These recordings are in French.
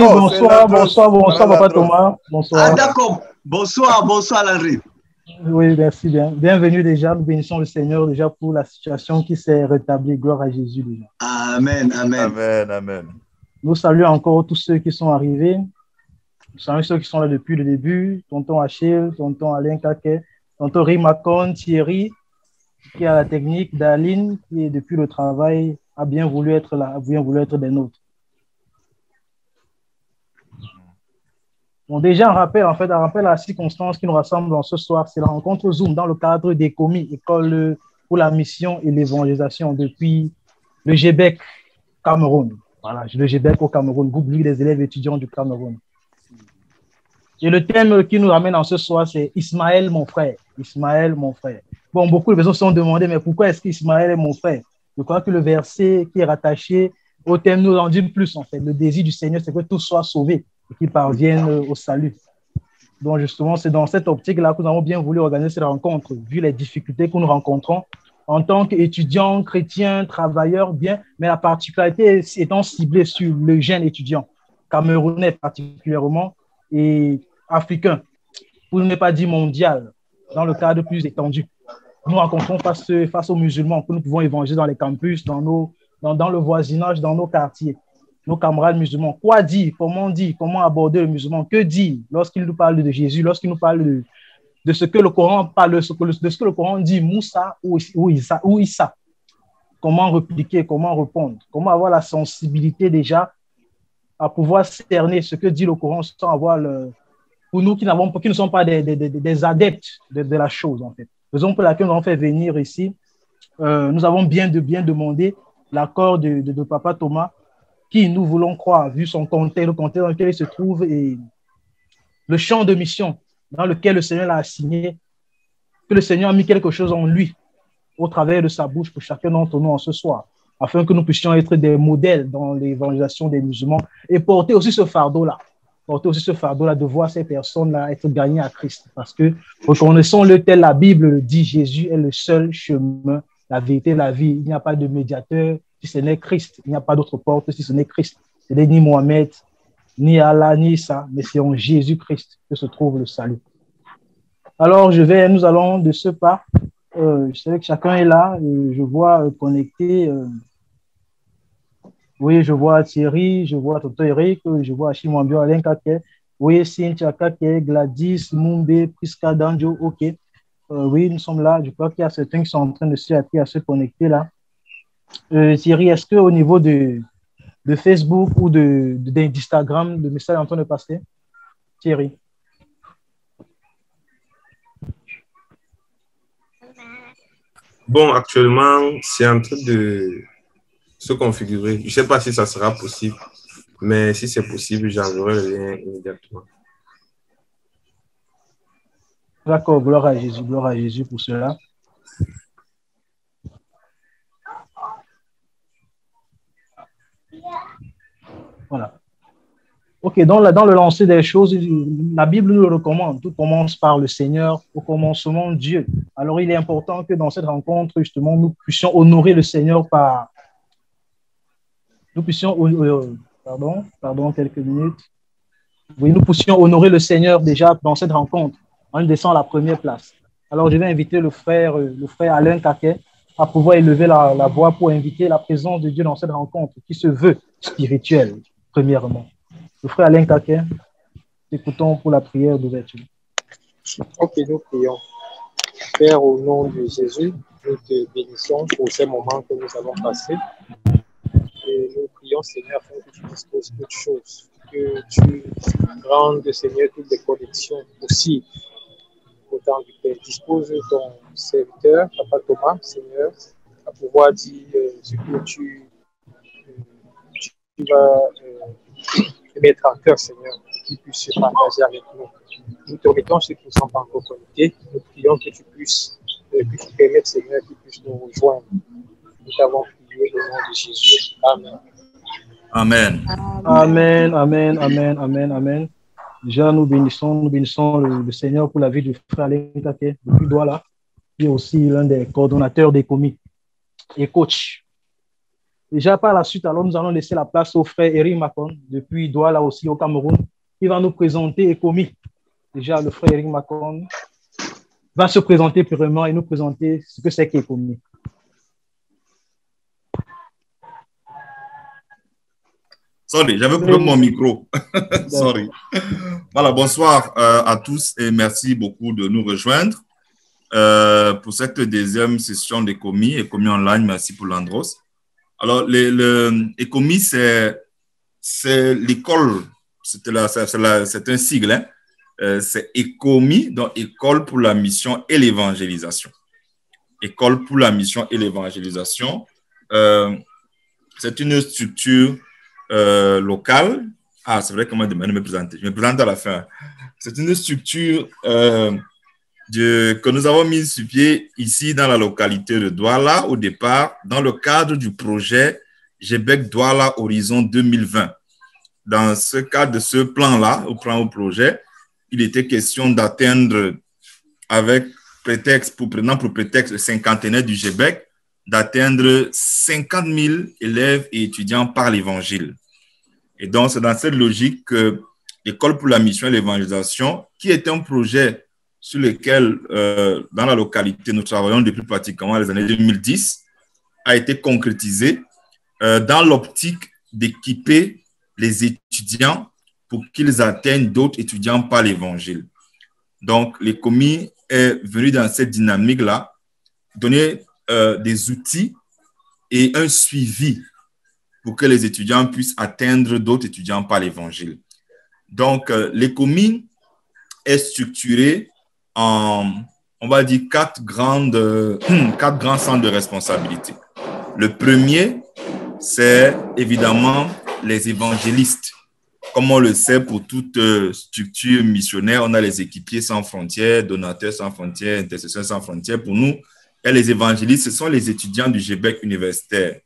bonsoir, bonsoir, Papa Thomas. Bonsoir. Ah, d'accord. Bonsoir, Landry. Oui, merci bien. Bienvenue déjà. Nous bénissons le Seigneur déjà pour la situation qui s'est rétablie. Gloire à Jésus déjà. Amen, amen. Amen, amen. Nous saluons encore tous ceux qui sont arrivés. Nous saluons ceux qui sont là depuis le début. Tonton Achille, tonton Alain Kaké, tonton Rimakon, Thierry, qui a la technique, Daline, qui depuis le travail a bien voulu être là, a bien voulu être des nôtres. Bon, déjà, un rappel à la circonstance qui nous rassemble ce soir, c'est la rencontre Zoom dans le cadre des commis, école pour la mission et l'évangélisation depuis le GBEC Cameroun. Voilà, le GBEC au Cameroun, groupe des élèves étudiants du Cameroun. Et le thème qui nous ramène en ce soir, c'est Ismaël, mon frère. Ismaël, mon frère. Bon, beaucoup de personnes se sont demandé, mais pourquoi est-ce qu'Ismaël est mon frère? Je crois que le verset qui est rattaché au thème nous en dit plus, en fait. Le désir du Seigneur, c'est que tous soient sauvés et qu'ils parviennent au salut. Donc, justement, c'est dans cette optique-là que nous avons bien voulu organiser cette rencontre, vu les difficultés que nous rencontrons en tant qu'étudiants, chrétiens, travailleurs, bien, mais la particularité étant ciblée sur le jeune étudiant, camerounais particulièrement, et africain, pour ne pas dire mondial, dans le cadre plus étendu. Nous rencontrons face aux musulmans que nous pouvons évangéliser dans les campus, dans le voisinage, dans nos quartiers, nos camarades musulmans. Quoi dire, comment aborder le musulman, que dire lorsqu'il nous parle de Jésus, lorsqu'il nous parle de ce que le Coran parle, de ce que le Coran dit, Moussa ou Issa. Comment répliquer, comment répondre, comment avoir la sensibilité déjà à pouvoir cerner ce que dit le Coran sans avoir pour nous qui ne sommes pas des adeptes de la chose, en fait. Raison pour laquelle nous avons fait venir ici, nous avons bien demandé l'accord de Papa Thomas, qui, nous voulons croire, vu son contexte, le contexte dans lequel il se trouve et le champ de mission dans lequel le Seigneur l'a assigné, que le Seigneur a mis quelque chose en lui, au travers de sa bouche pour chacun d'entre nous en ce soir, afin que nous puissions être des modèles dans l'évangélisation des musulmans et porter aussi ce fardeau-là de voir ces personnes-là être gagnées à Christ. Parce que, reconnaissons-le tel, la Bible le dit, Jésus est le seul chemin, la vérité, la vie. Il n'y a pas de médiateur si ce n'est Christ. Il n'y a pas d'autre porte si ce n'est Christ. Ce n'est ni Mohamed, ni Allah, ni Issa, mais c'est en Jésus-Christ que se trouve le salut. Alors, nous allons de ce pas. Je sais que chacun est là. Je vois connecté. Oui, je vois Thierry, je vois Toto Eric, je vois Achimambio, Alain Kake, oui, Cynthia Kake, Gladys, Mumbe, Priska Danjo, ok. Oui, nous sommes là. Je crois qu'il y a certains qui sont en train de se connecter là. Thierry, est-ce qu'au niveau de Facebook ou d'Instagram, le message est en train de passer? Thierry. Bon, actuellement, c'est en train de se configurer. Je ne sais pas si ça sera possible, mais si c'est possible, j'enverrai le lien immédiatement. D'accord, gloire à Jésus pour cela. Voilà. Ok, dans le lancer des choses, la Bible nous le recommande. Tout commence par le Seigneur, au commencement Dieu. Alors, il est important que dans cette rencontre, justement, nous puissions honorer le Seigneur par... Nous puissions... Pardon, quelques minutes. Oui, nous puissions honorer le Seigneur déjà dans cette rencontre, en laissant à la première place. Alors, je vais inviter le frère Alain Kaké à pouvoir élever la voix pour inviter la présence de Dieu dans cette rencontre qui se veut spirituelle, premièrement. Le frère Alain Kaké, écoutons pour la prière d'ouverture. Ok, nous prions. Père, au nom de Jésus, nous te bénissons pour ces moments que nous avons passés. Et nous prions, Seigneur, afin que tu disposes toutes choses, que tu rendes, Seigneur, toutes les connexions possibles. Autant du Père, dispose ton serviteur, Papa Thomas, Seigneur, à pouvoir dire ce que tu vas mettre en cœur, Seigneur, qu'il puisse se partager avec nous. Nous te remettons ceux qui ne sont pas encore connectés. Nous prions que tu puisses permettre, Seigneur, qu'ils puissent nous rejoindre. Nous t'avons prié au nom de Jésus. Amen. Amen. Amen, amen, amen, amen, amen. Déjà, nous bénissons le Seigneur pour la vie du frère Alain Kaké, depuis Douala, qui est aussi l'un des coordonnateurs des commis et coach. Déjà, par la suite, alors, nous allons laisser la place au frère Eric Macon, depuis Douala aussi, au Cameroun. Il va nous présenter ECOMI. Déjà, le frère Eric Macon va se présenter purement et nous présenter ce que c'est qu'ECOMI. Sorry, j'avais coupé mon micro. Sorry. Voilà, bonsoir à tous et merci beaucoup de nous rejoindre pour cette deuxième session d'ECOMI, ECOMI Online. Merci pour l'Andros. Alors, ECOMI, c'est l'école, c'est un sigle, hein? C'est ECOMI, donc École pour la mission et l'évangélisation. École pour la mission et l'évangélisation. C'est une structure locale. Ah, c'est vrai comment demander de me présenter. Je me présente à la fin. C'est une structure que nous avons mise sur pied ici dans la localité de Douala au départ, dans le cadre du projet GBEC Douala Horizon 2020. Dans ce cadre de ce plan-là, au projet, il était question d'atteindre, avec prétexte, pour prétexte le cinquantenaire du GBEC, d'atteindre 50 000 élèves et étudiants par l'évangile. Et donc, c'est dans cette logique que l'École pour la mission et l'évangélisation, qui est un projet sur lequel, dans la localité, nous travaillons depuis pratiquement les années 2010, a été concrétisé dans l'optique d'équiper les étudiants pour qu'ils atteignent d'autres étudiants par l'évangile. Donc, l'ECOMI est venu dans cette dynamique-là, donner des outils et un suivi pour que les étudiants puissent atteindre d'autres étudiants par l'évangile. Donc, l'ECOMI est structuré en, on va dire, quatre grands centres de responsabilité. Le premier, c'est évidemment les évangélistes. Comme on le sait, pour toute structure missionnaire, on a les équipiers sans frontières, donateurs sans frontières, intercesseurs sans frontières. Pour nous, et les évangélistes, ce sont les étudiants du GBEC universitaire.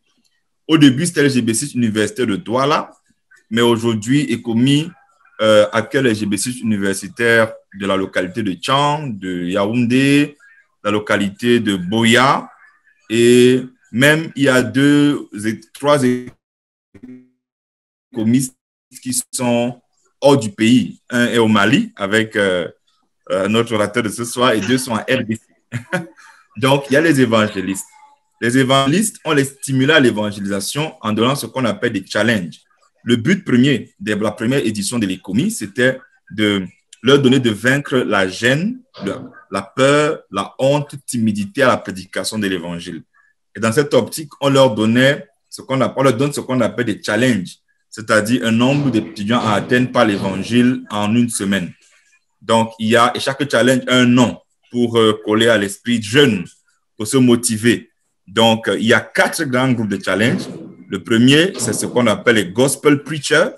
Au début, c'était le GBC universitaire de Douala, mais aujourd'hui, ECOMI accueille les GBC universitaires de la localité de Tchang, de Yaoundé, la localité de Boya, et même il y a trois ECOMI qui sont hors du pays. Un est au Mali, avec notre orateur de ce soir, et deux sont en RDC. Donc, il y a les évangélistes. Les évangélistes, on les stimule à l'évangélisation en donnant ce qu'on appelle des challenges. Le but premier de la première édition de l'ECOMI, c'était de leur donner de vaincre la gêne, la peur, la honte, timidité à la prédication de l'évangile. Et dans cette optique, on leur donne ce qu'on appelle des challenges, c'est-à-dire un nombre d'étudiants à atteindre par l'évangile en une semaine. Donc, et chaque challenge a un nom pour coller à l'esprit jeune, pour se motiver. Donc, il y a 4 grands groupes de challenges. Le premier, c'est ce qu'on appelle les gospel preachers.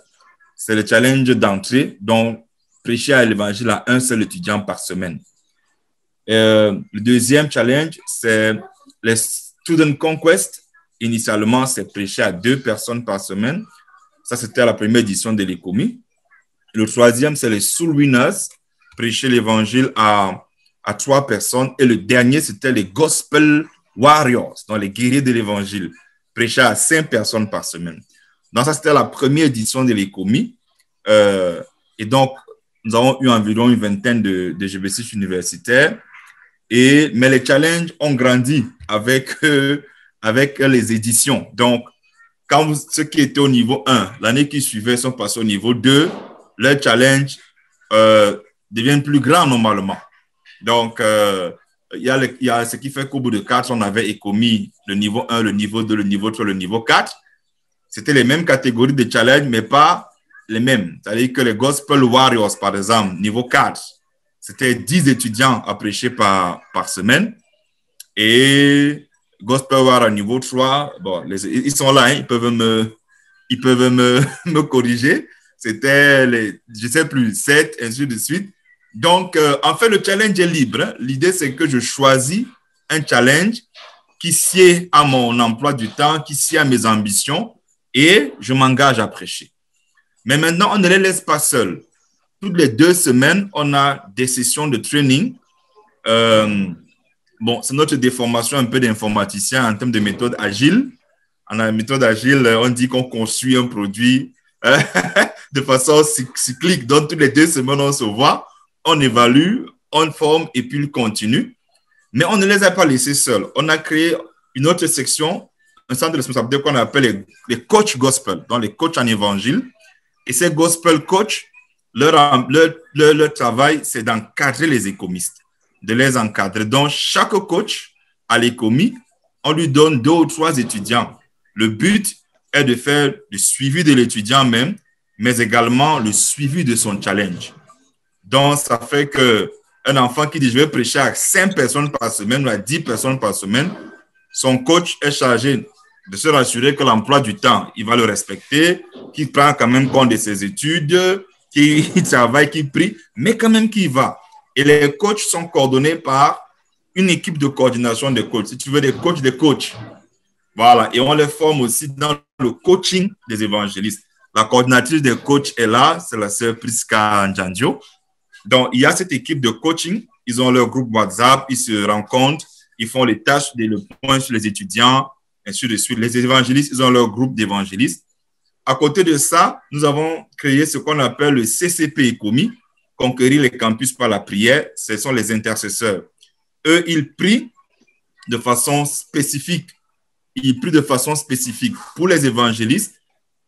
C'est le challenge d'entrée, donc prêcher à l'évangile à un seul étudiant par semaine. Le deuxième challenge, c'est les student conquest. Initialement, c'est prêcher à 2 personnes par semaine. Ça, c'était la première édition de l'ECOMI. Le troisième, c'est les soul winners, prêcher l'évangile à 3 personnes. Et le dernier, c'était les gospel warriors, donc les guerriers de l'évangile, prêcher à 5 personnes par semaine. Donc, ça, c'était la première édition de l'ECOMI. Et donc, nous avons eu environ une vingtaine de GBC universitaires. Mais les challenges ont grandi avec les éditions. Donc, quand ceux qui étaient au niveau 1, l'année qui suivait, sont passés au niveau 2, leurs challenges deviennent plus grands normalement. Donc, il y a ce qui fait qu'au bout de 4, on avait ECOMI le niveau 1, le niveau 2, le niveau 3, le niveau 4. C'était les mêmes catégories de challenge, mais pas les mêmes. C'est-à-dire que les Gospel Warriors, par exemple, niveau 4, c'était 10 étudiants à prêcher par semaine. Et Gospel Warriors niveau 3, bon, ils sont là, hein, ils peuvent me corriger. C'était, je ne sais plus, 7, ainsi de suite. Donc, en fait, le challenge est libre. L'idée, c'est que je choisis un challenge qui sied à mon emploi du temps, qui sied à mes ambitions, et je m'engage à prêcher. Mais maintenant, on ne les laisse pas seuls. Toutes les 2 semaines, on a des sessions de training. Bon, c'est notre déformation un peu d'informaticien en termes de méthode agile. En la méthode agile, on dit qu'on construit un produit de façon cyclique. Donc, toutes les 2 semaines, on se voit, on évalue, on forme et puis il continue. Mais on ne les a pas laissés seuls. On a créé une autre section, un centre de responsabilité qu'on appelle les coachs gospel, donc les coachs en évangile. Et ces gospel coachs, leur travail, c'est d'encadrer les écomistes, de les encadrer. Donc, chaque coach à l'écomie, on lui donne 2 ou 3 étudiants. Le but est de faire le suivi de l'étudiant même, mais également le suivi de son challenge. Donc, ça fait qu'un enfant qui dit « je vais prêcher à 5 personnes par semaine ou à 10 personnes par semaine », son coach est chargé de se rassurer que l'emploi du temps, il va le respecter, qu'il prend quand même compte de ses études, qu'il travaille, qu'il prie, mais quand même qu'il va. Et les coachs sont coordonnés par une équipe de coordination des coachs. Si tu veux, des coachs. Voilà. Et on les forme aussi dans le coaching des évangélistes. La coordinatrice des coachs est là, c'est la sœur Priska Njandio. Donc, il y a cette équipe de coaching. Ils ont leur groupe WhatsApp, ils se rencontrent, ils font les tâches, le point sur les étudiants, ainsi de suite. Les évangélistes, ils ont leur groupe d'évangélistes. À côté de ça, nous avons créé ce qu'on appelle le CCP ECOMI, Conquérir les campus par la prière. Ce sont les intercesseurs. Eux, ils prient de façon spécifique. Ils prient de façon spécifique pour les évangélistes.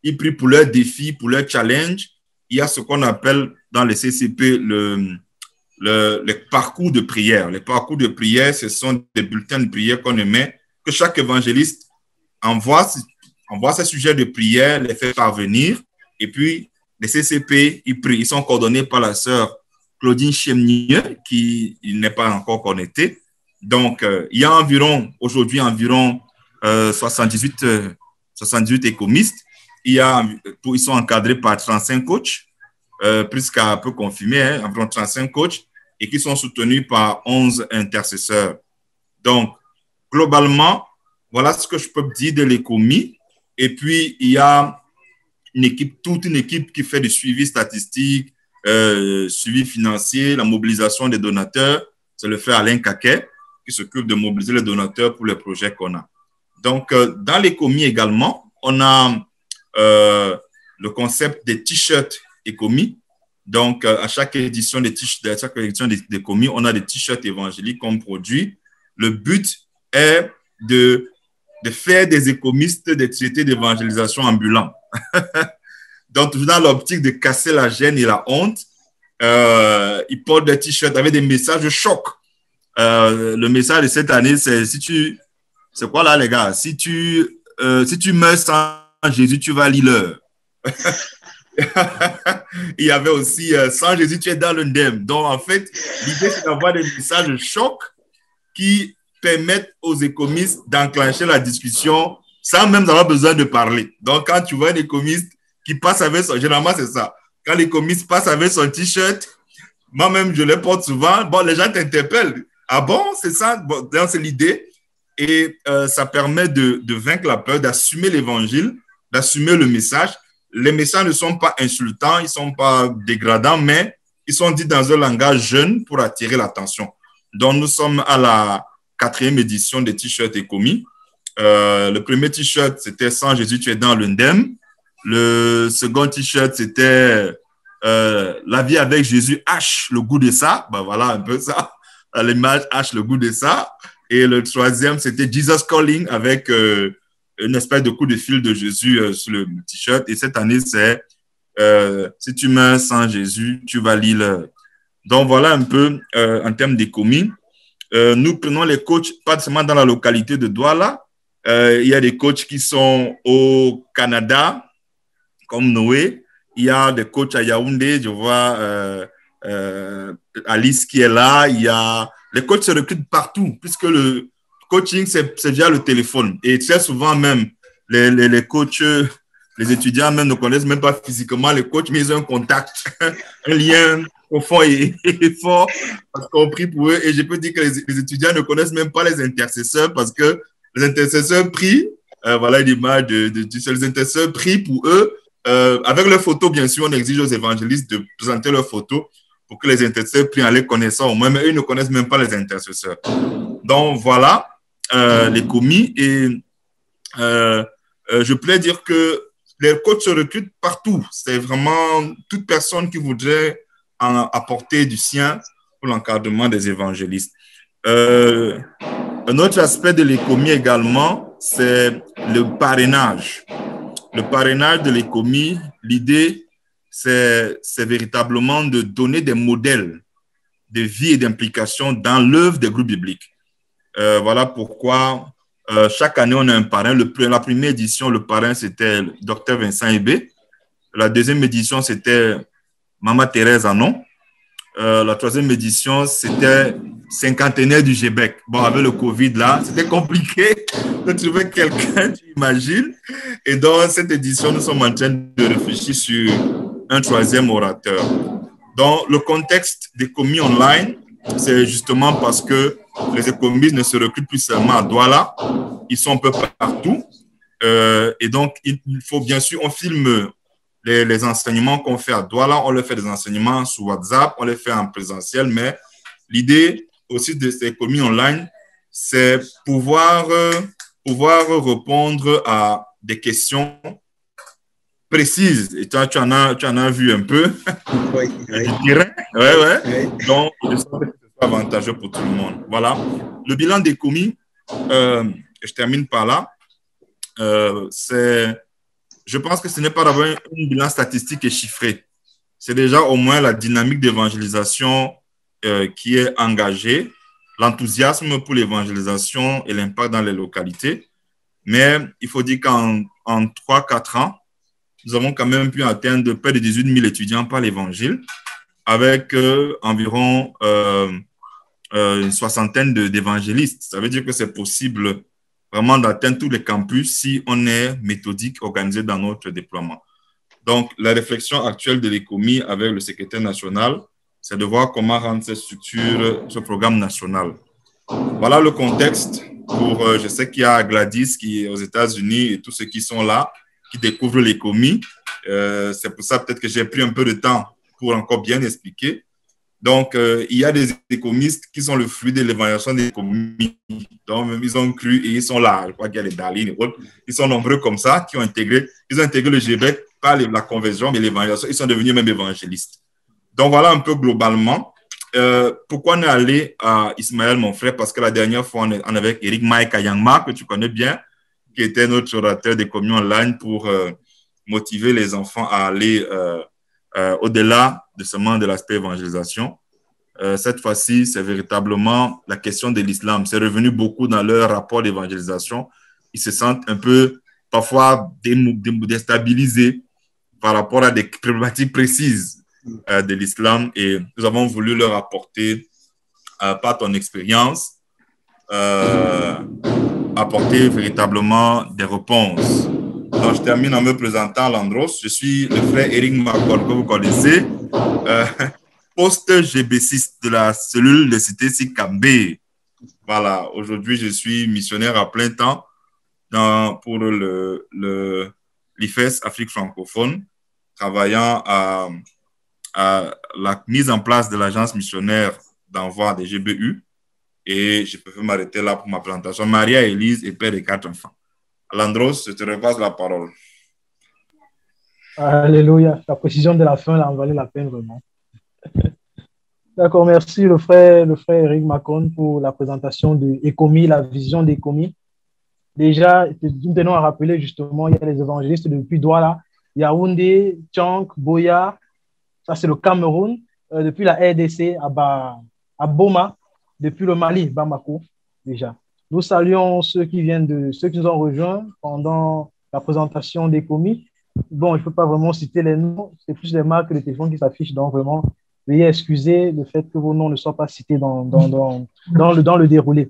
Ils prient pour leurs défis, pour leurs challenges. Il y a ce qu'on appelle dans les CCP les parcours de prière. Les parcours de prière, ce sont des bulletins de prière qu'on émet, que chaque évangéliste envoie ses sujets de prière, les fait parvenir. Et puis, les CCP, ils prient. Ils sont coordonnés par la sœur Claudine Chemnieux, qui n'est pas encore connectée. Donc, il y a aujourd'hui environ 78 écomistes. Ils sont encadrés par 35 coachs, plus qu'à peu confirmé, environ 35 coachs, et qui sont soutenus par 11 intercesseurs. Donc, globalement, voilà ce que je peux dire de l'écomie. Et puis, il y a toute une équipe qui fait du suivi statistique, suivi financier, la mobilisation des donateurs. C'est le frère Alain Kaké qui s'occupe de mobiliser les donateurs pour les projets qu'on a. Donc, dans l'écomie également, on a le concept des t-shirts écomie. Donc, à chaque édition d'écomie, on a des t-shirts évangéliques qu'on produit. Le but est de faire des écomistes des traités d'évangélisation ambulants. Donc, toujours dans l'optique de casser la gêne et la honte, ils portent des t-shirts avec des messages de choc. Le message de cette année, c'est c'est quoi là, les gars? Si tu meurs sans Jésus, tu vas l'heure. Il y avait aussi sans Jésus, tu es dans l'indemne. Donc, en fait, l'idée, c'est d'avoir des messages de choc qui permettent aux écomistes d'enclencher la discussion sans même avoir besoin de parler. Donc, quand tu vois un écomiste qui passe avec son... Généralement, c'est ça. Quand l'écomiste passe avec son t-shirt, moi-même, je le porte souvent. Bon, les gens t'interpellent. Ah bon, c'est ça? Bon, c'est l'idée. Et ça permet de vaincre la peur, d'assumer l'évangile, d'assumer le message. Les messages ne sont pas insultants, ils ne sont pas dégradants, mais ils sont dits dans un langage jeune pour attirer l'attention. Donc, nous sommes à la 4e édition des t-shirts écomis. Le premier t-shirt, c'était « Sans Jésus, tu es dans l'indemne ». Le second t-shirt, c'était « La vie avec Jésus, H, le goût de ça ». Ben voilà, un peu ça. L'image H, le goût de ça. Et le troisième, c'était « Jesus Calling » avec une espèce de coup de fil de Jésus sur le t-shirt. Et cette année, c'est si tu meurs sans Jésus, tu vas lire. Donc, voilà un peu en termes d'économie. Nous prenons les coachs pas seulement dans la localité de Douala. Il y a des coachs qui sont au Canada, comme Noé. Il y a des coachs à Yaoundé. Je vois Alice qui est là. Il y a... Les coachs se recrutent partout, puisque le coaching, c'est via le téléphone. Et très souvent même, les coachs, les étudiants même ne connaissent même pas physiquement les coachs, mais ils ont un contact, un lien profond et fort, parce qu'on prie pour eux. Et je peux dire que les étudiants ne connaissent même pas les intercesseurs, parce que les intercesseurs prient, voilà l'image les intercesseurs prient pour eux. Avec leurs photos, bien sûr, on exige aux évangélistes de présenter leurs photos pour que les intercesseurs prient en les connaissant au moins, mais eux ne connaissent même pas les intercesseurs. Donc, voilà les commis. Et je pourrais dire que les coachs se recrutent partout. C'est vraiment toute personne qui voudrait apporter du sien pour l'encadrement des évangélistes. Un autre aspect de l'ECOMI également, c'est le parrainage. Le parrainage de l'ECOMI, l'idée, c'est véritablement de donner des modèles de vie et d'implication dans l'œuvre des groupes bibliques. Voilà pourquoi chaque année, on a un parrain. La première édition, le parrain, c'était le Dr Vincent Ebé. La deuxième édition, c'était Maman Thérèse Anon. La troisième édition, c'était cinquantenaire du GBEC. Bon, avec le Covid, là, c'était compliqué de trouver quelqu'un, tu imagines. Et dans cette édition, nous sommes en train de réfléchir sur un troisième orateur. Dans le contexte des commis online, c'est justement parce que les économistes ne se recrutent plus seulement à Douala, ils sont un peu partout. Et donc, il faut bien sûr, on filme les enseignements qu'on fait à Douala, on leur fait des enseignements sur WhatsApp, on les fait en présentiel, mais l'idée aussi de ces commis online, c'est pouvoir répondre à des questions précises. Et tu en as vu un peu. Oui, oui. Oui. Donc, je pense que c'est avantageux pour tout le monde. Voilà. Le bilan des commis, je termine par là. Je pense que ce n'est pas d'avoir un bilan statistique et chiffré. C'est déjà au moins la dynamique d'évangélisation qui est engagée, l'enthousiasme pour l'évangélisation et l'impact dans les localités. Mais il faut dire qu'en 3-4 ans, nous avons quand même pu atteindre près de 18 000 étudiants par l'évangile, avec environ une soixantaine d'évangélistes. Ça veut dire que c'est possible vraiment d'atteindre tous les campus si on est méthodique, organisé dans notre déploiement. Donc, la réflexion actuelle de l'ECOMI avec le secrétaire national, c'est de voir comment rendre cette structure, ce programme national. Voilà le contexte pour, je sais qu'il y a Gladys qui est aux États-Unis et tous ceux qui sont là, qui découvrent l'ECOMI. C'est pour ça peut-être que j'ai pris un peu de temps pour encore bien expliquer. Donc, il y a des économistes qui sont le fruit de l'évaluation des économies. Donc, ils ont cru et ils sont là. Je crois qu'il y a les Darlene et autres. Ils sont nombreux comme ça qui ont intégré le GBEC par la conversion, mais l'évaluation, ils sont devenus même évangélistes. Donc, voilà un peu globalement. Pourquoi on est allé à Ismaël, mon frère? Parce que la dernière fois, on est avec Eric Mike Ayangma, que tu connais bien, qui était notre orateur des communes online pour motiver les enfants à aller au-delà de seulement de l'aspect évangélisation. Cette fois-ci, c'est véritablement la question de l'islam. C'est revenu beaucoup dans leur rapport d'évangélisation. Ils se sentent un peu, parfois, déstabilisés par rapport à des problématiques précises de l'islam. Et nous avons voulu leur apporter, par ton expérience, apporter véritablement des réponses. Donc, je termine en me présentant, Landros. Je suis le frère Eric Macron, que vous connaissez, post-GB6 de la cellule de cité Sikambe. Voilà, aujourd'hui, je suis missionnaire à plein temps pour l'IFES Afrique francophone, travaillant à la mise en place de l'agence missionnaire d'envoi des GBU. Et je peux m'arrêter là pour ma présentation. Maria, Élise et père de 4 enfants. Landros, je te repasse la parole. Alléluia. La précision de la fin, là, en valait la peine vraiment. D'accord, merci le frère Eric Macron pour la présentation de ECOMI, la vision d'ECOMI. Déjà, nous tenons à rappeler justement, il y a les évangélistes depuis Douala, Yaoundé, Tchank, Boya, ça c'est le Cameroun, depuis la RDC à Boma, depuis le Mali, Bamako, déjà. Nous saluons ceux qui nous ont rejoints pendant la présentation des commis. Bon, je ne peux pas vraiment citer les noms, c'est plus les marques de téléphone qui s'affichent, donc vraiment, veuillez excuser le fait que vos noms ne soient pas cités dans le déroulé.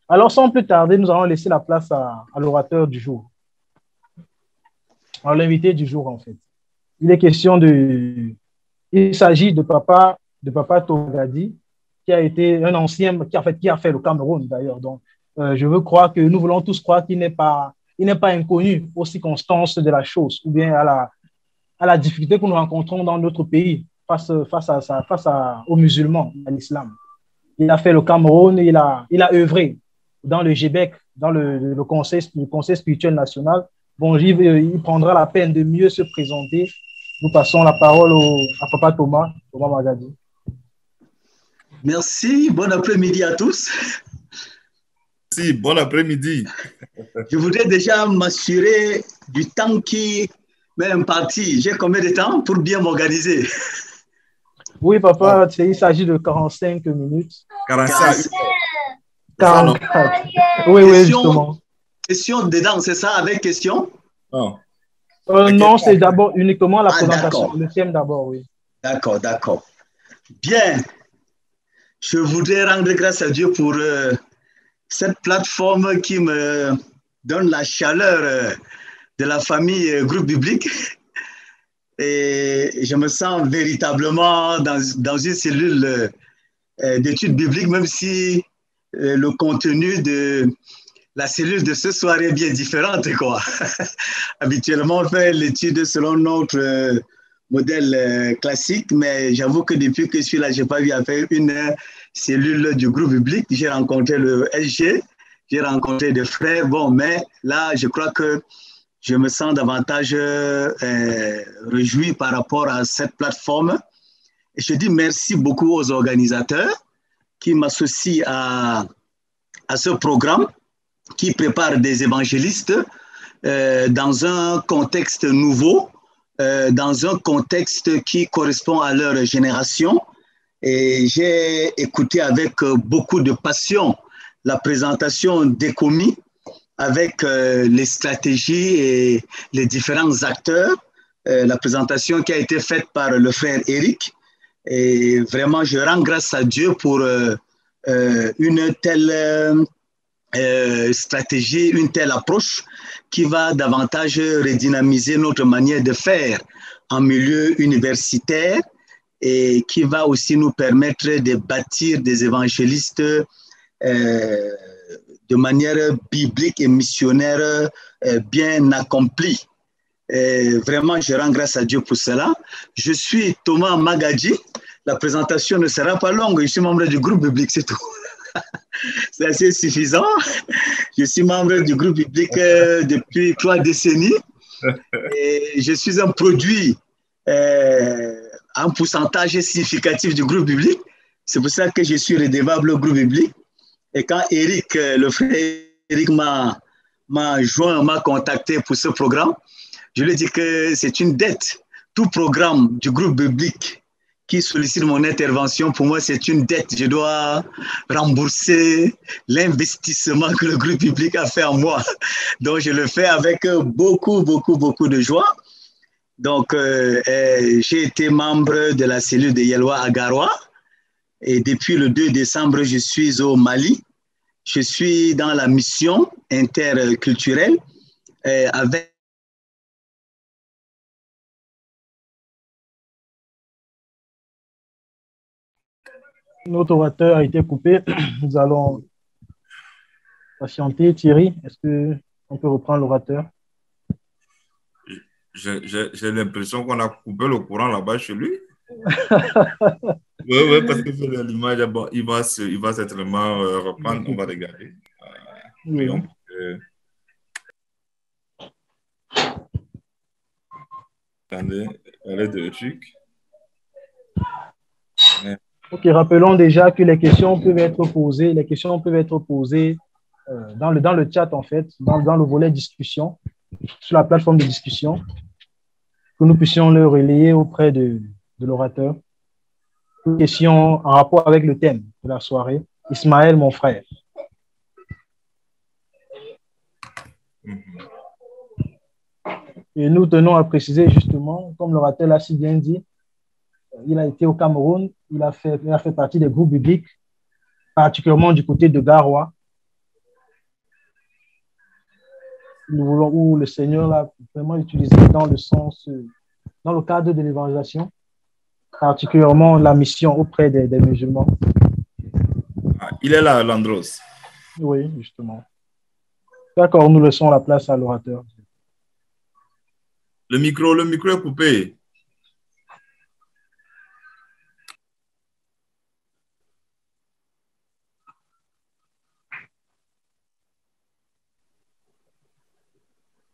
Alors, sans plus tarder, nous allons laisser la place à l'orateur du jour. Alors, l'invité du jour, en fait. Il s'agit de Papa Togadi, qui a été un ancien, qui a fait le Cameroun d'ailleurs. Donc, nous voulons tous croire qu'il n'est pas inconnu aux circonstances de la chose ou bien à la difficulté que nous rencontrons dans notre pays face aux musulmans, à l'islam. Il a fait le Cameroun, il a œuvré dans le GBEC, dans le conseil spirituel national, bon, il prendra la peine de mieux se présenter. Nous passons la parole à Papa Thomas Magadi. Merci, bon après-midi à tous. Merci, bon après-midi. Je voudrais déjà m'assurer du temps qui m'est imparti. J'ai combien de temps pour bien m'organiser? Oui, papa, il s'agit de 45 minutes. 45. 44. Oui, oui, justement. Question dedans, c'est ça, avec question? Non. Non, c'est d'abord uniquement la présentation, le thème d'abord, oui. D'accord, d'accord. Bien. Je voudrais rendre grâce à Dieu pour cette plateforme qui me donne la chaleur de la famille groupe biblique. Et je me sens véritablement dans une cellule d'études bibliques, même si le contenu de la cellule de ce soir est bien différente, quoi. Habituellement, on fait l'étude selon notre modèle classique, mais j'avoue que depuis que je suis là, je n'ai pas vu à faire une cellule du groupe biblique. J'ai rencontré le SG, j'ai rencontré des frères, bon, mais là, je crois que je me sens davantage réjoui par rapport à cette plateforme. Et je dis merci beaucoup aux organisateurs qui m'associent à ce programme, qui préparent des évangélistes dans un contexte nouveau, dans un contexte qui correspond à leur génération. Et j'ai écouté avec beaucoup de passion la présentation des commis avec les stratégies et les différents acteurs, la présentation qui a été faite par le frère Eric. Et vraiment, je rends grâce à Dieu pour une telle stratégie, une telle approche qui va davantage redynamiser notre manière de faire en milieu universitaire et qui va aussi nous permettre de bâtir des évangélistes de manière biblique et missionnaire bien accomplie. Vraiment, je rends grâce à Dieu pour cela. Je suis Thomas Magadi. La présentation ne sera pas longue. Je suis membre du groupe biblique, c'est tout. C'est assez suffisant. Je suis membre du groupe biblique depuis 3 décennies. Et je suis un produit en pourcentage significatif du groupe biblique. C'est pour ça que je suis redevable au groupe biblique. Et quand Eric, le frère Eric m'a joint, m'a contacté pour ce programme, je lui ai dit que c'est une dette. Tout programme du groupe biblique qui sollicite mon intervention, pour moi, c'est une dette. Je dois rembourser l'investissement que le groupe biblique a fait en moi. Donc, je le fais avec beaucoup, beaucoup, beaucoup de joie. Donc, j'ai été membre de la cellule de Yelwa à Garoua. Et depuis le 2 décembre, je suis au Mali. Je suis dans la mission interculturelle avec Notre orateur a été coupé. Nous allons patienter. Thierry, est-ce qu'on peut reprendre l'orateur? J'ai l'impression qu'on a coupé le courant là-bas chez lui. Oui, oui, parce que c'est l'image, bon, il va certainement reprendre, on va regarder. Voyons. Attendez, elle est de truc. Ok, rappelons déjà que les questions peuvent être posées. Les questions peuvent être posées dans le chat, en fait, dans le volet discussion, sur la plateforme de discussion, que nous puissions le relayer auprès de l'orateur. Une question en rapport avec le thème de la soirée. Ismaël, mon frère. Et nous tenons à préciser justement, comme l'orateur l'a si bien dit, il a été au Cameroun, il a fait partie des groupes bibliques, particulièrement du côté de Garoua, où le Seigneur l'a vraiment utilisé dans le cadre de l'évangélisation, particulièrement la mission auprès des musulmans. Ah, il est là, Landros. Oui, justement. D'accord, nous laissons la place à l'orateur. Le micro est coupé.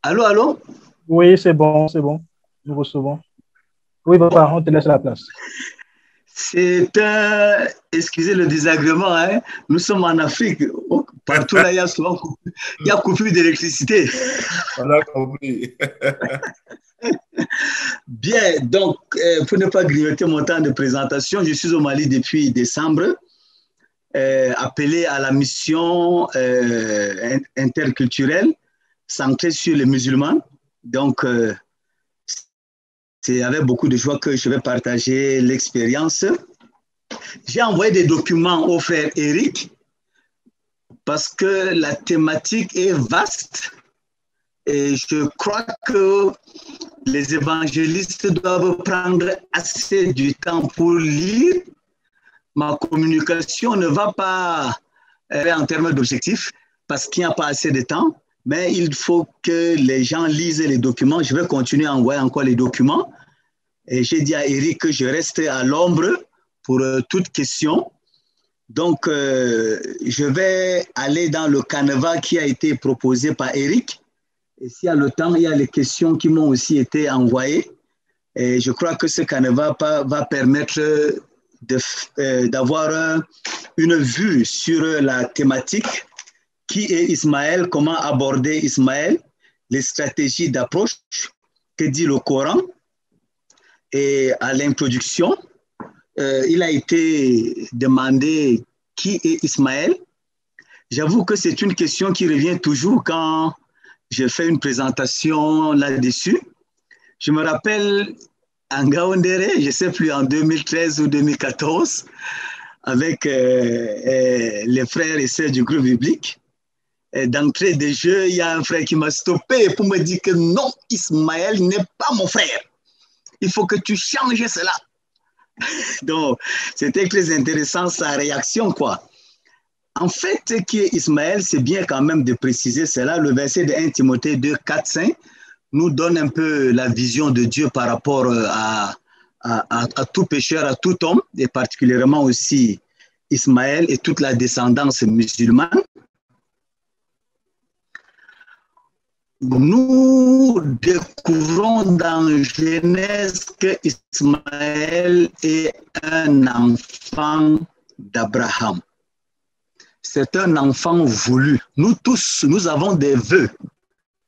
Allô, allô? Oui, c'est bon, c'est bon. Nous recevons. Oui, papa, on te laisse la place. C'est un, excusez le désagrément, hein? Nous sommes en Afrique. Partout là, il y a souvent il y a coupure d'électricité. On a compris. Bien, donc, pour ne pas grignoter mon temps de présentation, je suis au Mali depuis décembre, appelé à la mission interculturelle centrée sur les musulmans. Donc, c'est avec beaucoup de joie que je vais partager l'expérience. J'ai envoyé des documents au frère Eric parce que la thématique est vaste et je crois que les évangélistes doivent prendre assez du temps pour lire. Ma communication ne va pas en termes d'objectifs parce qu'il n'y a pas assez de temps, mais il faut que les gens lisent les documents. Je vais continuer à envoyer encore les documents. Et j'ai dit à Eric que je reste à l'ombre pour toute question. Donc, je vais aller dans le canevas qui a été proposé par Eric. Et s'il y a le temps, il y a les questions qui m'ont aussi été envoyées. Et je crois que ce canevas va permettre d'avoir une vue sur la thématique qui est Ismaël, comment aborder Ismaël, les stratégies d'approche, que dit le Coran. Et à l'introduction, il a été demandé qui est Ismaël. J'avoue que c'est une question qui revient toujours quand je fais une présentation là-dessus. Je me rappelle en Gaoundéré, je ne sais plus, en 2013 ou 2014, avec les frères et sœurs du groupe biblique. D'entrée de jeu, il y a un frère qui m'a stoppé pour me dire que non, Ismaël n'est pas mon frère. Il faut que tu changes cela. Donc, c'était très intéressant sa réaction, quoi. En fait, ce qui est Ismaël, c'est bien quand même de préciser cela. Le verset de 1 Timothée 2, 4, 5 nous donne un peu la vision de Dieu par rapport à tout pécheur, à tout homme, et particulièrement aussi Ismaël et toute la descendance musulmane. Nous découvrons dans Genèse que Ismaël est un enfant d'Abraham. C'est un enfant voulu. Nous tous, nous avons des vœux,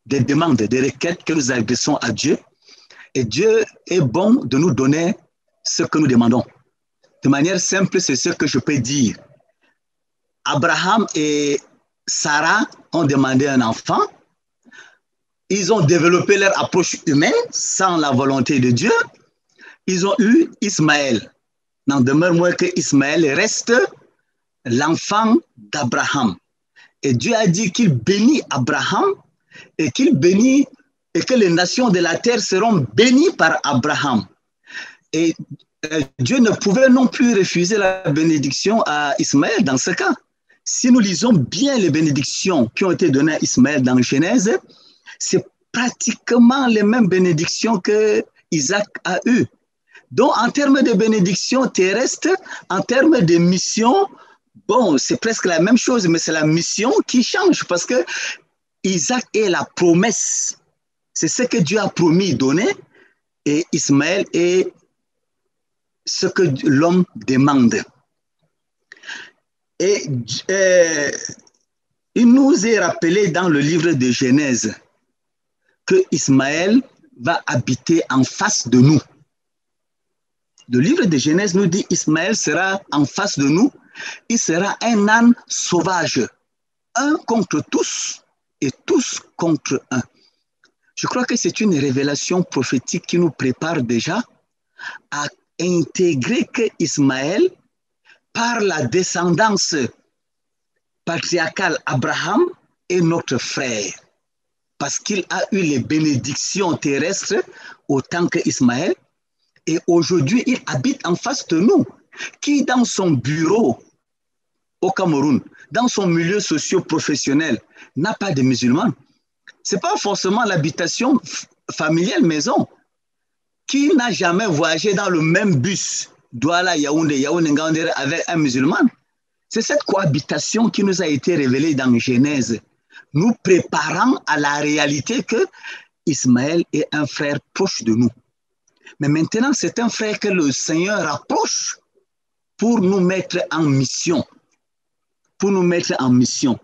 des demandes, des requêtes que nous adressons à Dieu. Et Dieu est bon de nous donner ce que nous demandons. De manière simple, c'est ce que je peux dire. Abraham et Sarah ont demandé un enfant. Ils ont développé leur approche humaine sans la volonté de Dieu. Ils ont eu Ismaël. N'en demeure moins que Ismaël reste l'enfant d'Abraham. Et Dieu a dit qu'il bénit Abraham et qu'il bénit et que les nations de la terre seront bénies par Abraham. Et Dieu ne pouvait non plus refuser la bénédiction à Ismaël dans ce cas. Si nous lisons bien les bénédictions qui ont été données à Ismaël dans Genèse, c'est pratiquement les mêmes bénédictions que Isaac a eues. Donc, en termes de bénédictions terrestres, en termes de mission, bon, c'est presque la même chose, mais c'est la mission qui change parce que Isaac est la promesse. C'est ce que Dieu a promis donner et Ismaël est ce que l'homme demande. Et il nous est rappelé dans le livre de Genèse que Ismaël va habiter en face de nous. Le livre de Genèse nous dit Ismaël sera en face de nous, il sera un âne sauvage, un contre tous et tous contre un. Je crois que c'est une révélation prophétique qui nous prépare déjà à intégrer que Ismaël, par la descendance patriarcale Abraham, est notre frère. Parce qu'il a eu les bénédictions terrestres autant que Ismaël. Et aujourd'hui, il habite en face de nous. Qui, dans son bureau au Cameroun, dans son milieu socio-professionnel, n'a pas de musulmans? Ce n'est pas forcément l'habitation familiale maison. Qui n'a jamais voyagé dans le même bus, Douala, Yaoundé, Yaoundé, avec un musulman? C'est cette cohabitation qui nous a été révélée dans Genèse. nous préparant à la réalité que Ismaël est un frère proche de nous. Mais maintenant, c'est un frère que le Seigneur approche pour nous mettre en mission. Pour nous mettre en mission.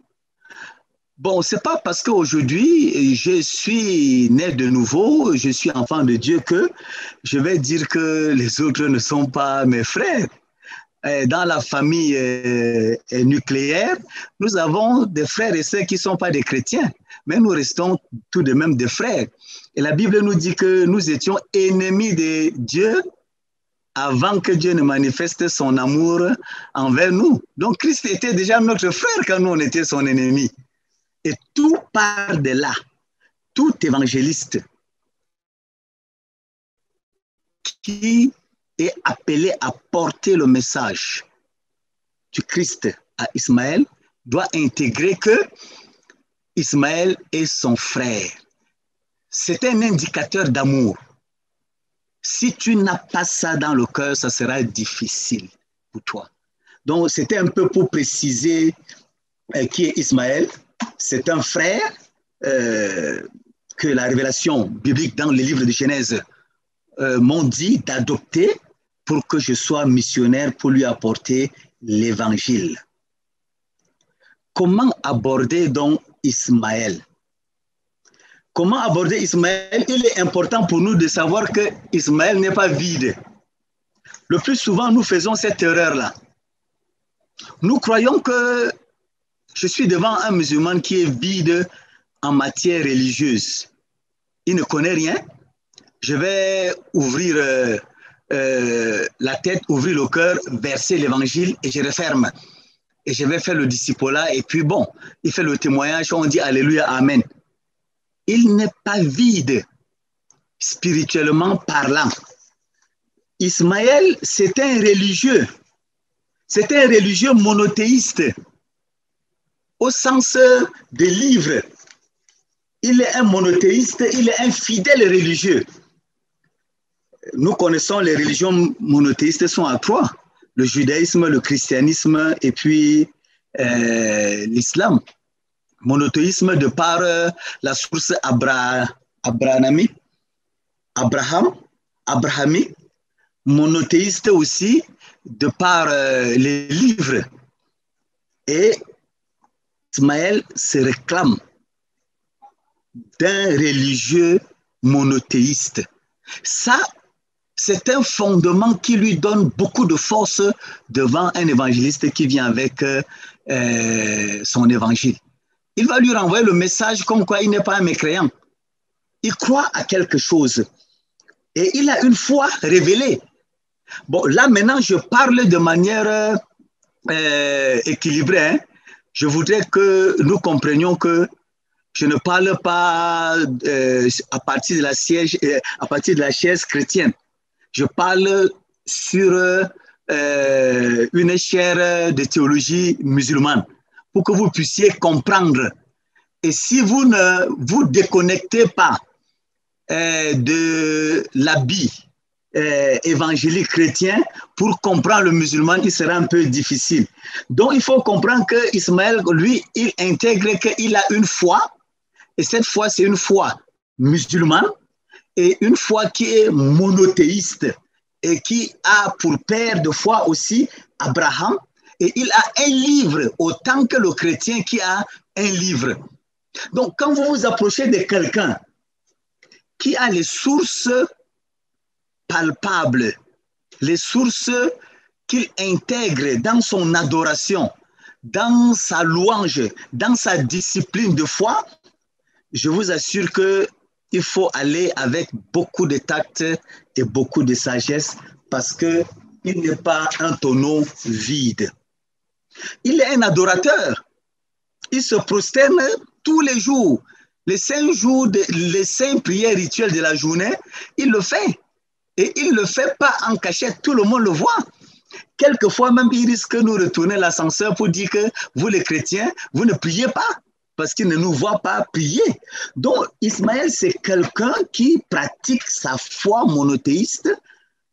Bon, c'est pas parce qu'aujourd'hui, je suis né de nouveau, je suis enfant de Dieu que je vais dire que les autres ne sont pas mes frères. Dans la famille nucléaire, nous avons des frères et sœurs qui ne sont pas des chrétiens, mais nous restons tout de même des frères. Et la Bible nous dit que nous étions ennemis de Dieu avant que Dieu ne manifeste son amour envers nous. Donc Christ était déjà notre frère quand nous on était son ennemi. Et tout part de là. Tout évangéliste qui est appelé à porter le message du Christ à Ismaël doit intégrer que Ismaël est son frère. C'est un indicateur d'amour. Si tu n'as pas ça dans le cœur, ça sera difficile pour toi. Donc, c'était un peu pour préciser qui est Ismaël. C'est un frère que la révélation biblique dans le livre de Genèse m'ont dit d'adopter pour que je sois missionnaire pour lui apporter l'évangile. Comment aborder donc Ismaël? Comment aborder Ismaël? Il est important pour nous de savoir que Ismaël n'est pas vide. Le plus souvent, nous faisons cette erreur-là. Nous croyons que je suis devant un musulman qui est vide en matière religieuse. Il ne connaît rien. Je vais ouvrir la tête, ouvrir le cœur, verser l'évangile et je referme. Et je vais faire le discipolat et puis bon, il fait le témoignage, on dit Alléluia, Amen. Il n'est pas vide spirituellement parlant. Ismaël, c'est un religieux. C'est un religieux monothéiste au sens des livres. Il est un monothéiste, il est un fidèle religieux. Nous connaissons les religions monothéistes sont à trois. Le judaïsme, le christianisme et puis l'islam. Monothéisme de par la source abrahamique, monothéiste aussi de par les livres. Et Ismaël se réclame d'un religieux monothéiste. Ça, c'est un fondement qui lui donne beaucoup de force devant un évangéliste qui vient avec son évangile. Il va lui renvoyer le message comme quoi il n'est pas un mécréant. Il croit à quelque chose. Et il a une foi révélée. Bon, là maintenant, je parle de manière équilibrée. Hein. Je voudrais que nous comprenions que je ne parle pas à partir de la chaise chrétienne. Je parle sur une chaire de théologie musulmane pour que vous puissiez comprendre. Et si vous ne vous déconnectez pas de l'habit évangélique chrétien, pour comprendre le musulman, il sera un peu difficile. Donc, il faut comprendre que Ismaël, lui, il intègre qu'il a une foi, et cette foi, c'est une foi musulmane, et une foi qui est monothéiste, et qui a pour père de foi aussi Abraham, et il a un livre, autant que le chrétien qui a un livre. Donc, quand vous vous approchez de quelqu'un qui a les sources palpables, les sources qu'il intègre dans son adoration, dans sa louange, dans sa discipline de foi, je vous assure qu'il faut aller avec beaucoup de tact et beaucoup de sagesse parce qu'il n'est pas un tonneau vide. Il est un adorateur. Il se prosterne tous les jours. Les 5 jours, les 5 prières rituelles de la journée, il le fait. Et il ne le fait pas en cachette, tout le monde le voit. Quelquefois même, il risque de nous retourner l'ascenseur pour dire que vous les chrétiens, vous ne priez pas, parce qu'il ne nous voit pas prier. Donc, Ismaël, c'est quelqu'un qui pratique sa foi monothéiste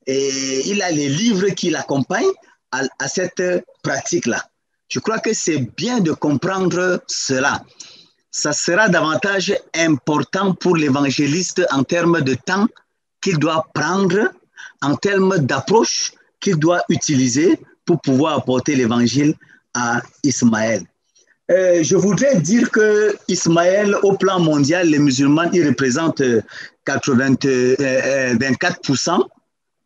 et il a les livres qui l'accompagnent à cette pratique-là. Je crois que c'est bien de comprendre cela. ça sera davantage important pour l'évangéliste en termes de temps qu'il doit prendre, en termes d'approche qu'il doit utiliser pour pouvoir apporter l'évangile à Ismaël. Je voudrais dire que Ismaël, au plan mondial, les musulmans, ils représentent 24%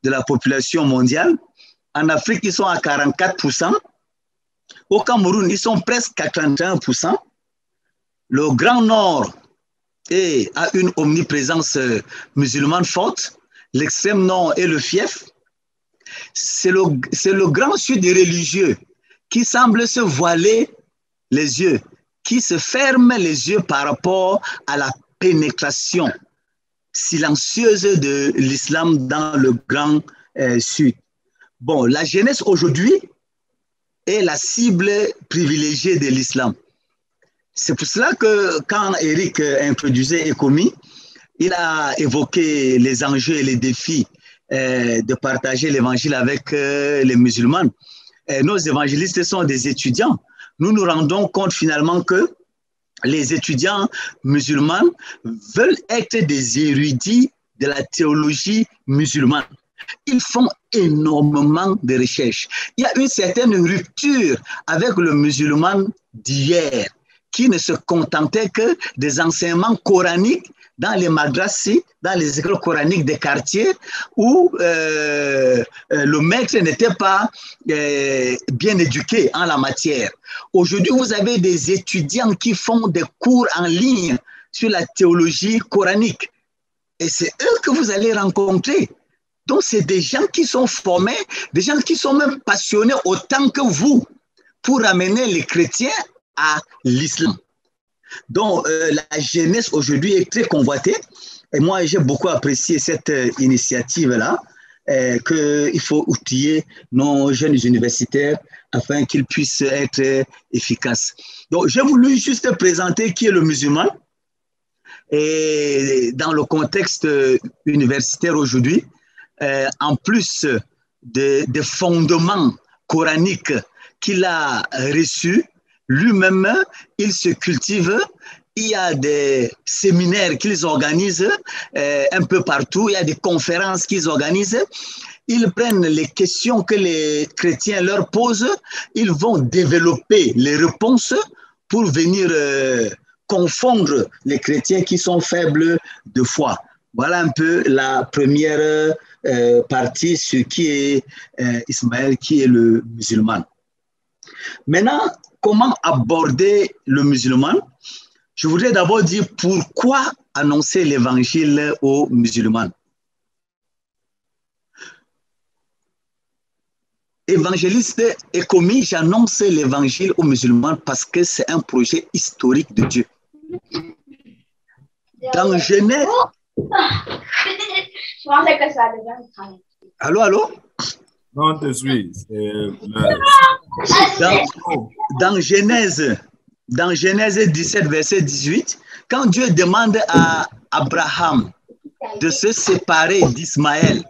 de la population mondiale. En Afrique, ils sont à 44%. Au Cameroun, ils sont presque à 31%. Le Grand Nord a une omniprésence musulmane forte. L'extrême nord est le fief. C'est le Grand Sud des religieux qui semble se voiler les yeux, qui se ferment les yeux par rapport à la pénétration silencieuse de l'islam dans le Grand Sud. Bon, la jeunesse aujourd'hui est la cible privilégiée de l'islam. C'est pour cela que quand Eric introduisait ECOMI, il a évoqué les enjeux et les défis de partager l'évangile avec les musulmans. Nos évangélistes sont des étudiants. Nous nous rendons compte finalement que les étudiants musulmans veulent être des érudits de la théologie musulmane. Ils font énormément de recherches. Il y a une certaine rupture avec le musulman d'hier qui ne se contentait que des enseignements coraniques dans les madrasas, dans les écoles coraniques des quartiers où le maître n'était pas bien éduqué en la matière. Aujourd'hui, vous avez des étudiants qui font des cours en ligne sur la théologie coranique. Et c'est eux que vous allez rencontrer. Donc, c'est des gens qui sont formés, des gens qui sont même passionnés autant que vous pour amener les chrétiens à l'islam. Donc, la jeunesse aujourd'hui est très convoitée. Et moi, j'ai beaucoup apprécié cette initiative-là, qu'il faut outiller nos jeunes universitaires afin qu'ils puissent être efficaces. Donc, j'ai voulu juste présenter qui est le musulman. Et dans le contexte universitaire aujourd'hui, en plus des fondements coraniques qu'il a reçus, lui-même, il se cultive. Il y a des séminaires qu'ils organisent un peu partout. Il y a des conférences qu'ils organisent. Ils prennent les questions que les chrétiens leur posent. Ils vont développer les réponses pour venir confondre les chrétiens qui sont faibles de foi. Voilà un peu la première partie sur qui est Ismaël, qui est le musulman. Maintenant, comment aborder le musulman? Je voudrais d'abord dire pourquoi annoncer l'évangile aux musulmans. Évangéliste ECOMI, j'annonce l'évangile aux musulmans parce que c'est un projet historique de Dieu. Dans Genèse... Allô, allô? Non, je suis. Dans Genèse 17, verset 18, quand Dieu demande à Abraham de se séparer d'Ismaël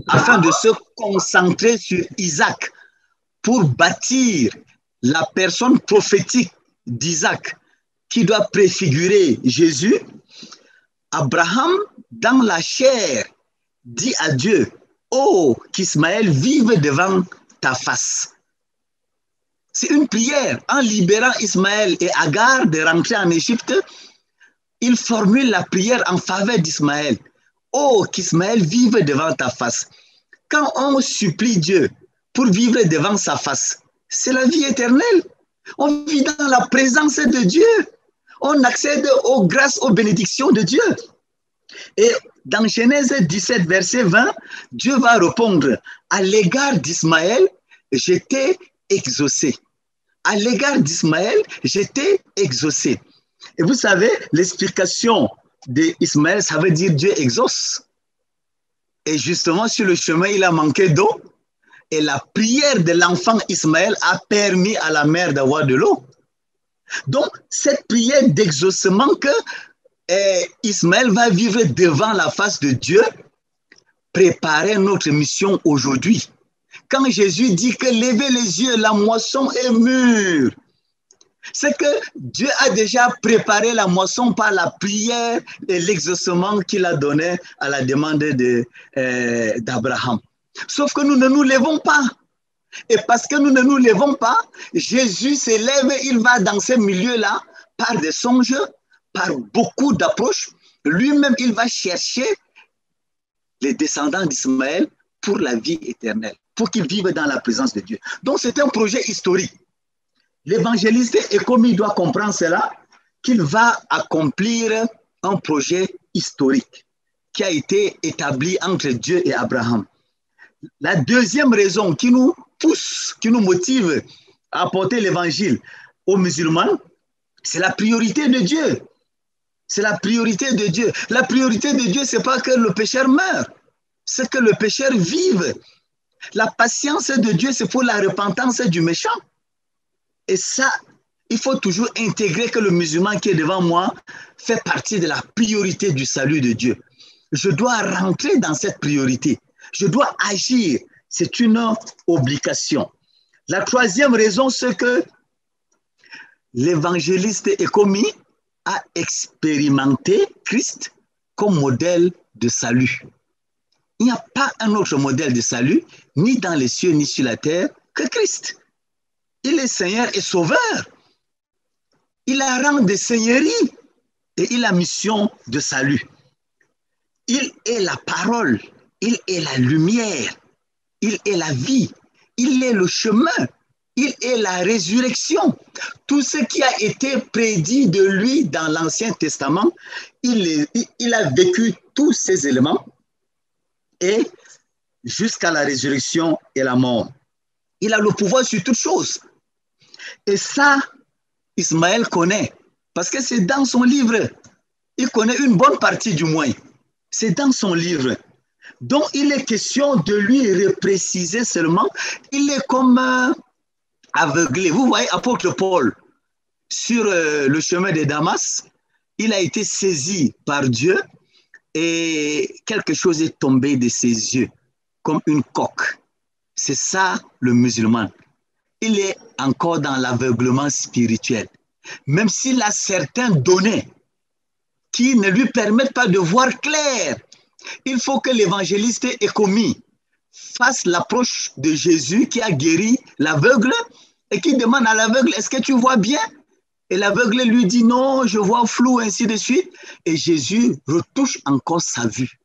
afin de se concentrer sur Isaac pour bâtir la personne prophétique d'Isaac qui doit préfigurer Jésus, Abraham, dans la chair, dit à Dieu, « Oh, qu'Ismaël vive devant ta face. » C'est une prière. En libérant Ismaël et Agar de rentrer en Égypte, il formule la prière en faveur d'Ismaël. « Oh, qu'Ismaël vive devant ta face. » Quand on supplie Dieu pour vivre devant sa face, c'est la vie éternelle. On vit dans la présence de Dieu. On accède aux grâces, aux bénédictions de Dieu. Et dans Genèse 17, verset 20, Dieu va répondre, à l'égard d'Ismaël, j'étais exaucé. À l'égard d'Ismaël, j'étais exaucé. Et vous savez, l'explication d'Ismaël, ça veut dire Dieu exauce. Et justement, sur le chemin, il a manqué d'eau. Et la prière de l'enfant Ismaël a permis à la mer d'avoir de l'eau. Donc, cette prière d'exaucement que Ismaël va vivre devant la face de Dieu, préparer notre mission aujourd'hui. Quand Jésus dit que levez les yeux, la moisson est mûre, C'est que Dieu a déjà préparé la moisson par la prière et l'exaucement qu'il a donné à la demande d'Abraham. Sauf que nous ne nous levons pas. Et parce que nous ne nous levons pas, Jésus s'élève, il va dans ce milieu-là par des songes, par beaucoup d'approches. Lui-même, il va chercher les descendants d'Ismaël pour la vie éternelle, pour qu'ils vivent dans la présence de Dieu. Donc, c'est un projet historique. L'évangéliste Ekomi doit comprendre cela, qu'il va accomplir un projet historique qui a été établi entre Dieu et Abraham. La deuxième raison qui nous pousse, qui nous motive à apporter l'évangile aux musulmans, c'est la priorité de Dieu. C'est la priorité de Dieu. La priorité de Dieu, ce n'est pas que le pécheur meure, c'est que le pécheur vive. La patience de Dieu, c'est pour la repentance du méchant. Et ça, il faut toujours intégrer que le musulman qui est devant moi fait partie de la priorité du salut de Dieu. Je dois rentrer dans cette priorité. Je dois agir. C'est une obligation. La troisième raison, c'est que l'évangéliste Ekomi a expérimenté Christ comme modèle de salut. Il n'y a pas un autre modèle de salut, ni dans les cieux, ni sur la terre, que Christ. Il est Seigneur et Sauveur. Il a rang de seigneurie et il a mission de salut. Il est la parole, il est la lumière, il est la vie, il est le chemin, il est la résurrection. Tout ce qui a été prédit de lui dans l'Ancien Testament, il a vécu tous ces éléments et jusqu'à la résurrection et la mort. Il a le pouvoir sur toutes choses. Et ça, Ismaël connaît, parce que c'est dans son livre. Il connaît une bonne partie du moins. C'est dans son livre. Donc, il est question de lui repréciser seulement. Il est comme aveuglé. Vous voyez, apôtre Paul, sur le chemin de Damas, il a été saisi par Dieu et quelque chose est tombé de ses yeux, comme une coque. C'est ça, le musulman. Il est encore dans l'aveuglement spirituel. Même s'il a certaines données qui ne lui permettent pas de voir clair, il faut que l'évangéliste Ekomi fasse l'approche de Jésus qui a guéri l'aveugle et qui demande à l'aveugle, est-ce que tu vois bien? Et l'aveugle lui dit, non, je vois flou, ainsi de suite. Et Jésus retouche encore sa vue.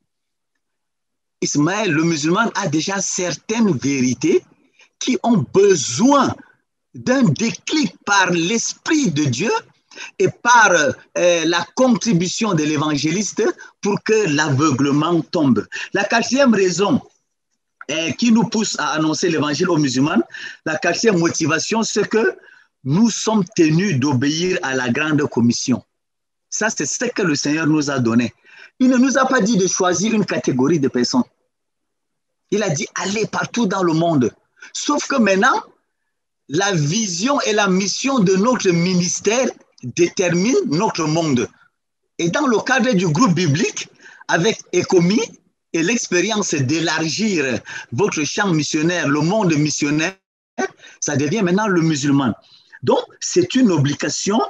Ismaël, le musulman, a déjà certaines vérités qui ont besoin d'un déclic par l'Esprit de Dieu et par la contribution de l'évangéliste pour que l'aveuglement tombe. La quatrième raison qui nous pousse à annoncer l'évangile aux musulmans, la quatrième motivation, c'est que nous sommes tenus d'obéir à la grande commission. Ça, c'est ce que le Seigneur nous a donné. Il ne nous a pas dit de choisir une catégorie de personnes. Il a dit, allez partout dans le monde. Sauf que maintenant, la vision et la mission de notre ministère déterminent notre monde. Et dans le cadre du groupe biblique, avec Ekomi et l'expérience d'élargir votre champ missionnaire, le monde missionnaire, ça devient maintenant le musulman. Donc, c'est une obligation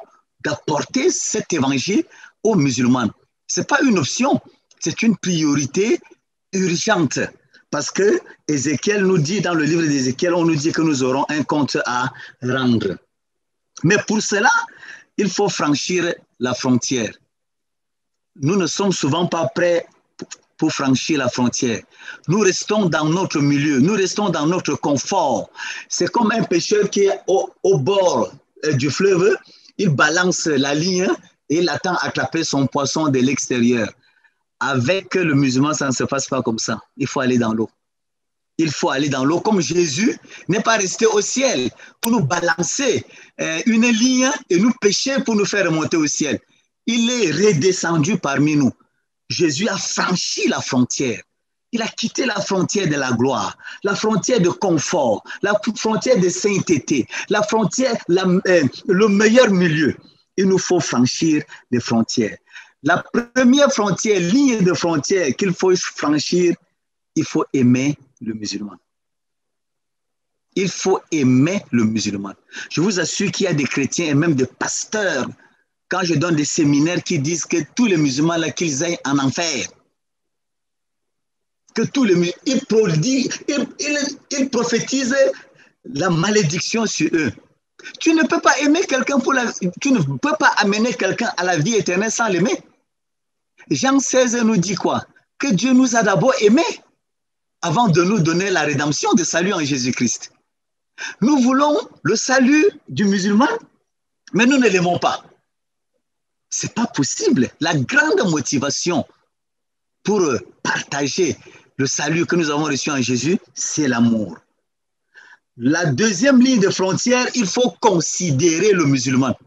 d'apporter cet évangile aux musulmans. Ce n'est pas une option, c'est une priorité urgente. Parce que Ézéchiel nous dit, dans le livre d'Ézéchiel, on nous dit que nous aurons un compte à rendre. Mais pour cela, il faut franchir la frontière. Nous ne sommes souvent pas prêts pour franchir la frontière. Nous restons dans notre milieu, nous restons dans notre confort. C'est comme un pêcheur qui est au bord du fleuve, il balance la ligne et il attend attraper son poisson de l'extérieur. Avec le musulman, ça ne se passe pas comme ça. Il faut aller dans l'eau. Il faut aller dans l'eau comme Jésus n'est pas resté au ciel pour nous balancer une ligne et nous pêcher pour nous faire remonter au ciel. Il est redescendu parmi nous. Jésus a franchi la frontière. Il a quitté la frontière de la gloire, la frontière de confort, la frontière de sainteté, la frontière, le meilleur milieu. Il nous faut franchir les frontières. La première frontière, ligne de frontière qu'il faut franchir, il faut aimer le musulman. Il faut aimer le musulman. Je vous assure qu'il y a des chrétiens et même des pasteurs, quand je donne des séminaires, qui disent que tous les musulmans, là, qu'ils aillent en enfer. Que tous les musulmans, ils prophétisent la malédiction sur eux. Tu ne peux pas aimer quelqu'un tu ne peux pas amener quelqu'un à la vie éternelle sans l'aimer. Jean 16 nous dit quoi? Que Dieu nous a d'abord aimés avant de nous donner la rédemption de salut en Jésus-Christ. Nous voulons le salut du musulman, mais nous ne l'aimons pas. Ce n'est pas possible. La grande motivation pour partager le salut que nous avons reçu en Jésus, c'est l'amour. La deuxième ligne de frontière, il faut considérer le musulman.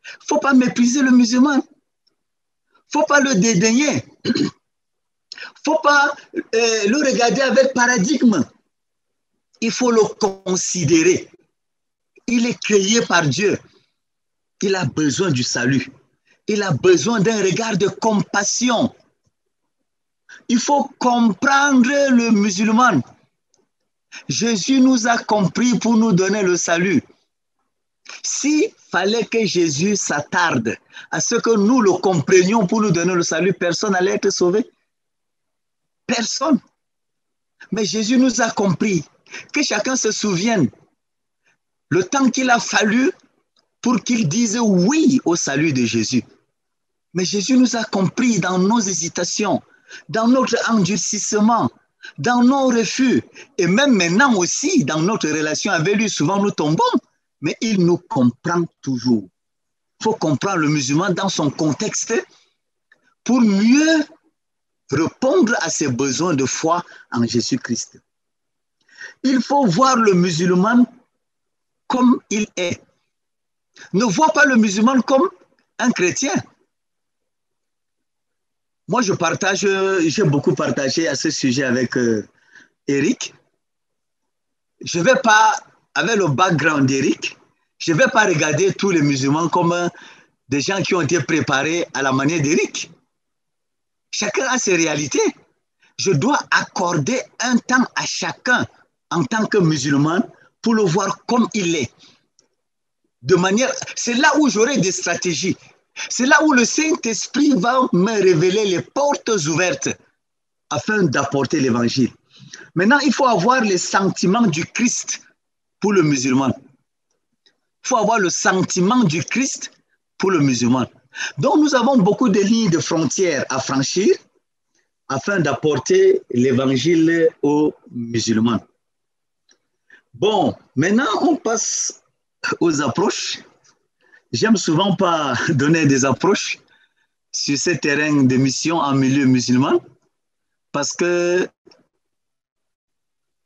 Il ne faut pas mépriser le musulman. Il ne faut pas le dédaigner. Il ne faut pas le regarder avec paradigme. Il faut le considérer. Il est créé par Dieu. Il a besoin du salut. Il a besoin d'un regard de compassion. Il faut comprendre le musulman. Jésus nous a compris pour nous donner le salut. S'il fallait que Jésus s'attarde à ce que nous le comprenions pour nous donner le salut, personne n'allait être sauvé. Personne. Mais Jésus nous a compris. Que chacun se souvienne le temps qu'il a fallu pour qu'il dise oui au salut de Jésus. Mais Jésus nous a compris dans nos hésitations, dans notre endurcissement, dans nos refus, et même maintenant aussi dans notre relation avec lui. Souvent nous tombons, mais il nous comprend toujours. Il faut comprendre le musulman dans son contexte pour mieux répondre à ses besoins de foi en Jésus-Christ. Il faut voir le musulman comme il est. Ne vois pas le musulman comme un chrétien. Moi, j'ai beaucoup partagé à ce sujet avec Eric. Je ne vais pas, avec le background d'Eric, je ne vais pas regarder tous les musulmans comme des gens qui ont été préparés à la manière d'Eric. Chacun a ses réalités. Je dois accorder un temps à chacun en tant que musulman pour le voir comme il est. C'est là où j'aurai des stratégies. C'est là où le Saint-Esprit va me révéler les portes ouvertes afin d'apporter l'évangile. Maintenant, il faut avoir les sentiments du Christ pour le musulman. Il faut avoir le sentiment du Christ pour le musulman. Donc, nous avons beaucoup de lignes de frontières à franchir afin d'apporter l'évangile aux musulmans. Bon, maintenant, on passe aux approches. J'aime souvent pas donner des approches sur ce terrain de mission en milieu musulman parce que,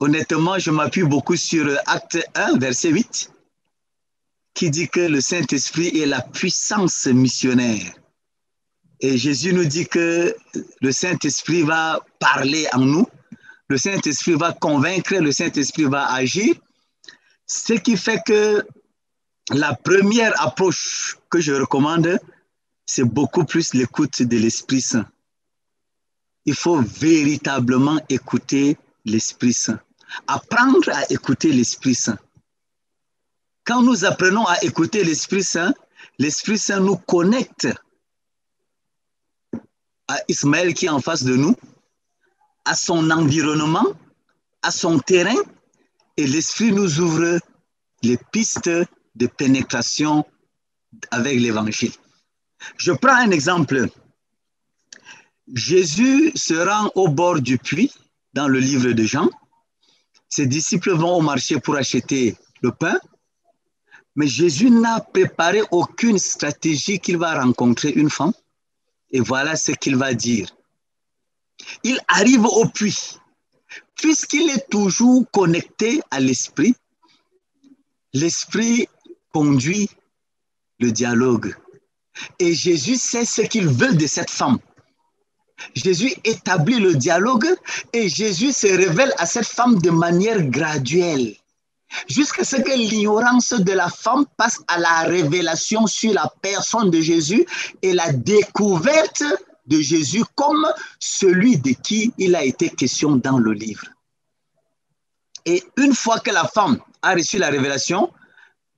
honnêtement, je m'appuie beaucoup sur Acte 1, verset 8, qui dit que le Saint-Esprit est la puissance missionnaire. Et Jésus nous dit que le Saint-Esprit va parler en nous, le Saint-Esprit va convaincre, le Saint-Esprit va agir. Ce qui fait que la première approche que je recommande, c'est beaucoup plus l'écoute de l'Esprit Saint. Il faut véritablement écouter l'Esprit Saint. Apprendre à écouter l'Esprit Saint. Quand nous apprenons à écouter l'Esprit Saint nous connecte à Ismaël qui est en face de nous, à son environnement, à son terrain, et l'Esprit nous ouvre les pistes de pénétration avec l'Évangile. Je prends un exemple. Jésus se rend au bord du puits, dans le livre de Jean. Ses disciples vont au marché pour acheter le pain, mais Jésus n'a préparé aucune stratégie qu'il va rencontrer une femme. Et voilà ce qu'il va dire. Il arrive au puits. Puisqu'il est toujours connecté à l'Esprit, l'Esprit conduit le dialogue. Et Jésus sait ce qu'il veut de cette femme. Jésus établit le dialogue et Jésus se révèle à cette femme de manière graduelle, jusqu'à ce que l'ignorance de la femme passe à la révélation sur la personne de Jésus et la découverte de Jésus comme celui de qui il a été question dans le livre. Et une fois que la femme a reçu la révélation,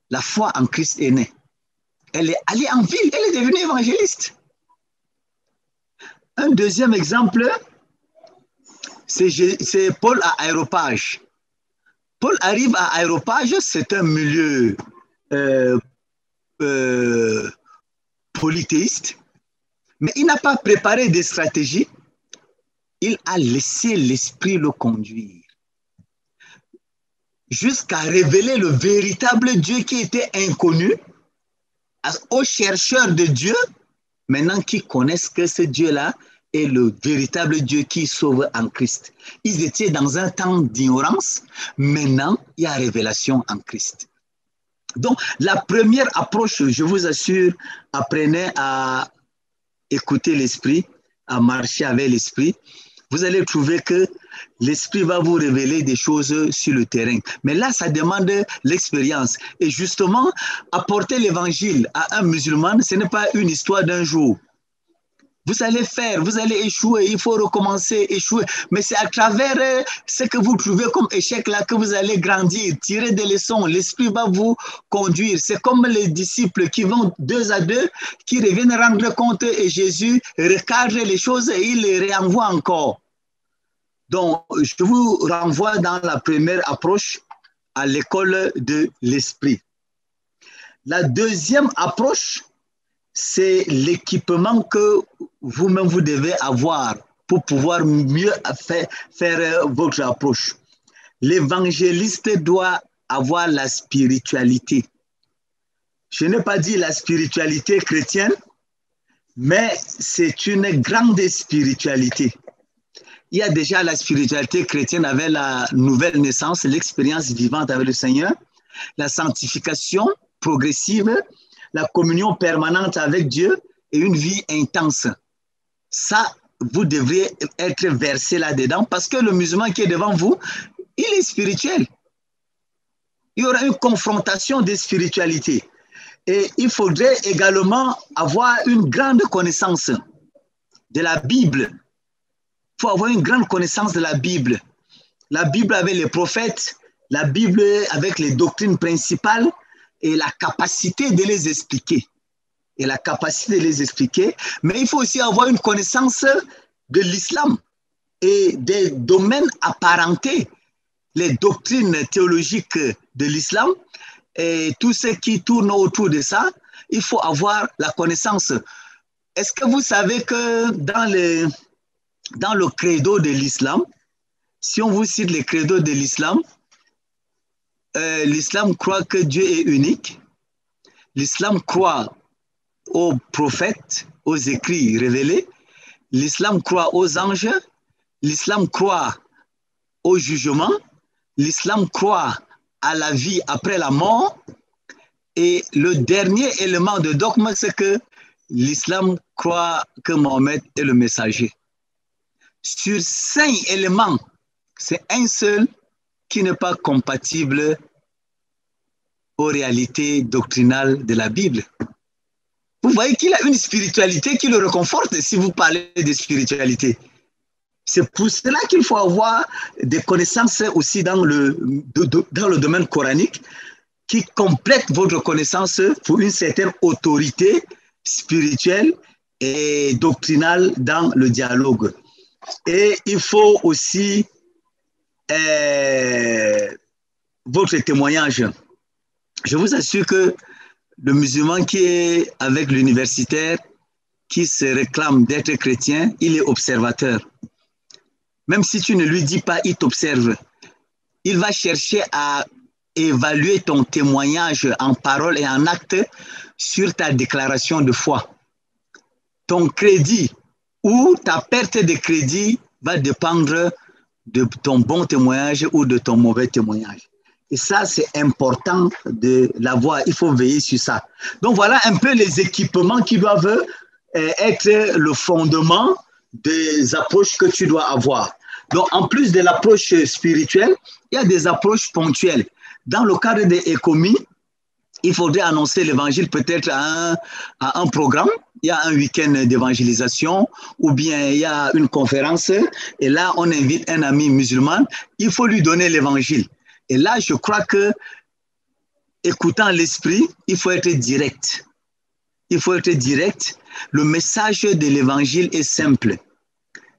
la foi en Christ est née. Elle est allée en ville, elle est devenue évangéliste. Un deuxième exemple, c'est Paul à Aéropage. Paul arrive à Aéropage, c'est un milieu polythéiste, mais il n'a pas préparé des stratégies, il a laissé l'Esprit le conduire jusqu'à révéler le véritable Dieu qui était inconnu aux chercheurs de Dieu, maintenant qui connaissent que ce Dieu-là est le véritable Dieu qui sauve en Christ. Ils étaient dans un temps d'ignorance, maintenant il y a révélation en Christ. Donc la première approche, je vous assure, apprenez à écouter l'Esprit, à marcher avec l'Esprit. Vous allez trouver que l'Esprit va vous révéler des choses sur le terrain. Mais là, ça demande l'expérience. Et justement, apporter l'évangile à un musulman, ce n'est pas une histoire d'un jour. Vous allez faire, vous allez échouer, il faut recommencer, échouer. Mais c'est à travers ce que vous trouvez comme échec là que vous allez grandir, tirer des leçons. L'Esprit va vous conduire. C'est comme les disciples qui vont 2 à 2, qui reviennent rendre compte et Jésus recadre les choses et il les réenvoie encore. Donc, je vous renvoie dans la première approche à l'école de l'Esprit. La deuxième approche, c'est l'équipement que vous-même vous devez avoir pour pouvoir mieux faire votre approche. L'évangéliste doit avoir la spiritualité. Je n'ai pas dit la spiritualité chrétienne, mais c'est une grande spiritualité. Il y a déjà la spiritualité chrétienne avec la nouvelle naissance, l'expérience vivante avec le Seigneur, la sanctification progressive, la communion permanente avec Dieu et une vie intense. Ça, vous devrez être versé là-dedans parce que le musulman qui est devant vous, il est spirituel. Il y aura une confrontation des spiritualités. Et il faudrait également avoir une grande connaissance de la Bible. Il faut avoir une grande connaissance de la Bible. La Bible avec les prophètes, la Bible avec les doctrines principales, et la capacité de les expliquer. Et la capacité de les expliquer. Mais il faut aussi avoir une connaissance de l'islam et des domaines apparentés, les doctrines théologiques de l'islam et tout ce qui tourne autour de ça. Il faut avoir la connaissance. Est-ce que vous savez que dans le credo de l'islam, si on vous cite les credos de l'islam, l'islam croit que Dieu est unique. L'islam croit aux prophètes, aux écrits révélés. L'islam croit aux anges. L'islam croit au jugement. L'islam croit à la vie après la mort. Et le dernier élément de dogme, c'est que l'islam croit que Mohammed est le messager. Sur 5 éléments, c'est un seul qui n'est pas compatible aux réalités doctrinales de la Bible. Vous voyez qu'il a une spiritualité qui le réconforte si vous parlez de spiritualité. C'est pour cela qu'il faut avoir des connaissances aussi dans le domaine coranique qui complètent votre connaissance pour une certaine autorité spirituelle et doctrinale dans le dialogue. Et il faut aussi votre témoignage. Je vous assure que le musulman qui est avec l'universitaire, qui se réclame d'être chrétien, il est observateur. Même si tu ne lui dis pas, il t'observe. Il va chercher à évaluer ton témoignage en parole et en acte sur ta déclaration de foi. Ton crédit ou ta perte de crédit va dépendre de ton bon témoignage ou de ton mauvais témoignage. Et ça, c'est important de l'avoir. Il faut veiller sur ça. Donc, voilà un peu les équipements qui doivent être le fondement des approches que tu dois avoir. Donc, en plus de l'approche spirituelle, il y a des approches ponctuelles. Dans le cadre des ECOMI, il faudrait annoncer l'évangile peut-être à un programme. Il y a un week-end d'évangélisation ou bien il y a une conférence et là, on invite un ami musulman. Il faut lui donner l'évangile. Et là, je crois que, écoutant l'esprit, il faut être direct. Il faut être direct. Le message de l'évangile est simple.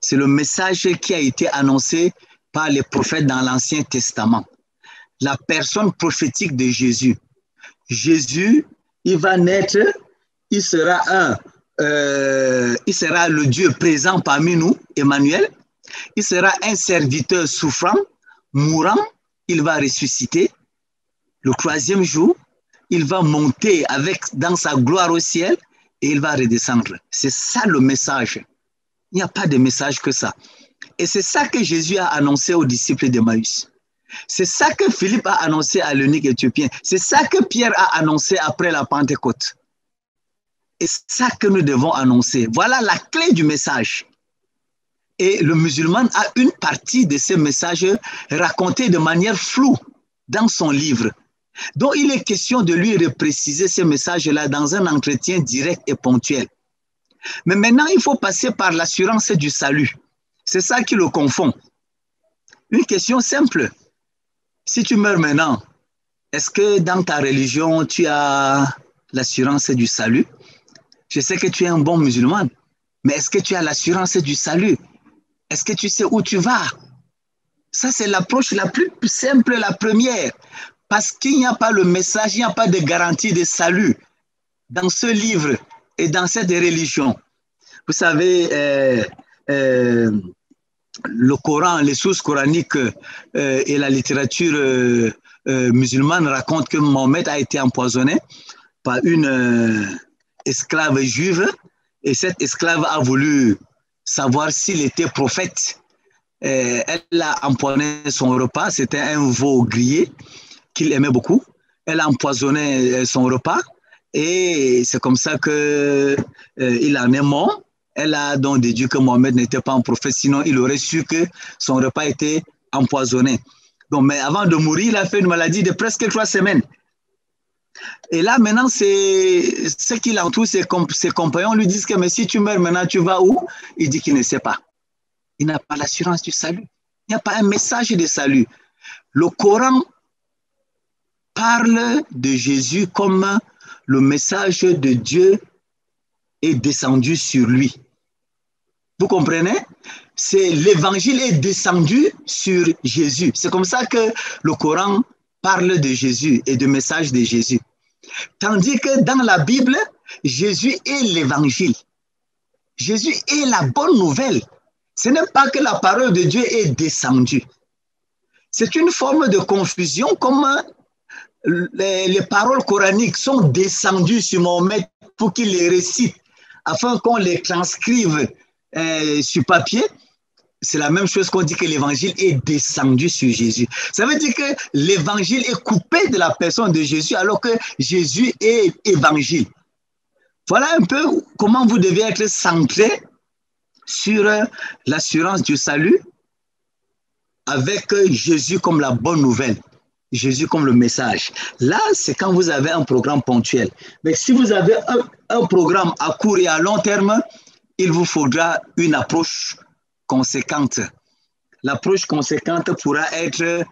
C'est le message qui a été annoncé par les prophètes dans l'Ancien Testament. La personne prophétique de Jésus. Jésus, il va naître, il sera le Dieu présent parmi nous, Emmanuel. Il sera un serviteur souffrant, mourant, il va ressusciter. Le troisième jour, il va monter dans sa gloire au ciel et il va redescendre. C'est ça le message. Il n'y a pas de message que ça. Et c'est ça que Jésus a annoncé aux disciples d'Emmaüs. C'est ça que Philippe a annoncé à l'eunuque éthiopien. C'est ça que Pierre a annoncé après la Pentecôte. Et c'est ça que nous devons annoncer. Voilà la clé du message. Et le musulman a une partie de ces messages racontés de manière floue dans son livre. Donc, il est question de lui repréciser ces messages-là dans un entretien direct et ponctuel. Mais maintenant, il faut passer par l'assurance du salut. C'est ça qui le confond. Une question simple. Si tu meurs maintenant, est-ce que dans ta religion, tu as l'assurance du salut? Je sais que tu es un bon musulman, mais est-ce que tu as l'assurance du salut? Est-ce que tu sais où tu vas? Ça, c'est l'approche la plus simple, la première. Parce qu'il n'y a pas le message, il n'y a pas de garantie de salut dans ce livre et dans cette religion. Vous savez, le Coran, les sources coraniques et la littérature musulmane racontent que Mohammed a été empoisonné par une esclave juive et cette esclave a voulu savoir s'il était prophète. Elle a empoisonné son repas, c'était un veau grillé qu'il aimait beaucoup. Elle a empoisonné son repas et c'est comme ça qu'il en est mort. Elle a donc déduit que Mohammed n'était pas un prophète, sinon il aurait su que son repas était empoisonné. Donc, mais avant de mourir, il a fait une maladie de presque 3 semaines. Et là, maintenant, ce qui l'entoure, ses compagnons lui disent que mais si tu meurs maintenant, tu vas où? Il dit qu'il ne sait pas. Il n'a pas l'assurance du salut. Il n'y a pas un message de salut. Le Coran parle de Jésus comme le message de Dieu est descendu sur lui. Vous comprenez? L'évangile est descendu sur Jésus. C'est comme ça que le Coran parle de Jésus et du message de Jésus. Tandis que dans la Bible, Jésus est l'évangile. Jésus est la bonne nouvelle. Ce n'est pas que la parole de Dieu est descendue. C'est une forme de confusion comme les paroles coraniques sont descendues sur Mohammed pour qu'il les récite, afin qu'on les transcrive sur papier. C'est la même chose qu'on dit que l'évangile est descendu sur Jésus. Ça veut dire que l'évangile est coupé de la personne de Jésus alors que Jésus est évangile. Voilà un peu comment vous devez être centré sur l'assurance du salut avec Jésus comme la bonne nouvelle, Jésus comme le message. Là, c'est quand vous avez un programme ponctuel. Mais si vous avez un programme à court et à long terme, il vous faudra une approche conséquente. L'approche conséquente pourra être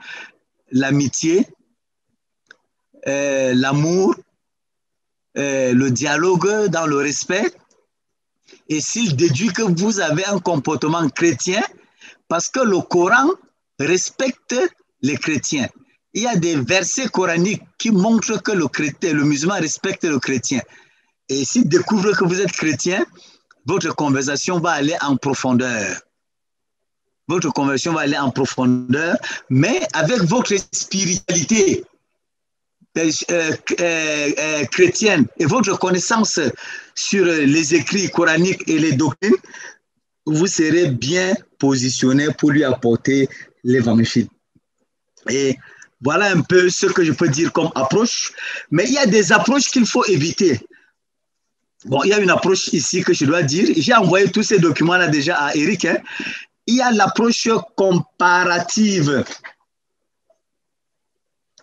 l'amitié, l'amour, le dialogue dans le respect. Et s'il déduit que vous avez un comportement chrétien, parce que le Coran respecte les chrétiens. Il y a des versets coraniques qui montrent que le musulman respecte le chrétien. Et s'il découvre que vous êtes chrétien, votre conversation va aller en profondeur. Votre conversion va aller en profondeur, mais avec votre spiritualité chrétienne et votre connaissance sur les écrits coraniques et les doctrines, vous serez bien positionné pour lui apporter l'évangile. Et voilà un peu ce que je peux dire comme approche, mais il y a des approches qu'il faut éviter. Bon, il y a une approche ici que je dois dire. J'ai envoyé tous ces documents-là déjà à Eric. Hein. Il y a l'approche comparative.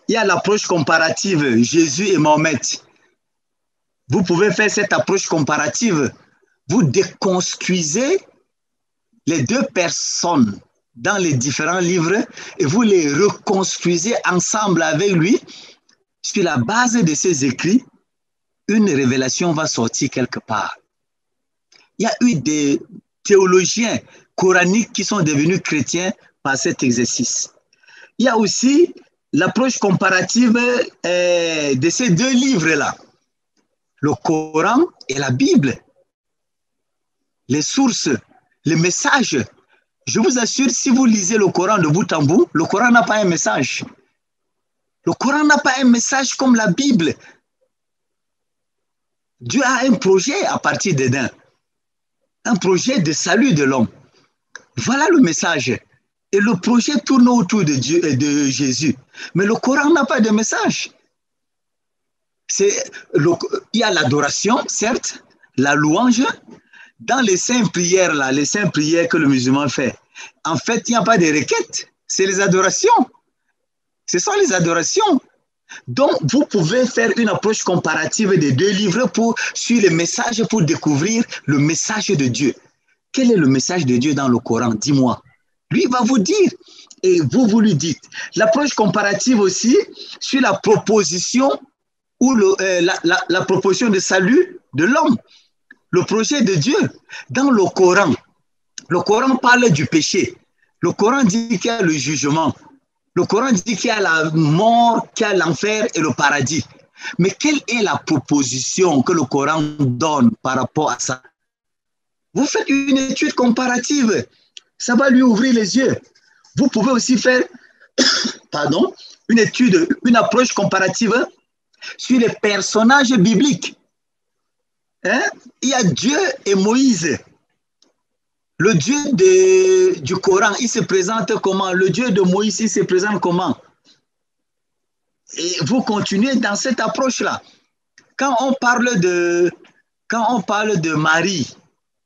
Il y a l'approche comparative, Jésus et Mohammed. Vous pouvez faire cette approche comparative. Vous déconstruisez les deux personnes dans les différents livres et vous les reconstruisez ensemble avec lui. Sur la base de ces écrits, une révélation va sortir quelque part. Il y a eu des théologiens coraniques qui sont devenus chrétiens par cet exercice. Il y a aussi l'approche comparative de ces deux livres-là, le Coran et la Bible. Les sources, les messages. Je vous assure, si vous lisez le Coran de bout en bout, le Coran n'a pas un message. Le Coran n'a pas un message comme la Bible. Dieu a un projet à partir d'Éden. Un projet de salut de l'homme. Voilà le message. Et le projet tourne autour de Dieu et de Jésus. Mais le Coran n'a pas de message. Il y a l'adoration, certes, la louange. Dans les saintes prières, là, les saintes prières que le musulman fait, en fait, il n'y a pas de requêtes. C'est les adorations. Ce sont les adorations. Donc, vous pouvez faire une approche comparative des deux livres sur les messages pour découvrir le message de Dieu. Quel est le message de Dieu dans le Coran? Dis-moi. Lui va vous dire et vous lui dites. L'approche comparative aussi sur la proposition ou la proposition de salut de l'homme. Le projet de Dieu dans le Coran parle du péché. Le Coran dit qu'il y a le jugement. Le Coran dit qu'il y a la mort, qu'il y a l'enfer et le paradis. Mais quelle est la proposition que le Coran donne par rapport à ça? Vous faites une étude comparative. Ça va lui ouvrir les yeux. Vous pouvez aussi faire une approche comparative sur les personnages bibliques. Il y a Dieu et Moïse. Le Dieu du Coran, il se présente comment? Le Dieu de Moïse, il se présente comment? Et vous continuez dans cette approche-là. Quand on parle de Marie,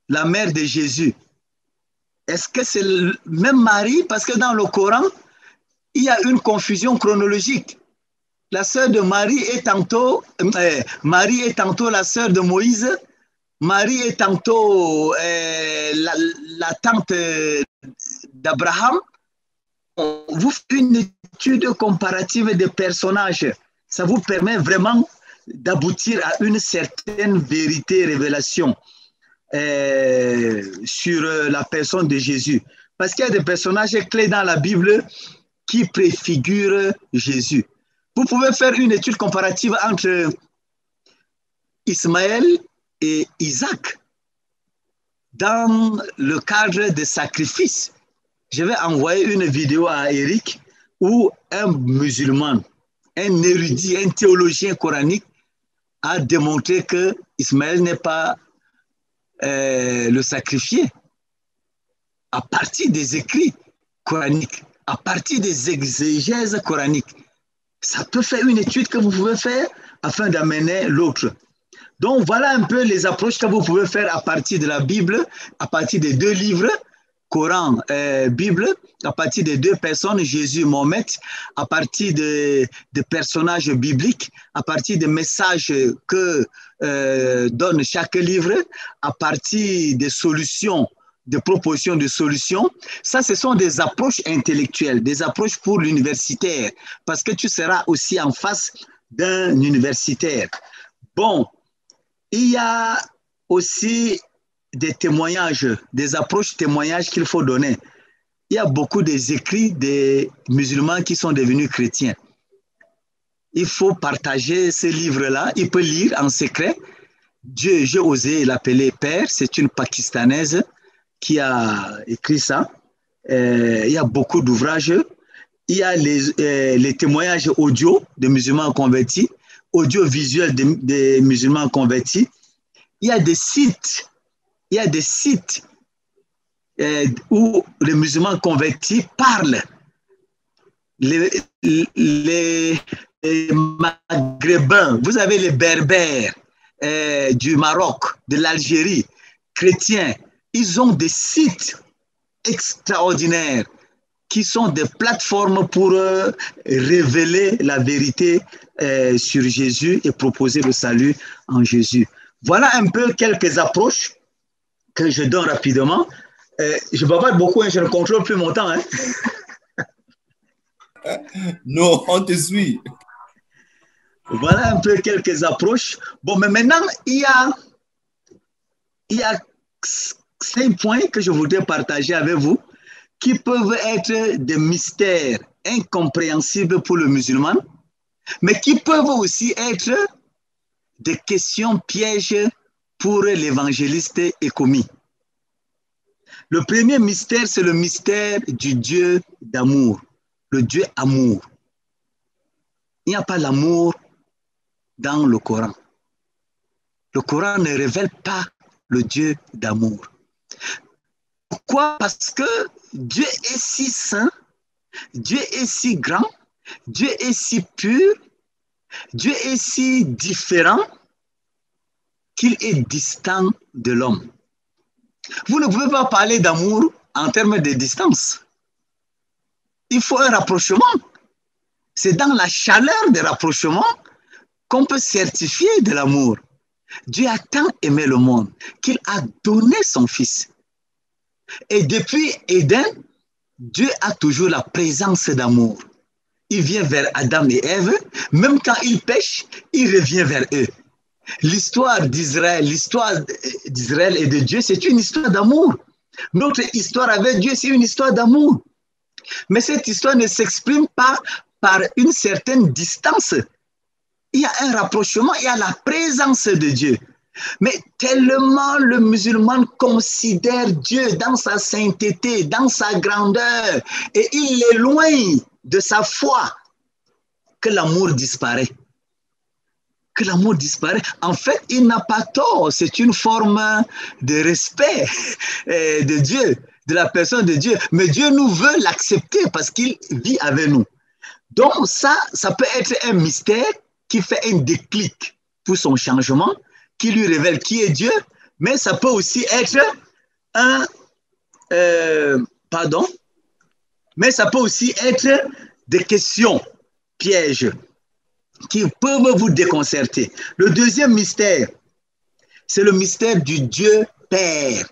la mère de Jésus, est-ce que c'est le même Marie? Parce que dans le Coran, il y a une confusion chronologique. La sœur de Marie est tantôt la sœur de Moïse. Marie est tantôt la tante d'Abraham. Vous faites une étude comparative des personnages. Ça vous permet vraiment d'aboutir à une certaine vérité, révélation sur la personne de Jésus. Parce qu'il y a des personnages clés dans la Bible qui préfigurent Jésus. Vous pouvez faire une étude comparative entre Ismaël et Isaac dans le cadre des sacrifices. Je vais envoyer une vidéo à Eric où un musulman, un érudit, un théologien coranique a démontré que Ismaël n'est pas le sacrifié à partir des écrits coraniques, à partir des exégèses coraniques. Ça peut faire une étude que vous pouvez faire afin d'amener l'autre. Donc, voilà un peu les approches que vous pouvez faire à partir de la Bible, à partir des deux livres, Coran, Bible, à partir des deux personnes, Jésus, Mohamed, à partir des personnages bibliques, à partir des messages que donne chaque livre, à partir des solutions, des propositions de solutions. Ça, ce sont des approches intellectuelles, des approches pour l'universitaire, parce que tu seras aussi en face d'un universitaire. Bon, il y a aussi des témoignages, des approches témoignages qu'il faut donner. Il y a beaucoup des écrits des musulmans qui sont devenus chrétiens. Il faut partager ces livres-là. Il peut lire en secret. Dieu, j'ai osé l'appeler Père, c'est une Pakistanaise qui a écrit ça. Il y a beaucoup d'ouvrages. Il y a les témoignages audio des musulmans convertis, audiovisuels des musulmans convertis. Il y a des sites où les musulmans convertis parlent. Les Maghrébins, vous avez les Berbères du Maroc, de l'Algérie, chrétiens, ils ont des sites extraordinaires qui sont des plateformes pour révéler la vérité sur Jésus et proposer le salut en Jésus. Voilà un peu quelques approches que je donne rapidement Je ne parle pas beaucoup, hein, je ne contrôle plus mon temps. Hein. Non, on te suit. Voilà un peu quelques approches. Bon, mais maintenant, il y a 5 points que je voudrais partager avec vous qui peuvent être des mystères incompréhensibles pour le musulman, mais qui peuvent aussi être des questions pièges pour l'évangéliste et commis. Le premier mystère, c'est le mystère du Dieu d'amour, le Dieu amour. Il n'y a pas l'amour dans le Coran. Le Coran ne révèle pas le Dieu d'amour. Pourquoi? Parce que Dieu est si saint, Dieu est si grand, Dieu est si pur, Dieu est si différent qu'il est distant de l'homme. Vous ne pouvez pas parler d'amour en termes de distance. Il faut un rapprochement. C'est dans la chaleur des rapprochements qu'on peut certifier de l'amour. Dieu a tant aimé le monde qu'il a donné son Fils. Et depuis Éden, Dieu a toujours la présence d'amour. Il vient vers Adam et Ève, même quand ils pêchent, il revient vers eux. L'histoire d'Israël et de Dieu, c'est une histoire d'amour. Notre histoire avec Dieu, c'est une histoire d'amour. Mais cette histoire ne s'exprime pas par une certaine distance. Il y a un rapprochement, il y a la présence de Dieu. Mais tellement le musulman considère Dieu dans sa sainteté, dans sa grandeur, et il l'éloigne de sa foi, que l'amour disparaît. Que l'amour disparaît. En fait, il n'a pas tort. C'est une forme de respect de Dieu, de la personne de Dieu. Mais Dieu nous veut l'accepter parce qu'il vit avec nous. Donc ça peut être un mystère qui fait un déclic pour son changement, qui lui révèle qui est Dieu, mais ça peut aussi être mais ça peut aussi être des questions pièges qui peuvent vous déconcerter. Le deuxième mystère, c'est le mystère du Dieu Père.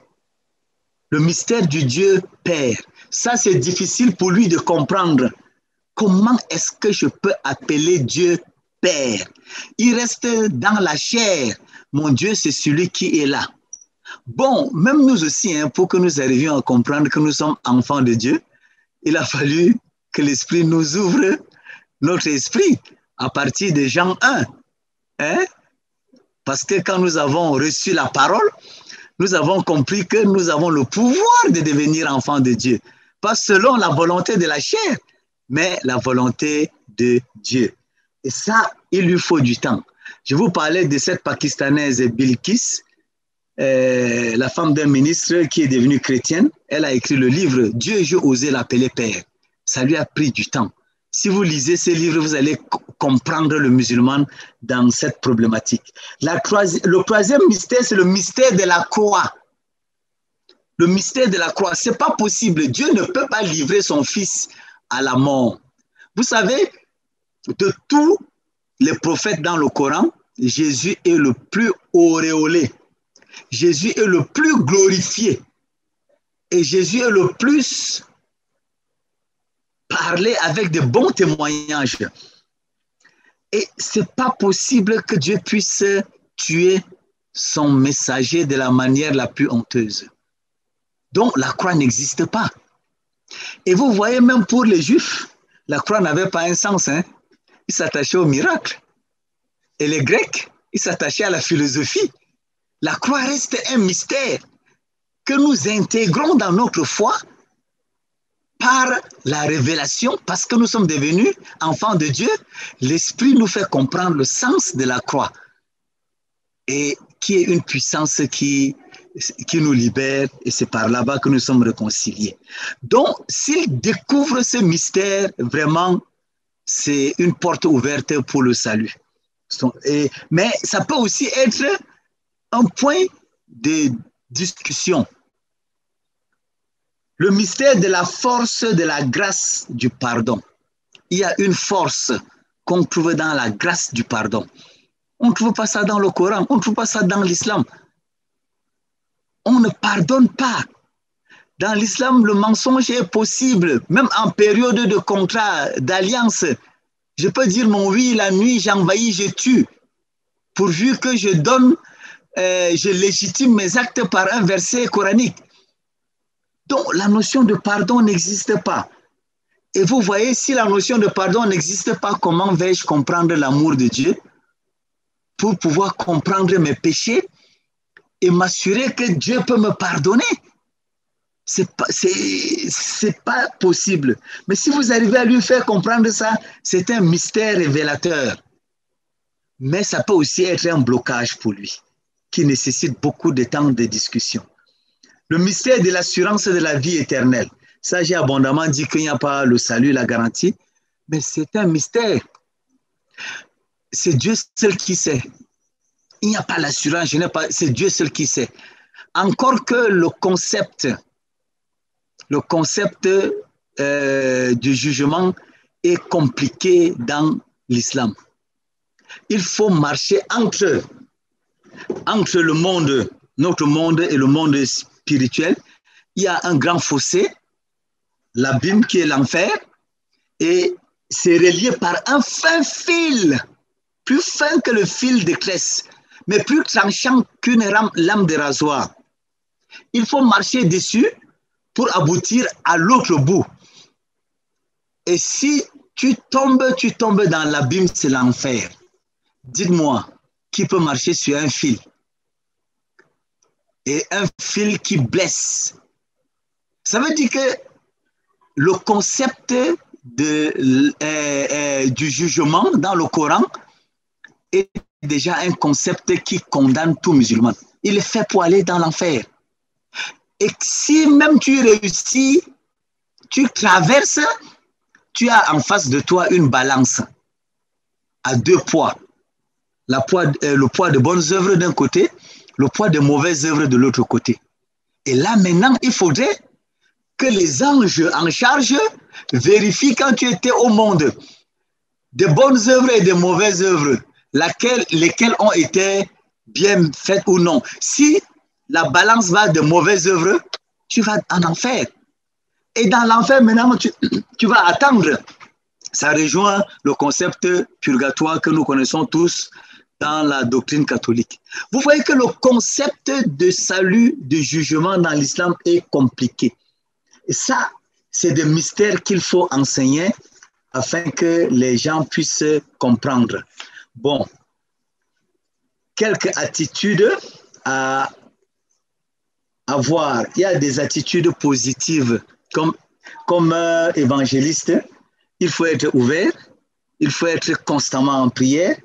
Le mystère du Dieu Père. Ça, c'est difficile pour lui de comprendre. Comment est-ce que je peux appeler Dieu Père? Il reste dans la chair. Mon Dieu, c'est celui qui est là. Bon, même nous aussi, hein, pour que nous arrivions à comprendre que nous sommes enfants de Dieu, il a fallu que l'Esprit nous ouvre notre esprit à partir de Jean 1. Hein? Parce que quand nous avons reçu la parole, nous avons compris que nous avons le pouvoir de devenir enfants de Dieu. Pas selon la volonté de la chair, mais la volonté de Dieu. Et ça, il lui faut du temps. Je vous parlais de cette Pakistanaise Bilkis, la femme d'un ministre qui est devenue chrétienne. Elle a écrit le livre « Dieu, j'ai osé l'appeler Père ». Ça lui a pris du temps. Si vous lisez ces livres, vous allez comprendre le musulman dans cette problématique. Le troisième mystère, c'est le mystère de la croix. Le mystère de la croix, ce n'est pas possible. Dieu ne peut pas livrer son fils à la mort. Vous savez, de tous les prophètes dans le Coran, Jésus est le plus auréolé. Jésus est le plus glorifié. Et Jésus est le plus parlé avec de bons témoignages. Et ce n'est pas possible que Dieu puisse tuer son messager de la manière la plus honteuse. Donc la croix n'existe pas. Et vous voyez, même pour les Juifs, la croix n'avait pas un sens. Hein? Ils s'attachaient au miracle. Et les Grecs, ils s'attachaient à la philosophie. La croix reste un mystère que nous intégrons dans notre foi par la révélation, parce que nous sommes devenus enfants de Dieu. L'Esprit nous fait comprendre le sens de la croix et qui est une puissance qui nous libère, et c'est par là-bas que nous sommes réconciliés. Donc, s'il découvre ce mystère, vraiment, c'est une porte ouverte pour le salut. Mais ça peut aussi être un point de discussion. Le mystère de la force de la grâce du pardon. Il y a une force qu'on trouve dans la grâce du pardon. On ne trouve pas ça dans le Coran, on ne trouve pas ça dans l'islam. On ne pardonne pas. Dans l'islam, le mensonge est possible, même en période de contrat, d'alliance. Je peux dire mon oui la nuit, j'envahis, je tue. Pourvu que je donne, je légitime mes actes par un verset coranique. Donc, la notion de pardon n'existe pas. Et vous voyez, si la notion de pardon n'existe pas, comment vais-je comprendre l'amour de Dieu pour pouvoir comprendre mes péchés et m'assurer que Dieu peut me pardonner? C'est pas possible. Mais si vous arrivez à lui faire comprendre ça, c'est un mystère révélateur. Mais ça peut aussi être un blocage pour lui, qui nécessite beaucoup de temps de discussion. Le mystère de l'assurance de la vie éternelle. Ça, j'ai abondamment dit qu'il n'y a pas le salut, la garantie, mais c'est un mystère. C'est Dieu seul qui sait. Il n'y a pas l'assurance, c'est Dieu seul qui sait. Encore que le concept du jugement est compliqué dans l'islam. Il faut marcher entre le monde, notre monde et le monde spirituel. Il y a un grand fossé, l'abîme qui est l'enfer, et c'est relié par un fin fil, plus fin que le fil de Crès, mais plus tranchant qu'une lame de rasoir. Il faut marcher dessus pour aboutir à l'autre bout. Et si tu tombes dans l'abîme, c'est l'enfer. Dites-moi, qui peut marcher sur un fil? Et un fil qui blesse. Ça veut dire que le concept du jugement dans le Coran est déjà un concept qui condamne tout musulman. Il est fait pour aller dans l'enfer. Et si même tu réussis, tu traverses, tu as en face de toi une balance à deux poids. Le poids de bonnes œuvres d'un côté, le poids de mauvaises œuvres de l'autre côté. Et là, maintenant, il faudrait que les anges en charge vérifient quand tu étais au monde de bonnes œuvres et de mauvaises œuvres, lesquelles ont été bien faites ou non. Si la balance va de mauvaises œuvres, tu vas en enfer. Et dans l'enfer, maintenant, tu vas attendre. Ça rejoint le concept purgatoire que nous connaissons tous dans la doctrine catholique. Vous voyez que le concept de salut, de jugement dans l'islam est compliqué. Et ça, c'est des mystères qu'il faut enseigner afin que les gens puissent comprendre. Bon, quelques attitudes à avoir. Il y a des attitudes positives. Comme évangéliste, il faut être ouvert, il faut être constamment en prière,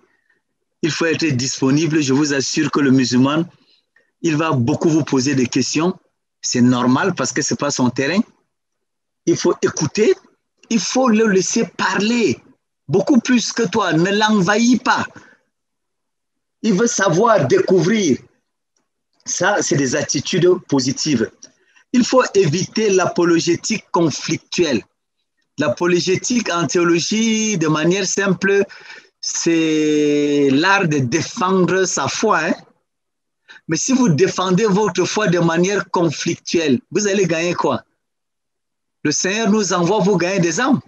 il faut être disponible. Je vous assure que le musulman, il va beaucoup vous poser des questions. C'est normal parce que ce n'est pas son terrain. Il faut écouter, il faut le laisser parler beaucoup plus que toi. Ne l'envahis pas. Il veut savoir, découvrir. Ça, c'est des attitudes positives. Il faut éviter l'apologétique conflictuelle. L'apologétique en théologie, de manière simple, c'est l'art de défendre sa foi. Hein? Mais si vous défendez votre foi de manière conflictuelle, vous allez gagner quoi? Le Seigneur nous envoie pour gagner des âmes.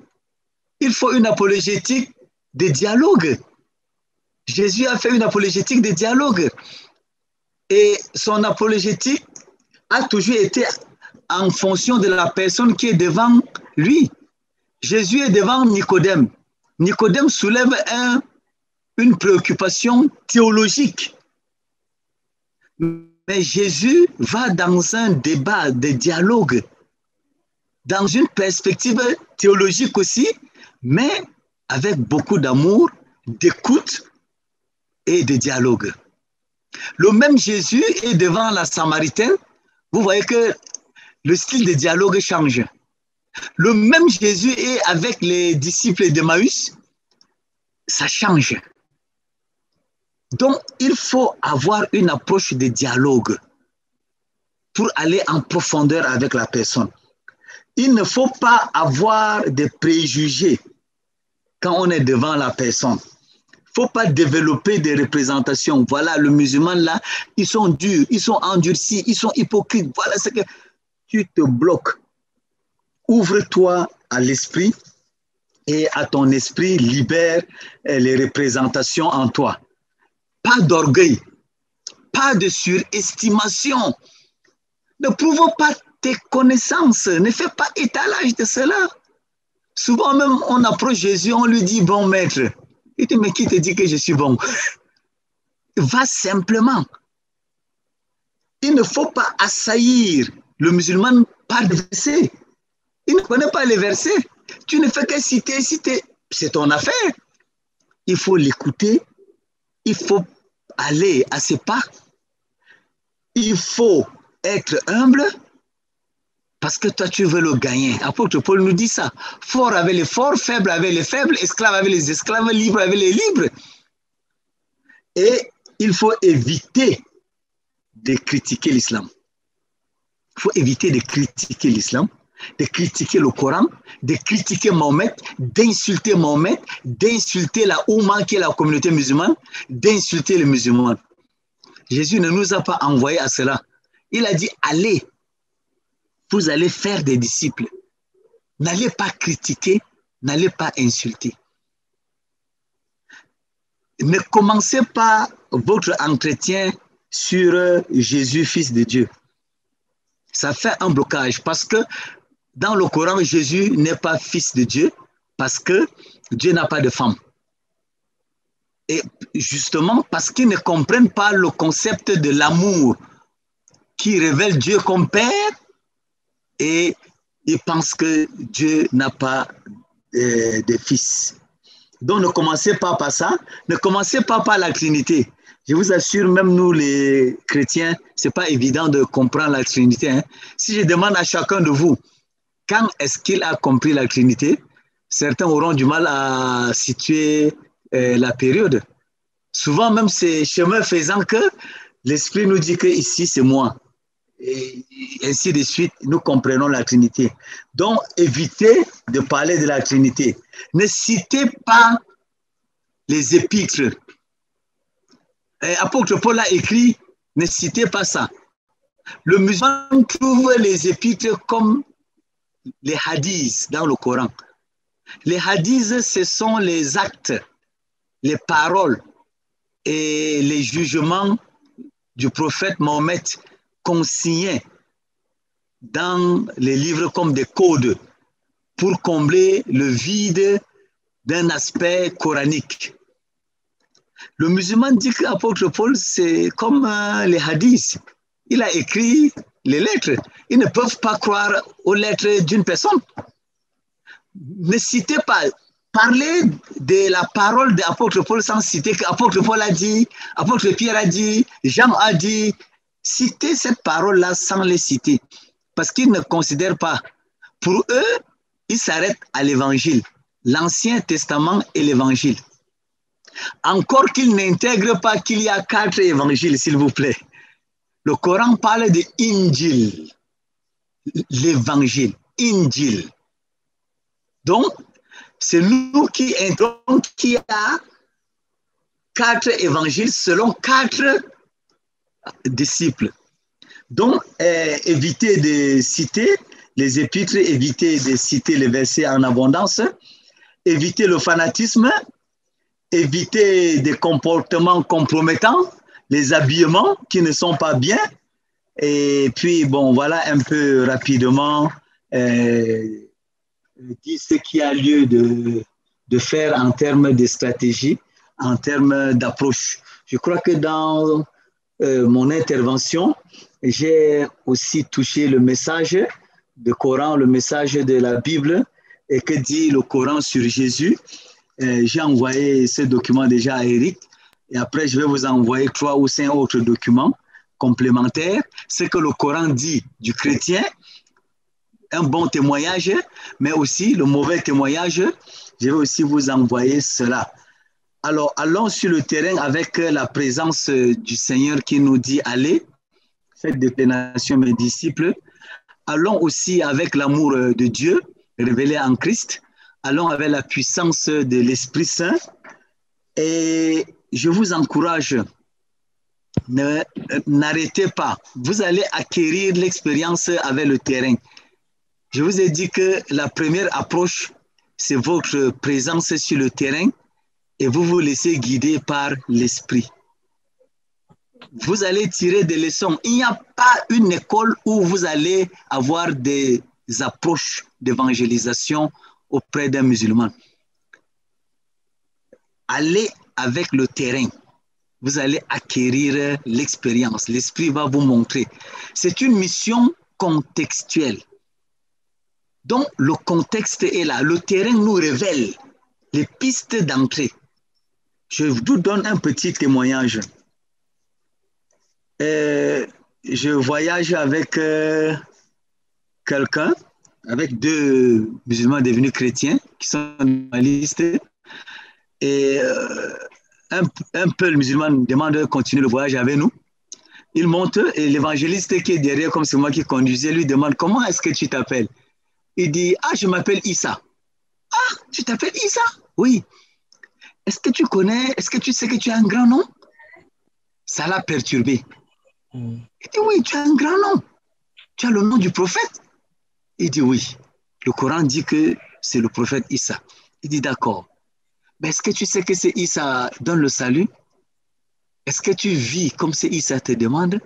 Il faut une apologétique de dialogue. Jésus a fait une apologétique de dialogue. Et son apologétique a toujours été en fonction de la personne qui est devant lui. Jésus est devant Nicodème. Nicodème soulève une préoccupation théologique. Mais Jésus va dans un débat de dialogue, dans une perspective théologique aussi, mais avec beaucoup d'amour, d'écoute et de dialogue. Le même Jésus est devant la Samaritaine. Vous voyez que le style de dialogue change. Le même Jésus est avec les disciples d'Emmaüs. Ça change. Donc, il faut avoir une approche de dialogue pour aller en profondeur avec la personne. Il ne faut pas avoir de préjugés quand on est devant la personne. Il ne faut pas développer des représentations. Voilà, le musulman là, ils sont durs, ils sont endurcis, ils sont hypocrites. Voilà ce que... tu te bloques. Ouvre-toi à l'esprit et à ton esprit libère les représentations en toi. Pas d'orgueil, pas de surestimation. Ne prouve pas tes connaissances, ne fais pas étalage de cela. Souvent même, on approche Jésus, on lui dit, bon maître. Il dit, mais qui te dit que je suis bon? Va simplement. Il ne faut pas assaillir le musulman par des versets. Il ne connaît pas les versets. Tu ne fais que citer. C'est ton affaire. Il faut l'écouter. Il faut aller à ses pas. Il faut être humble parce que toi, tu veux le gagner. Apôtre Paul nous dit ça. Fort avec les forts, faible avec les faibles, esclave avec les esclaves, libre avec les libres. Et il faut éviter de critiquer l'islam. Il faut éviter de critiquer l'islam, de critiquer le Coran, de critiquer Mohamed, d'insulter Mohamed, d'insulter la Oumma qui est la communauté musulmane, d'insulter les musulmans. Jésus ne nous a pas envoyés à cela. Il a dit, allez, vous allez faire des disciples. N'allez pas critiquer, n'allez pas insulter. Ne commencez pas votre entretien sur Jésus, fils de Dieu. Ça fait un blocage parce que dans le Coran, Jésus n'est pas fils de Dieu parce que Dieu n'a pas de femme. Et justement parce qu'ils ne comprennent pas le concept de l'amour qui révèle Dieu comme Père et ils pensent que Dieu n'a pas de fils. Donc ne commencez pas par ça, ne commencez pas par la Trinité. Je vous assure, même nous les chrétiens, ce n'est pas évident de comprendre la Trinité. Hein. Si je demande à chacun de vous, quand est-ce qu'il a compris la Trinité, certains auront du mal à situer la période. Souvent même c'est chemin faisant que l'Esprit nous dit que ici c'est moi. Et ainsi de suite, nous comprenons la Trinité. Donc, évitez de parler de la Trinité. Ne citez pas les épîtres. Apôtre Paul a écrit, ne citez pas ça. Le musulman trouve les épîtres comme les hadiths dans le Coran. Les hadiths, ce sont les actes, les paroles et les jugements du prophète Mohammed consignés dans les livres comme des codes pour combler le vide d'un aspect coranique. Le musulman dit que l'apôtre Paul, c'est comme les hadiths. Il a écrit les lettres. Ils ne peuvent pas croire aux lettres d'une personne. Ne citez pas. Parlez de la parole de l'apôtre Paul sans citer qu'apôtre Paul a dit, apôtre Pierre a dit, Jean a dit. Citez cette parole-là sans les citer. Parce qu'ils ne considèrent pas. Pour eux, ils s'arrêtent à l'évangile. L'Ancien Testament et l'évangile. Encore qu'ils n'intègrent pas qu'il y a 4 évangiles, s'il vous plaît. Le Coran parle de Injil, l'évangile, Injil. Donc, c'est nous qui introduisons qu'il y a 4 évangiles selon 4 disciples. Donc, évitez de citer les épîtres, évitez de citer les versets en abondance, évitez le fanatisme, évitez des comportements compromettants, les habillements qui ne sont pas bien. Et puis, bon, voilà un peu rapidement ce qu'il y a lieu de faire en termes de stratégie, en termes d'approche. Je crois que dans mon intervention, j'ai aussi touché le message du Coran, le message de la Bible et que dit le Coran sur Jésus. J'ai envoyé ce document déjà à Eric et après je vais vous envoyer 3 ou 5 autres documents complémentaires. Ce que le Coran dit du chrétien, un bon témoignage, mais aussi le mauvais témoignage. Je vais aussi vous envoyer cela. Alors, allons sur le terrain avec la présence du Seigneur qui nous dit « Allez, faites des nations mes disciples ». Allons aussi avec l'amour de Dieu révélé en Christ. Allons avec la puissance de l'Esprit Saint. Et je vous encourage N'arrêtez pas. Vous allez acquérir l'expérience avec le terrain. Je vous ai dit que la première approche, c'est votre présence sur le terrain et vous vous laissez guider par l'esprit. Vous allez tirer des leçons. Il n'y a pas une école où vous allez avoir des approches d'évangélisation auprès d'un musulman. Allez avec le terrain. Vous allez acquérir l'expérience. L'esprit va vous montrer. C'est une mission contextuelle. Donc, le contexte est là. Le terrain nous révèle les pistes d'entrée. Je vous donne un petit témoignage. Je voyage avec quelqu'un, avec 2 musulmans devenus chrétiens qui sont dans ma liste. Et un peu le musulman demande de continuer le voyage avec nous. Il monte et l'évangéliste qui est derrière, comme c'est moi qui conduisais, lui demande comment est-ce que tu t'appelles? Il dit, ah, je m'appelle Issa. Ah, tu t'appelles Issa? Oui. Est-ce que tu sais que tu as un grand nom? Ça l'a perturbé. Il dit, oui, tu as un grand nom. Tu as le nom du prophète? Il dit, oui. Le Coran dit que c'est le prophète Issa. Il dit, d'accord. Mais est-ce que tu sais que c'est Issa donne le salut? Est-ce que tu vis comme c'est Issa te demande?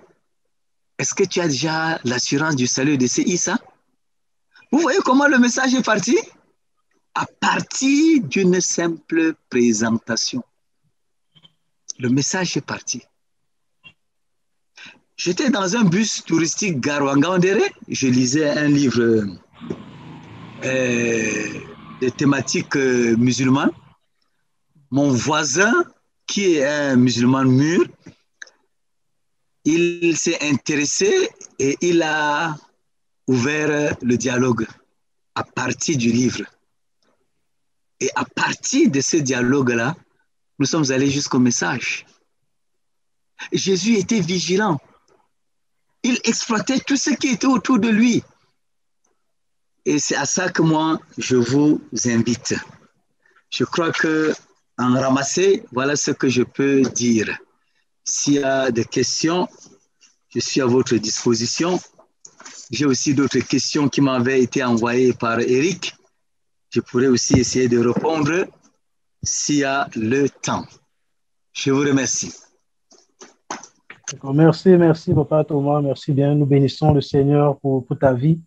Est-ce que tu as déjà l'assurance du salut de ces Issa? Vous voyez comment le message est parti? À partir d'une simple présentation. Le message est parti. J'étais dans un bus touristique Garwangandere. Je lisais un livre de thématique musulmane. Mon voisin, qui est un musulman mûr, il s'est intéressé et il a ouvert le dialogue à partir du livre. Et à partir de ce dialogue-là, nous sommes allés jusqu'au message. Jésus était vigilant. Il exploitait tout ce qui était autour de lui. Et c'est à ça que moi, je vous invite. Je crois que en ramasser, voilà ce que je peux dire. S'il y a des questions, je suis à votre disposition. J'ai aussi d'autres questions qui m'avaient été envoyées par Eric. Je pourrais aussi essayer de répondre s'il y a le temps. Je vous remercie. Merci, Papa Thomas. Merci bien. Nous bénissons le Seigneur pour ta vie,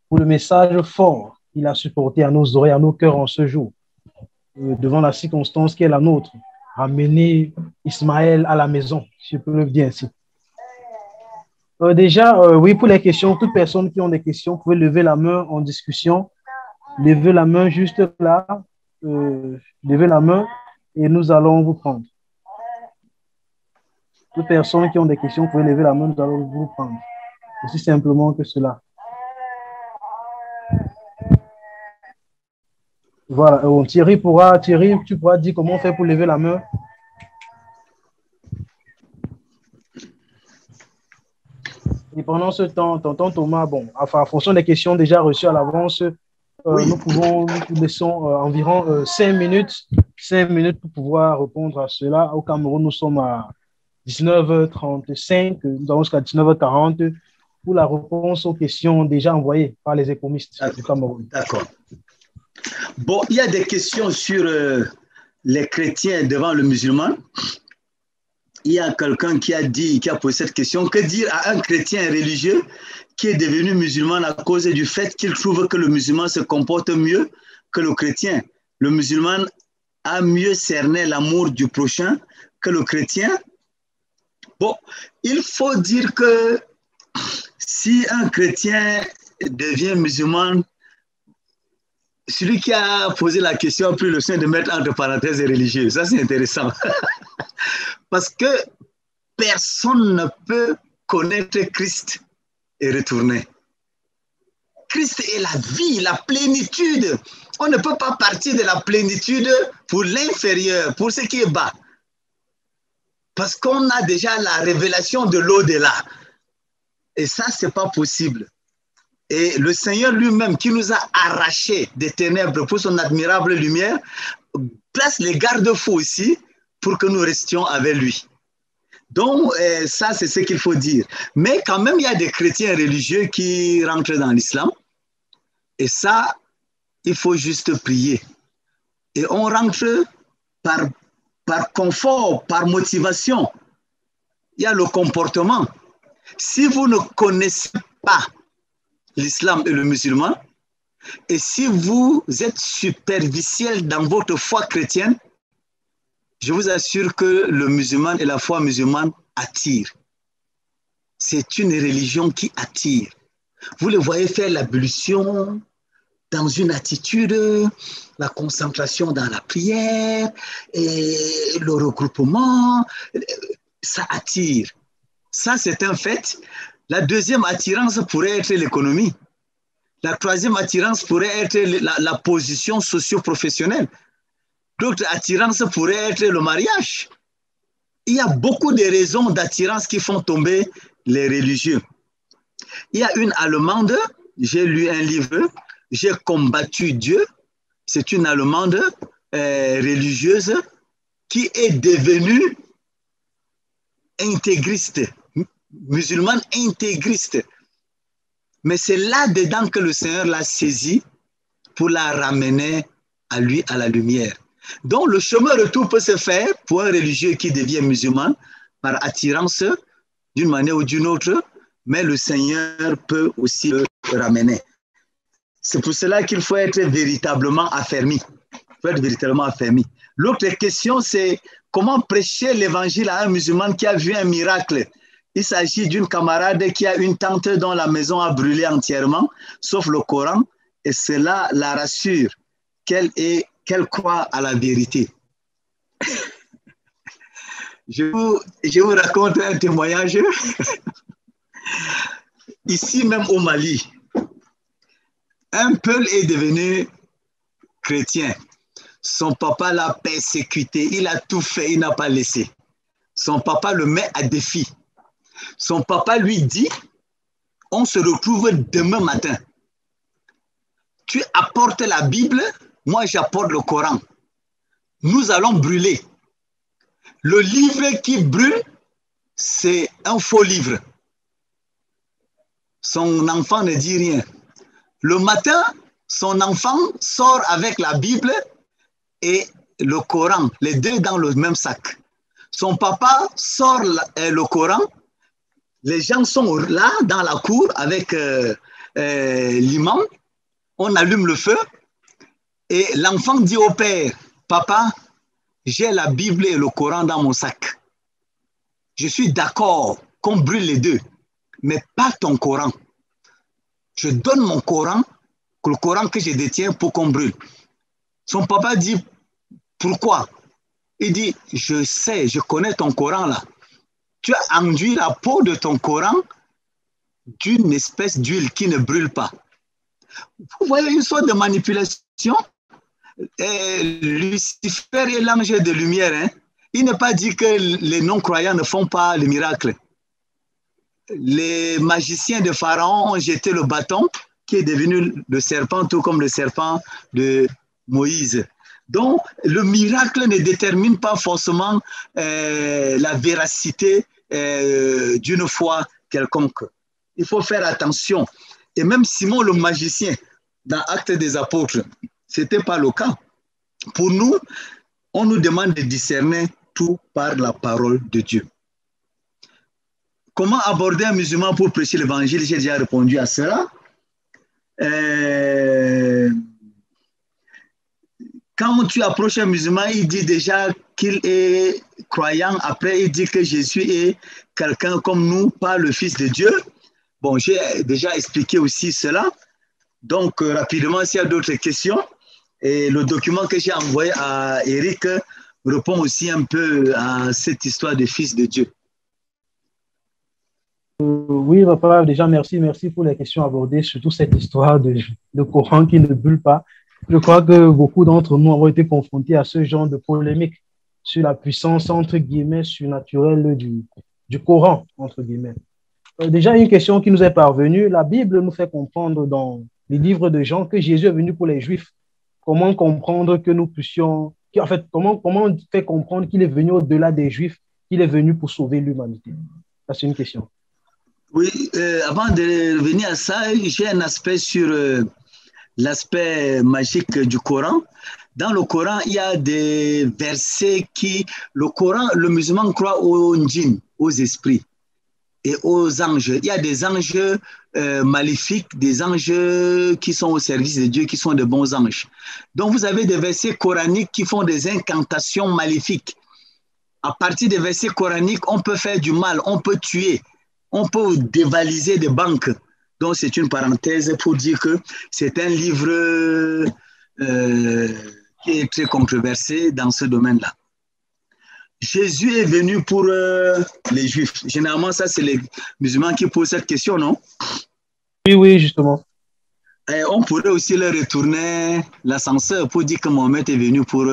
pour le message fort qu'il a supporté à nos oreilles, à nos cœurs en ce jour, devant la circonstance qui est la nôtre. Ramener Ismaël à la maison, si je peux le dire ainsi. Oui, pour les questions, toutes personnes qui ont des questions, vous pouvez lever la main en discussion. Levez la main juste là. Levez la main et nous allons vous prendre. Toutes personnes qui ont des questions, vous pouvez lever la main, nous allons vous prendre. Aussi simplement que cela. Voilà. Thierry, tu pourras dire comment on fait pour lever la main. Et pendant ce temps, tonton Thomas, en fonction des questions déjà reçues à l'avance, nous laissons environ 5 minutes pour pouvoir répondre à cela. Au Cameroun, nous sommes à 19h35, nous avons jusqu'à 19h40 pour la réponse aux questions déjà envoyées par les économistes du Cameroun. D'accord. Bon, il y a des questions sur les chrétiens devant le musulman. Il y a quelqu'un qui a posé cette question. Que dire à un chrétien religieux qui est devenu musulman à cause du fait qu'il trouve que le musulman se comporte mieux que le chrétien? Le musulman a mieux cerné l'amour du prochain que le chrétien. Bon, il faut dire que si un chrétien devient musulman, celui qui a posé la question a pris le soin de mettre entre parenthèses religieux. Ça, c'est intéressant. Parce que personne ne peut connaître Christ et retourner. Christ est la vie, la plénitude. On ne peut pas partir de la plénitude pour l'inférieur, pour ce qui est bas. Parce qu'on a déjà la révélation de l'au-delà. Et ça, ce n'est pas possible. Et le Seigneur lui-même, qui nous a arrachés des ténèbres pour son admirable lumière, place les garde-fous aussi pour que nous restions avec lui. Donc, ça, c'est ce qu'il faut dire. Mais quand même, il y a des chrétiens religieux qui rentrent dans l'islam. Et ça, il faut juste prier. Et on rentre par confort, par motivation. Il y a le comportement. Si vous ne connaissez pas l'islam et le musulman, et si vous êtes superficiel dans votre foi chrétienne, je vous assure que le musulman et la foi musulmane attirent. C'est une religion qui attire. Vous les voyez faire l'ablution dans une attitude, la concentration dans la prière, et le regroupement, ça attire. Ça, c'est un fait. La deuxième attirance pourrait être l'économie. La troisième attirance pourrait être la position socio-professionnelle. D'autres attirances pourraient être le mariage. Il y a beaucoup de raisons d'attirance qui font tomber les religieux. Il y a une Allemande, j'ai lu un livre, J'ai combattu Dieu. C'est une Allemande religieuse qui est devenue intégriste, musulmane intégriste. Mais c'est là-dedans que le Seigneur l'a saisie pour la ramener à lui, à la lumière. Donc, le chemin retour peut se faire pour un religieux qui devient musulman par attirance d'une manière ou d'une autre, mais le Seigneur peut aussi le ramener. C'est pour cela qu'il faut être véritablement affermi. L'autre question, c'est comment prêcher l'évangile à un musulman qui a vu un miracle. Il s'agit d'une camarade qui a une tante dont la maison a brûlé entièrement, sauf le Coran, et cela la rassure qu'elle croit à la vérité. Je vous raconte un témoignage. Ici même au Mali, un Peul est devenu chrétien. Son papa l'a persécuté, il a tout fait, il n'a pas laissé. Son papa le met à défi. Son papa lui dit, on se retrouve demain matin. Tu apportes la Bible, moi j'apporte le Coran. Nous allons brûler. Le livre qui brûle, c'est un faux livre. Son enfant ne dit rien. Le matin, son enfant sort avec la Bible et le Coran, les deux dans le même sac. Son papa sort le Coran. Les gens sont là dans la cour avec l'imam. On allume le feu et l'enfant dit au père, « Papa, j'ai la Bible et le Coran dans mon sac. Je suis d'accord qu'on brûle les deux, mais pas ton Coran. Je donne mon Coran, le Coran que je détiens pour qu'on brûle. » Son papa dit, « Pourquoi ?» Il dit, « Je sais, je connais ton Coran là. Tu as enduit la peau de ton Coran d'une espèce d'huile qui ne brûle pas. » Vous voyez une sorte de manipulation. Lucifer est l'ange de lumière. Hein? Il n'est pas dit que les non-croyants ne font pas le miracle. Les magiciens de Pharaon ont jeté le bâton qui est devenu le serpent, tout comme le serpent de Moïse. Donc, le miracle ne détermine pas forcément la véracité d'une foi quelconque. Il faut faire attention. Et même Simon le magicien, dans Actes des Apôtres, ce n'était pas le cas. Pour nous, on nous demande de discerner tout par la parole de Dieu. Comment aborder un musulman pour prêcher l'évangile? J'ai déjà répondu à cela. Quand tu approches un musulman, il dit déjà qu'il est croyant. Après, il dit que Jésus est quelqu'un comme nous, pas le Fils de Dieu. Bon, j'ai déjà expliqué aussi cela. Donc, rapidement, s'il y a d'autres questions, et le document que j'ai envoyé à Eric répond aussi un peu à cette histoire de Fils de Dieu. Oui, papa, déjà, merci pour les questions abordées, surtout cette histoire de Coran qui ne brûle pas. Je crois que beaucoup d'entre nous avons été confrontés à ce genre de polémique sur la puissance, entre guillemets, surnaturelle du Coran, entre guillemets. Déjà, une question qui nous est parvenue. La Bible nous fait comprendre dans les livres de Jean que Jésus est venu pour les Juifs. Comment comprendre que nous puissions... En fait, comment faire comprendre qu'il est venu au-delà des Juifs qu'il est venu pour sauver l'humanité? Ça, c'est une question. Oui, avant de revenir à ça, j'ai un aspect sur l'aspect magique du Coran. Dans le Coran, il y a des versets le musulman croit aux djinns, aux esprits et aux anges. Il y a des anges maléfiques, des anges qui sont au service de Dieu, qui sont de bons anges. Donc, vous avez des versets coraniques qui font des incantations maléfiques. À partir des versets coraniques, on peut faire du mal, on peut tuer, on peut dévaliser des banques. Donc, c'est une parenthèse pour dire que c'est un livre qui est très controversé dans ce domaine-là. Jésus est venu pour les Juifs. Généralement, ça, c'est les musulmans qui posent cette question, non? Oui, oui, justement. Et on pourrait aussi leur retourner l'ascenseur pour dire que Mohamed est venu pour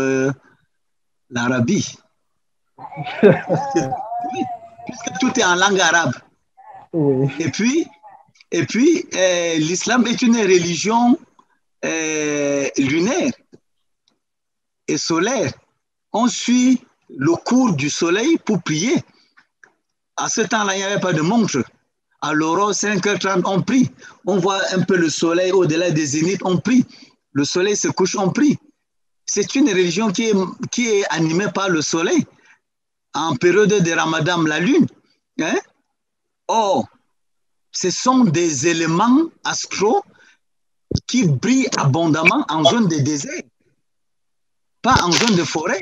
l'Arabie. Oui, puisque tout est en langue arabe. Oui. Et puis l'islam est une religion lunaire et solaire. On suit le cours du soleil pour prier. À ce temps-là, il n'y avait pas de montre. À l'aurore, 5h30, on prie. On voit un peu le soleil au-delà des zéniths, on prie. Le soleil se couche, on prie. C'est une religion qui est animée par le soleil. En période de Ramadan, la lune. Hein? Or, ce sont des éléments astro qui brillent abondamment en zone de désert, pas en zone de forêt.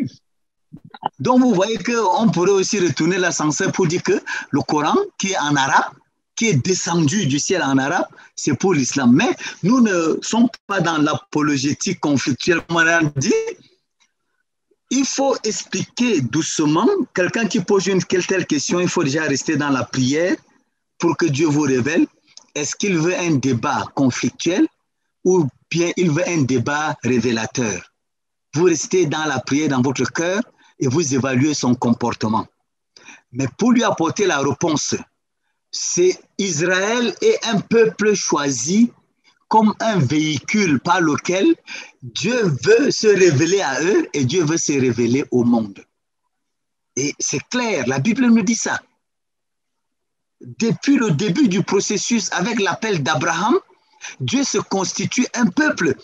Donc, vous voyez qu'on pourrait aussi retourner l'ascenseur pour dire que le Coran, qui est en arabe, qui est descendu du ciel en arabe, c'est pour l'islam. Mais nous ne sommes pas dans l'apologétique conflictuelle, comme on a dit. Il faut expliquer doucement. Quelqu'un qui pose une telle question, il faut déjà rester dans la prière pour que Dieu vous révèle. Est-ce qu'il veut un débat conflictuel ou bien il veut un débat révélateur? Vous restez dans la prière, dans votre cœur, et vous évaluez son comportement. Mais pour lui apporter la réponse, c'est Israël est un peuple choisi comme un véhicule par lequel Dieu veut se révéler à eux et Dieu veut se révéler au monde. Et c'est clair, la Bible nous dit ça. Depuis le début du processus, avec l'appel d'Abraham, Dieu se constitue un peuple.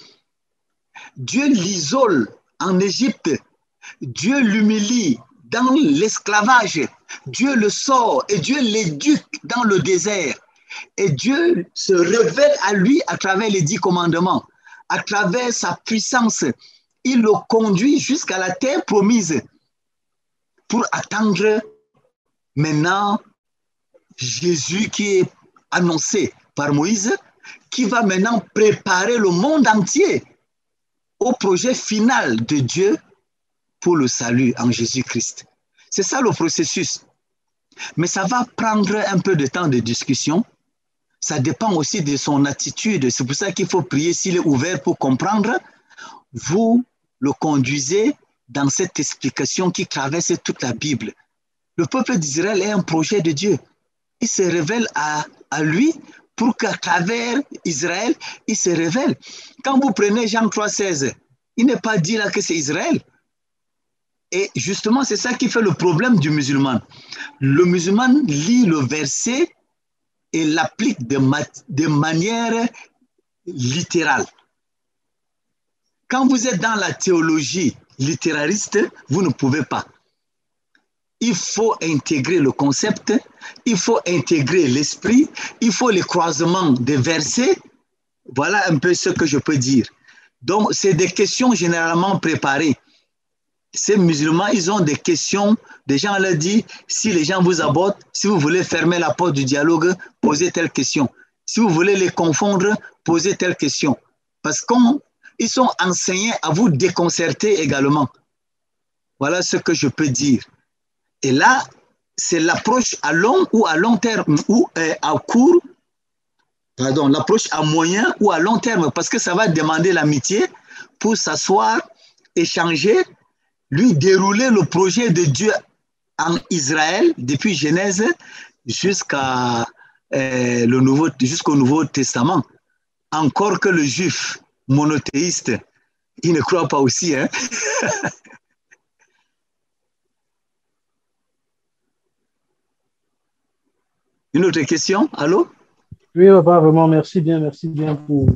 Dieu l'isole en Égypte. Dieu l'humilie dans l'esclavage. Dieu le sort et Dieu l'éduque dans le désert. Et Dieu se révèle à lui à travers les 10 commandements, à travers sa puissance. Il le conduit jusqu'à la terre promise pour attendre maintenant Jésus qui est annoncé par Moïse, qui va maintenant préparer le monde entier au projet final de Dieu pour le salut en Jésus-Christ. C'est ça le processus. Mais ça va prendre un peu de temps de discussion. Ça dépend aussi de son attitude. C'est pour ça qu'il faut prier s'il est ouvert pour comprendre. Vous le conduisez dans cette explication qui traverse toute la Bible. Le peuple d'Israël est un projet de Dieu. Il se révèle à lui pour qu'à travers Israël, il se révèle. Quand vous prenez Jean 3,16, il n'est pas dit là que c'est Israël. Et justement, c'est ça qui fait le problème du musulman. Le musulman lit le verset et l'applique de manière littérale. Quand vous êtes dans la théologie littéraliste, vous ne pouvez pas. Il faut intégrer le concept, il faut intégrer l'esprit, il faut les croisements des versets. Voilà un peu ce que je peux dire. Donc, c'est des questions généralement préparées. Ces musulmans, ils ont des questions. Des gens leur disent, si les gens vous abordent, si vous voulez fermer la porte du dialogue, posez telle question. Si vous voulez les confondre, posez telle question. Parce qu'ils sont enseignés à vous déconcerter également. Voilà ce que je peux dire. Et là, c'est l'approche à long ou à long terme, ou à court, pardon, l'approche à moyen ou à long terme, parce que ça va demander l'amitié pour s'asseoir, échanger, lui dérouler le projet de Dieu en Israël, depuis Genèse jusqu'au Nouveau Testament. Encore que le juif monothéiste, il ne croit pas aussi, hein? Une autre question? Allô? Oui, papa, vraiment, merci bien pour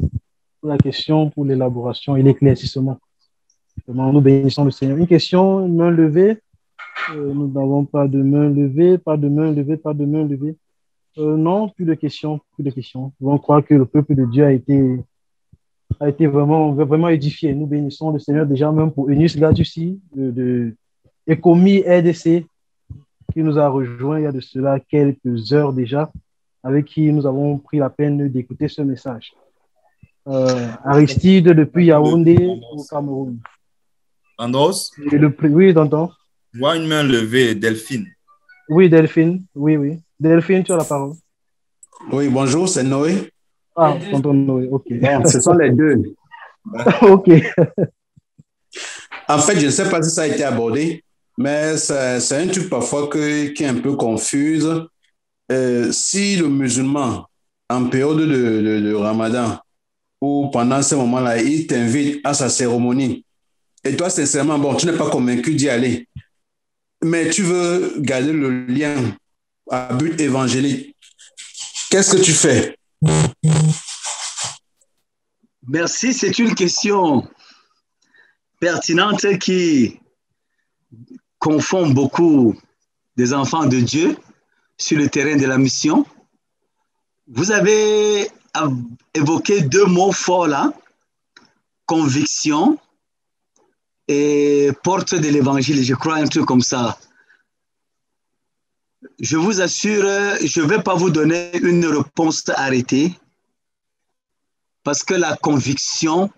la question, pour l'élaboration et l'éclaircissement. Vraiment, nous bénissons le Seigneur. Une question, main levée. Nous n'avons pas de main levée, pas de main levée, pas de main levée. Non, plus de questions, plus de questions. On croit que le peuple de Dieu a été vraiment édifié. Nous bénissons le Seigneur déjà même pour Eunice Gadussi de Ecomi RDC qui nous a rejoint il y a de cela quelques heures déjà, avec qui nous avons pris la peine d'écouter ce message. Aristide depuis Yaoundé au Cameroun. Andros? Oui, tonton. Je vois une main levée, Delphine. Oui, Delphine. Oui. Delphine, tu as la parole. Oui, bonjour, c'est Noé. Ah, tonton Noé, ok. Bon, ce sont les deux. Ok. En fait, je ne sais pas si ça a été abordé, mais c'est un truc parfois qui est un peu confuse. Si le musulman, en période de Ramadan, ou pendant ce moment-là, il t'invite à sa cérémonie, et toi, sincèrement, bon, tu n'es pas convaincu d'y aller, mais tu veux garder le lien à but évangélique, qu'est-ce que tu fais? Merci, c'est une question pertinente qui confond beaucoup des enfants de Dieu sur le terrain de la mission. Vous avez évoqué deux mots forts là, conviction et porte de l'évangile, je crois un truc comme ça. Je vous assure, je ne vais pas vous donner une réponse arrêtée parce que la conviction,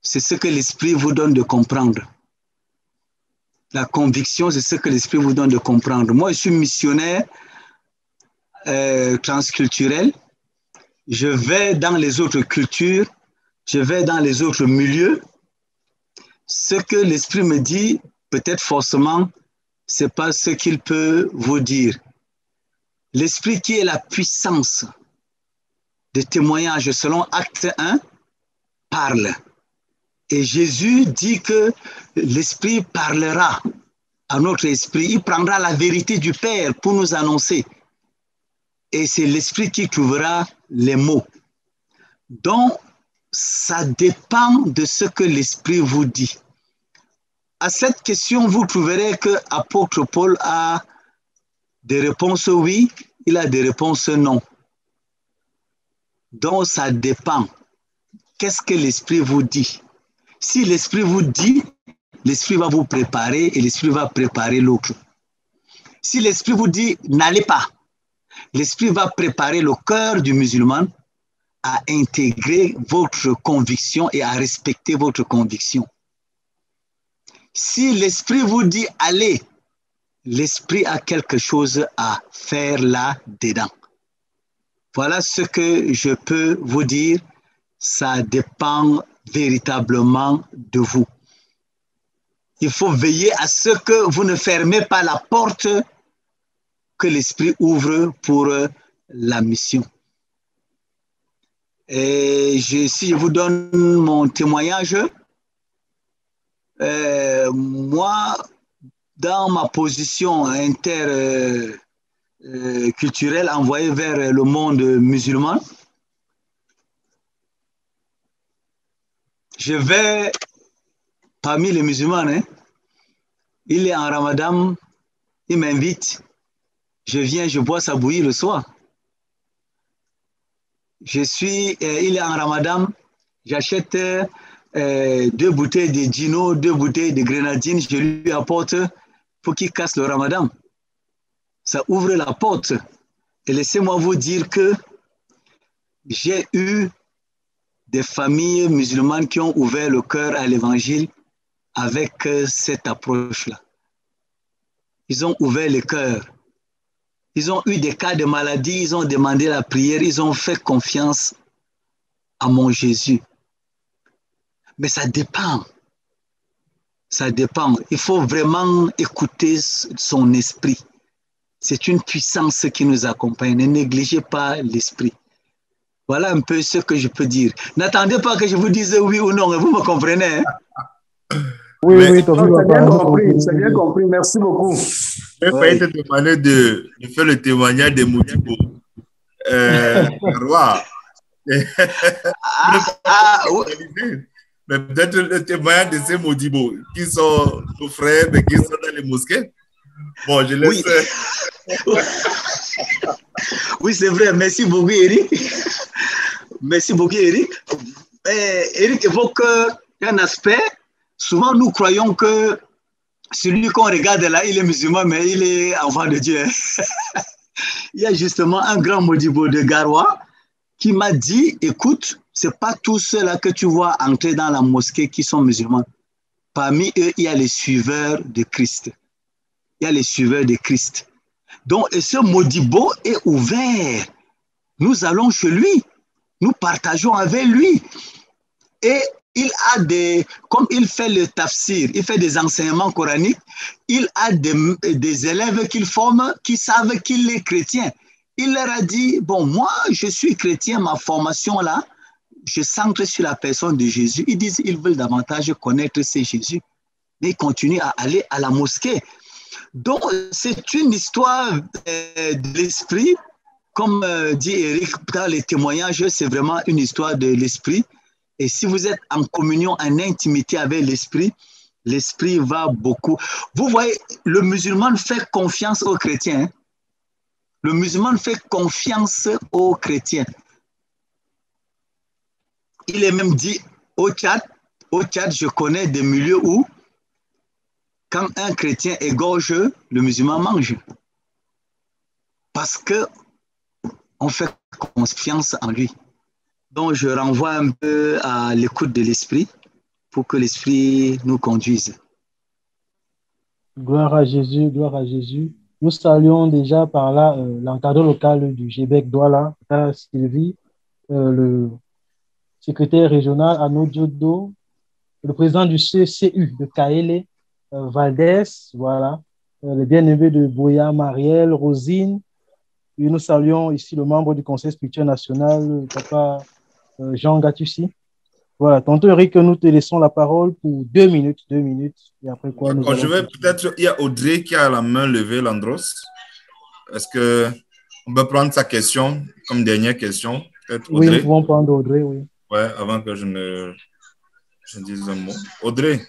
c'est ce que l'Esprit vous donne de comprendre. La conviction, c'est ce que l'Esprit vous donne de comprendre. Moi, je suis missionnaire transculturel. Je vais dans les autres cultures, je vais dans les autres milieux. Ce que l'Esprit me dit, peut-être forcément, ce n'est pas ce qu'il peut vous dire. L'Esprit qui est la puissance de témoignage selon Acte 1 parle. Et Jésus dit que l'Esprit parlera à notre esprit. Il prendra la vérité du Père pour nous annoncer. Et c'est l'Esprit qui trouvera les mots. Donc, ça dépend de ce que l'Esprit vous dit. À cette question, vous trouverez que l'apôtre Paul a des réponses oui, il a des réponses non. Donc, ça dépend. Qu'est-ce que l'Esprit vous dit? Si l'Esprit vous dit, l'Esprit va vous préparer et l'Esprit va préparer l'autre. Si l'Esprit vous dit, n'allez pas, l'Esprit va préparer le cœur du musulman à intégrer votre conviction et à respecter votre conviction. Si l'Esprit vous dit, allez, l'Esprit a quelque chose à faire là-dedans. Voilà ce que je peux vous dire. Ça dépend véritablement de vous. Il faut veiller à ce que vous ne fermez pas la porte que l'Esprit ouvre pour la mission. Et si je vous donne mon témoignage, moi, dans ma position interculturelle envoyée vers le monde musulman, je vais parmi les musulmans, hein, il est en Ramadan, il m'invite, je viens, je bois sa bouillie le soir. Il est en Ramadan, j'achète 2 bouteilles de Gino, 2 bouteilles de grenadine, je lui apporte pour qu'il casse le Ramadan. Ça ouvre la porte. Et laissez-moi vous dire que j'ai eu des familles musulmanes qui ont ouvert le cœur à l'évangile avec cette approche-là. Ils ont ouvert le cœur. Ils ont eu des cas de maladie, ils ont demandé la prière, ils ont fait confiance à mon Jésus. Mais ça dépend. Ça dépend. Il faut vraiment écouter son esprit. C'est une puissance qui nous accompagne. Ne négligez pas l'esprit. Voilà un peu ce que je peux dire. N'attendez pas que je vous dise oui ou non, vous me comprenez, hein? Oui, c'est bien compris. Merci beaucoup. Je vais te demander de faire le témoignage de Modibo. Roi. Oui. Mais peut-être le témoignage de ces Modibo, qui sont nos frères, mais qui sont dans les mosquées. Bon, je laisse. Oui, oui c'est vrai. Merci beaucoup, Eric. Merci beaucoup, Eric. Eric évoque un aspect. Souvent, nous croyons que celui qu'on regarde là, il est musulman, mais il est enfant de Dieu. Il y a justement un grand Modibo de Garoua qui m'a dit, écoute, c'est pas tous ceux-là que tu vois entrer dans la mosquée qui sont musulmans. Parmi eux, il y a les suiveurs de Christ. Il y a les suiveurs de Christ. Donc, et ce Modibo est ouvert. Nous allons chez lui. Nous partageons avec lui. Et il a des, comme il fait le tafsir, il fait des enseignements coraniques, il a des élèves qu'il forme qui savent qu'il est chrétien. Il leur a dit, bon, moi, je suis chrétien, ma formation là, je centre sur la personne de Jésus. Ils disent qu'ils veulent davantage connaître ce Jésus. Mais ils continuent à aller à la mosquée. Donc, c'est une histoire de l'esprit. Comme dit Eric dans les témoignages, c'est vraiment une histoire de l'esprit. Et si vous êtes en communion, en intimité avec l'esprit, l'esprit va beaucoup. Vous voyez, le musulman fait confiance aux chrétiens. Hein? Le musulman fait confiance aux chrétiens. Il est même dit au Tchad, je connais des milieux où, quand un chrétien égorge, le musulman mange. Parce qu'on fait confiance en lui. Donc, je renvoie un peu à l'écoute de l'esprit pour que l'esprit nous conduise. Gloire à Jésus, gloire à Jésus. Nous saluons déjà par là l'encadreur local du GBEC Douala, Sylvie, le secrétaire régional Arnaud Diodo, le président du CCU de Kaélé, Valdès, voilà, les bien-aimés de Boya, Marielle, Rosine. Et nous saluons ici le membre du Conseil spirituel national, papa Jean Gatussi. Voilà, tonton Eric, nous te laissons la parole pour 2 minutes, et après quoi nous allons... Je vais peut-être, il y a Audrey qui a la main levée, Landros. Est-ce qu'on peut prendre sa question comme dernière question? Oui, nous pouvons prendre Audrey, oui. Ouais, avant que je dise un mot. Audrey.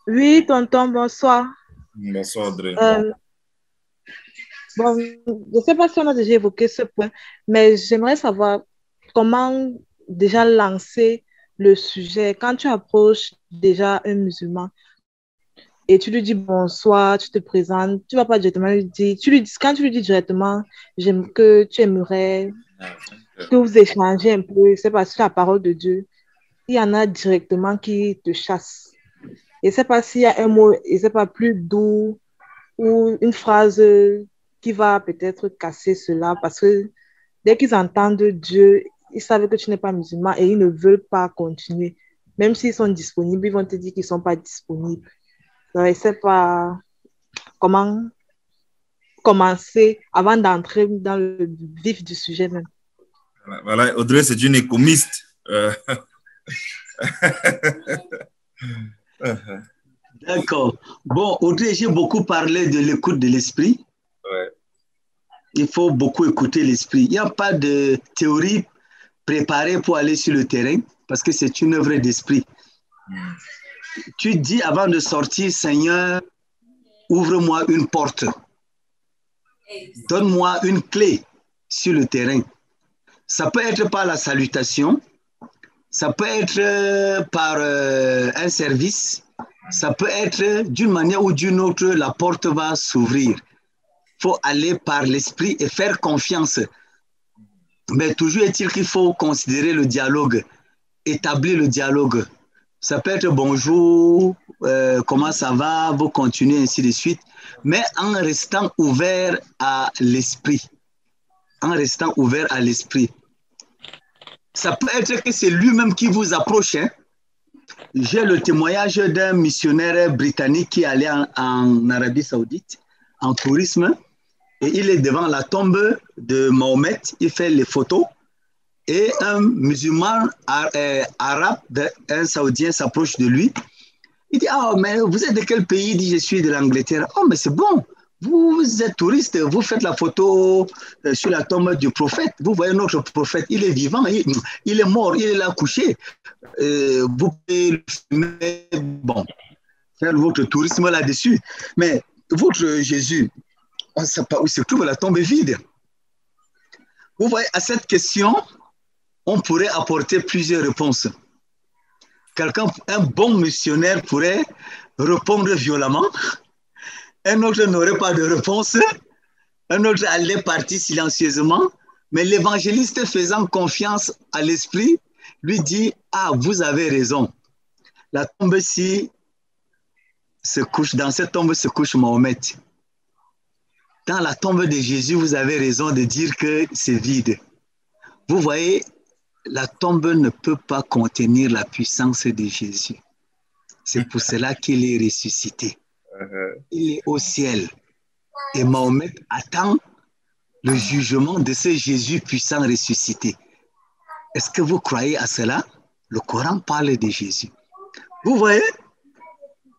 Oui, tonton, bonsoir. Bonsoir, Audrey. Bon, je ne sais pas si on a déjà évoqué ce point, mais j'aimerais savoir comment déjà lancer le sujet. Quand tu approches déjà un musulman et tu lui dis bonsoir, tu te présentes, tu ne vas pas directement lui dire, quand tu lui dis directement, j'aime que tu aimerais que vous échangez un peu, c'est parce que la parole de Dieu, il y en a directement qui te chassent. Et c'est pas s'il y a un mot, et c'est pas plus doux ou une phrase qui va peut-être casser cela, parce que dès qu'ils entendent Dieu, ils savent que tu n'es pas musulman et ils ne veulent pas continuer. Même s'ils sont disponibles, ils vont te dire qu'ils ne sont pas disponibles. Donc, je ne sais pas comment commencer avant d'entrer dans le vif du sujet même. Voilà, Audrey, c'est une écomiste. D'accord. Bon, Audrey, j'ai beaucoup parlé de l'écoute de l'esprit. Ouais. Il faut beaucoup écouter l'esprit. Il n'y a pas de théorie préparée pour aller sur le terrain parce que c'est une œuvre d'esprit. Tu dis avant de sortir, Seigneur, ouvre-moi une porte. Donne-moi une clé sur le terrain. Ça peut être par la salutation, ça peut être par un service, ça peut être d'une manière ou d'une autre, la porte va s'ouvrir. Il faut aller par l'esprit et faire confiance. Mais toujours est-il qu'il faut considérer le dialogue, établir le dialogue. Ça peut être bonjour, comment ça va, vous continuez, ainsi de suite, mais en restant ouvert à l'esprit. En restant ouvert à l'esprit. Ça peut être que c'est lui-même qui vous approche. Hein. J'ai le témoignage d'un missionnaire britannique qui est allé en Arabie Saoudite, en tourisme, et il est devant la tombe de Mahomet, il fait les photos, et un musulman arabe, un Saoudien s'approche de lui. Il dit, ah, mais vous êtes de quel pays? Il dit, je suis de l'Angleterre. Oh, mais c'est bon, Vous êtes touriste, vous faites la photo sur la tombe du prophète. Vous voyez notre prophète, il est vivant, il est mort, il est là couché. Vous pouvez le filmer, bon, faire votre tourisme là-dessus. Mais votre Jésus, on ne sait pas où se trouve, la tombe est vide. Vous voyez, à cette question, on pourrait apporter plusieurs réponses. Un bon missionnaire pourrait répondre violemment. Un autre n'aurait pas de réponse. Un autre allait partir silencieusement. Mais l'évangéliste, faisant confiance à l'esprit, lui dit, ah, vous avez raison. La tombe-ci se couche, dans cette tombe se couche Mahomet. Dans la tombe de Jésus, vous avez raison de dire que c'est vide. Vous voyez, la tombe ne peut pas contenir la puissance de Jésus. C'est pour cela qu'il est ressuscité. Il est au ciel. Et Mahomet attend le jugement de ce Jésus puissant ressuscité. Est-ce que vous croyez à cela? Le Coran parle de Jésus. Vous voyez?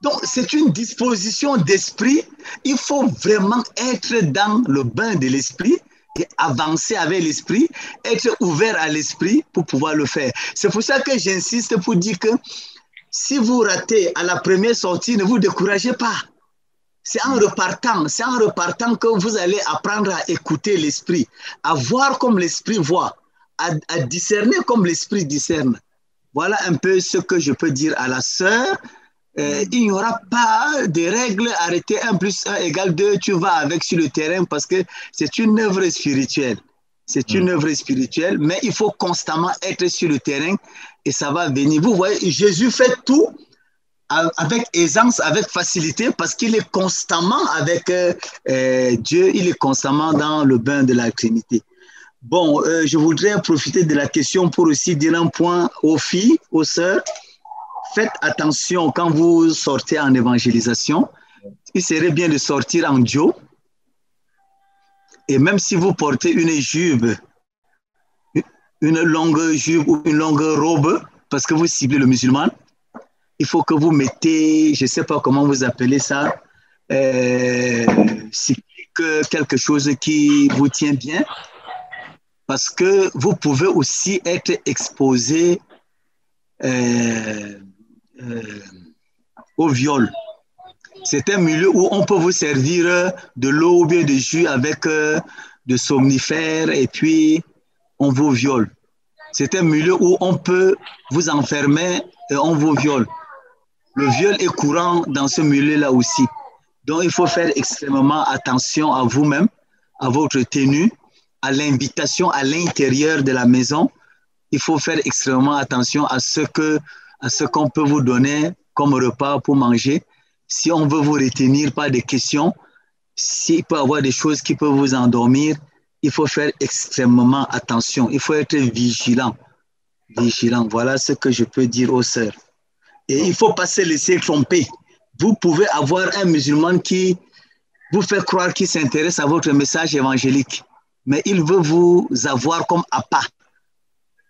Donc, c'est une disposition d'esprit. Il faut vraiment être dans le bain de l'esprit et avancer avec l'esprit, être ouvert à l'esprit pour pouvoir le faire. C'est pour ça que j'insiste pour dire que si vous ratez à la première sortie, ne vous découragez pas. C'est en repartant que vous allez apprendre à écouter l'esprit, à voir comme l'esprit voit, à discerner comme l'esprit discerne. Voilà un peu ce que je peux dire à la sœur. Il n'y aura pas de règles, arrêter 1 + 1 = 2, tu vas avec sur le terrain parce que c'est une œuvre spirituelle. C'est une œuvre spirituelle, mais il faut constamment être sur le terrain et ça va venir. Vous voyez, Jésus fait tout avec aisance, avec facilité, parce qu'il est constamment avec Dieu, il est constamment dans le bain de la Trinité. Bon, je voudrais profiter de la question pour aussi dire un point aux filles, aux sœurs. Faites attention quand vous sortez en évangélisation. Il serait bien de sortir en duo. Et même si vous portez une jupe, une longue jupe ou une longue robe, parce que vous ciblez le musulman, il faut que vous mettez, je ne sais pas comment vous appelez ça, quelque chose qui vous tient bien, parce que vous pouvez aussi être exposé au viol. C'est un milieu où on peut vous servir de l'eau ou bien de jus avec de somnifères et puis on vous viole. C'est un milieu où on peut vous enfermer et on vous viole. Le viol est courant dans ce milieu-là aussi. Donc, il faut faire extrêmement attention à vous-même, à votre tenue, à l'invitation à l'intérieur de la maison. Il faut faire extrêmement attention à ce qu'on peut vous donner comme repas pour manger. Si on veut vous retenir par des questions, s'il peut y avoir des choses qui peuvent vous endormir, il faut faire extrêmement attention. Il faut être vigilant. Voilà ce que je peux dire aux sœurs. Et il ne faut pas se laisser tromper. Vous pouvez avoir un musulman qui vous fait croire qu'il s'intéresse à votre message évangélique, mais il veut vous avoir comme appât.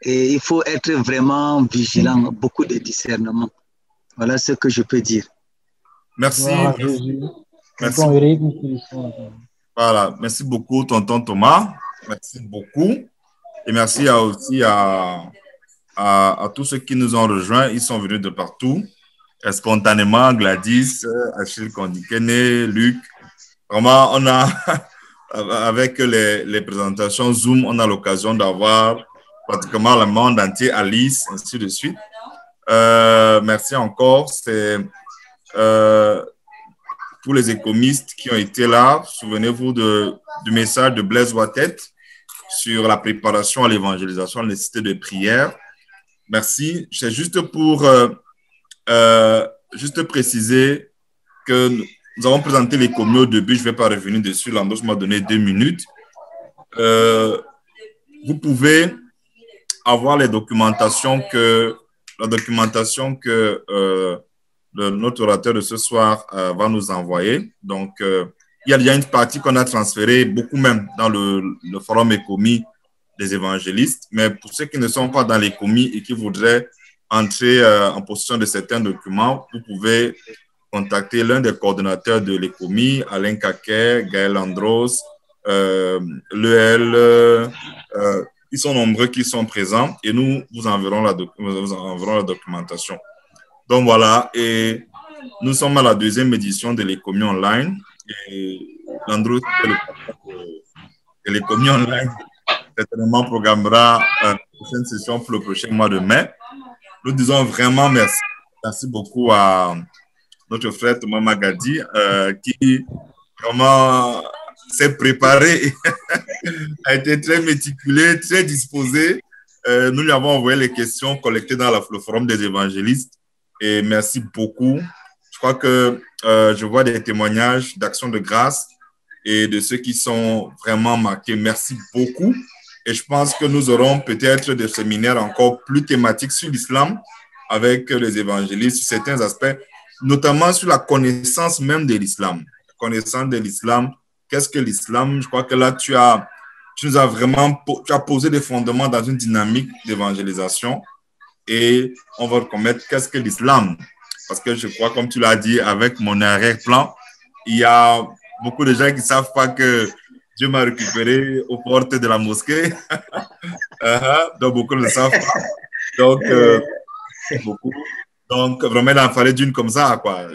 Et il faut être vraiment vigilant, beaucoup de discernement. Voilà ce que je peux dire. Merci. Merci. Voilà, merci beaucoup, tonton Thomas. Merci beaucoup. Et merci aussi à tous ceux qui nous ont rejoints. Ils sont venus de partout. Spontanément, Gladys, Achille Kondikene, Luc. Vraiment, on a, avec les présentations Zoom, on a l'occasion d'avoir pratiquement le monde entier, Alice, ainsi de suite. Merci encore. C'est pour les économistes qui ont été là. Souvenez-vous du message de Blaise Wattet sur la préparation à l'évangélisation, la nécessité de prière. Merci. C'est juste pour juste préciser que nous avons présenté les communes au début. Je ne vais pas revenir dessus. L'endosse m'a donné 2 minutes. Vous pouvez avoir la documentation que notre orateur de ce soir va nous envoyer. Donc, il y a déjà une partie qu'on a transférée, beaucoup même dans le forum ECOMI des évangélistes. Mais pour ceux qui ne sont pas dans l'ECOMI et qui voudraient entrer en possession de certains documents, vous pouvez contacter l'un des coordonnateurs de l'ECOMI, Alain Kaké, Gaël Andros, l'EL, ils sont nombreux qui sont présents et nous vous enverrons la documentation. Donc voilà, et nous sommes à la 2e édition de l'ECOMI Online et Andros de l'ECOMI Online certainement programmera une prochaine session pour le prochain mois de mai. Nous disons vraiment merci. Merci beaucoup à notre frère Thomas Magadi qui vraiment s'est préparé, a été très méticuleux, très disposé. Nous lui avons envoyé les questions collectées dans le forum des évangélistes et merci beaucoup. Je crois que je vois des témoignages d'action de grâce et de ceux qui sont vraiment marqués. Merci beaucoup. Et je pense que nous aurons peut-être des séminaires encore plus thématiques sur l'islam avec les évangélistes sur certains aspects, notamment sur la connaissance même de l'islam. Connaissance de l'islam. Qu'est-ce que l'islam? Je crois que là, tu nous as vraiment posé des fondements dans une dynamique d'évangélisation et on va reconnaître qu'est-ce que l'islam. Parce que je crois, comme tu l'as dit, avec mon arrière-plan, il y a beaucoup de gens qui ne savent pas que Dieu m'a récupéré aux portes de la mosquée. Donc, beaucoup ne le savent pas. Donc, beaucoup. Donc, vraiment, il en fallait d'une comme ça, quoi.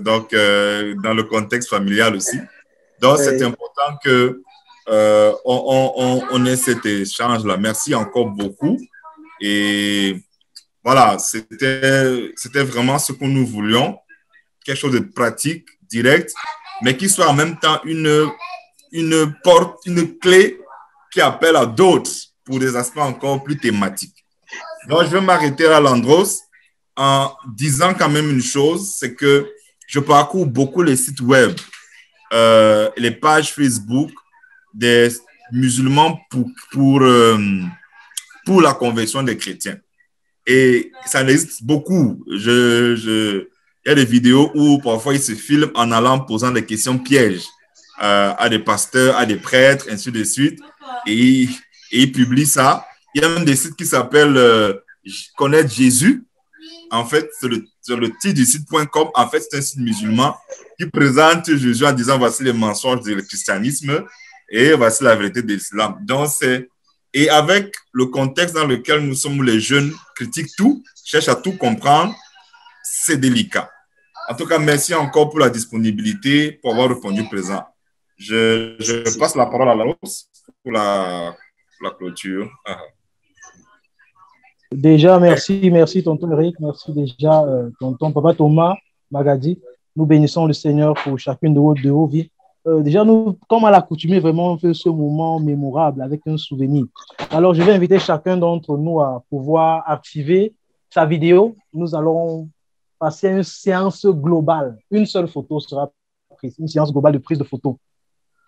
Donc, dans le contexte familial aussi. Donc, c'est important que on ait cet échange-là. Merci encore beaucoup. Et voilà, c'était vraiment ce que nous voulions. Quelque chose de pratique, direct, mais qui soit en même temps une porte, une clé qui appelle à d'autres pour des aspects encore plus thématiques. Donc, je vais m'arrêter à Landros en disant quand même une chose, c'est que je parcours beaucoup les sites web, les pages Facebook des musulmans pour la conversion des chrétiens. Et ça existe beaucoup. Il y a des vidéos où parfois ils se filment en allant posant des questions pièges à des pasteurs, à des prêtres, ainsi de suite. Et ils publient ça. Il y a même des sites qui s'appellent Connaître Jésus. En fait, sur le titre du site.com, en fait, c'est un site musulman qui présente Jésus en disant voici les mensonges du christianisme et voici la vérité de l'islam. Donc, et avec le contexte dans lequel nous sommes, les jeunes critiquent tout, cherchent à tout comprendre, c'est délicat. En tout cas, merci encore pour la disponibilité, pour avoir répondu présent. Je passe la parole à Laos pour la clôture. Déjà, merci tonton Eric, merci déjà tonton papa Thomas Magadi. Nous bénissons le Seigneur pour chacune de vos vies. Déjà, nous, comme à l'accoutumée, vraiment, on fait ce moment mémorable avec un souvenir. Alors, je vais inviter chacun d'entre nous à pouvoir activer sa vidéo. Nous allons passer à une séance globale. Une seule photo sera prise, une séance globale de prise de photos.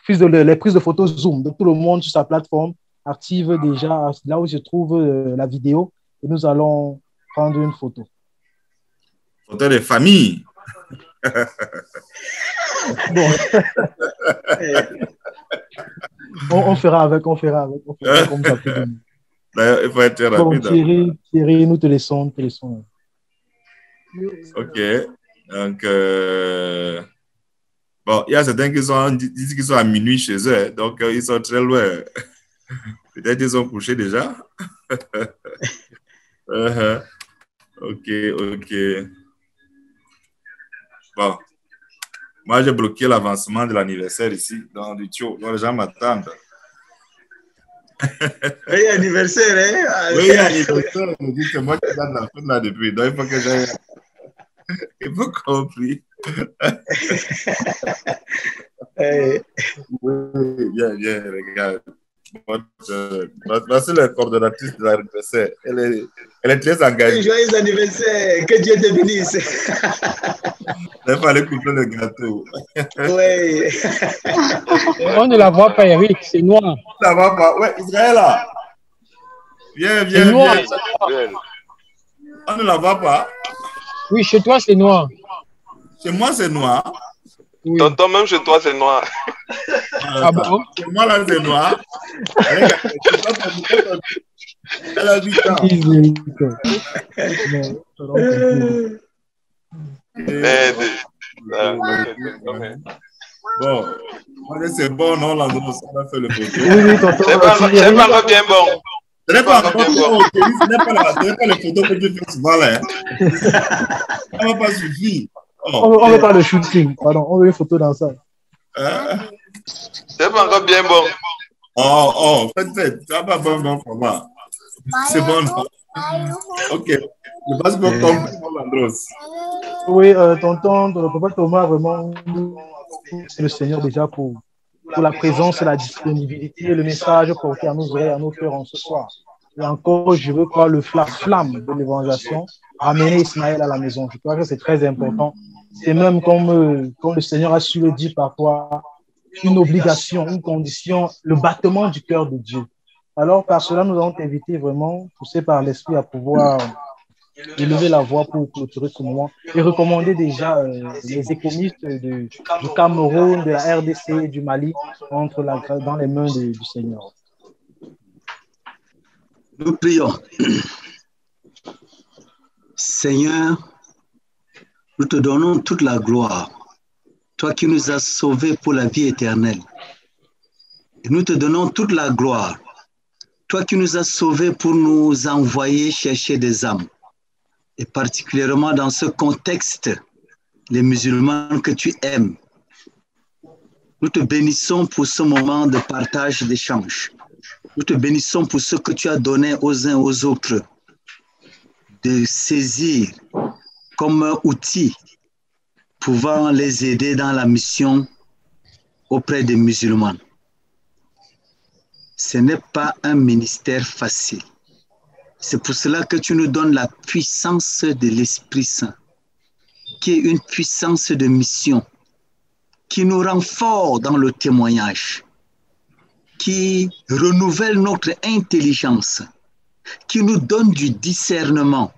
Les prises de photos Zoom. Donc, tout le monde sur sa plateforme active déjà là où se trouve la vidéo et nous allons prendre une photo. Photo de famille. Bon. on fera avec comme ça. Il faut être rapide. Bon, Thierry, nous te laissons. Ok. Donc, bon, il y a certains qui disent qu'ils sont à minuit chez eux, donc ils sont très loin. Peut-être ils sont couchés déjà. Ok. Bon. Moi, j'ai bloqué l'avancement de l'anniversaire ici, dans du tuyau. Donc, les gens m'attendent. Oui, anniversaire, hein? Oui, anniversaire. C'est moi qui donne la fête là depuis. Donc, il faut que j'aille. Il faut compris. Oui, bien, regarde. Voici la coordonnatrice de l'anniversaire. Elle est très engagée. Joyeux anniversaire, que Dieu te bénisse. Il fallait couper le gâteau. Oui. On ne la voit pas, Eric, c'est noir. On ne la voit pas. Ouais, Israël là. Viens. On ne la voit pas. Oui, chez toi, c'est noir. Chez moi, c'est noir. Oui. Tonton, même chez toi, c'est noir. Ah bon? Chez moi, là, c'est noir. Elle a 8 ans. Bon, c'est bon, non, Landros, on a fait le photo. Oui, tonton. C'est pas encore bien bon. Ce n'est pas encore bon, ce n'est pas le photo que tu fais souvent là. Ça ne va pas suffire. On veut pas le shooting, pardon, on veut une photo dans ça. C'est pas encore bien bon. Faites, ça va bon format. C'est bon, non? Ok, je passe pour comprendre, Landros. Oui, tonton, le papa Thomas, vraiment, c'est le Seigneur déjà pour la présence et la disponibilité, le message porté à nos oreilles, à nos cœurs en ce soir. Et encore, je veux croire la flamme de l'évangélisation, ramener Ismaël à la maison. Je crois que c'est très important. C'est même comme le Seigneur a su le dire parfois, une obligation, une condition, le battement du cœur de Dieu. Alors, par cela, nous avons invité vraiment, poussé par l'Esprit, à pouvoir élever la voix pour clôturer ce moment et recommander déjà les économistes du Cameroun, de la RDC et du Mali dans les mains du Seigneur. Nous prions. Seigneur, nous te donnons toute la gloire, toi qui nous as sauvés pour la vie éternelle. Et nous te donnons toute la gloire, toi qui nous as sauvés pour nous envoyer chercher des âmes. Et particulièrement dans ce contexte, les musulmans que tu aimes. Nous te bénissons pour ce moment de partage, d'échange. Nous te bénissons pour ce que tu as donné aux uns aux autres, de saisir comme outil pouvant les aider dans la mission auprès des musulmans. Ce n'est pas un ministère facile. C'est pour cela que tu nous donnes la puissance de l'Esprit Saint, qui est une puissance de mission, qui nous rend forts dans le témoignage, qui renouvelle notre intelligence, qui nous donne du discernement,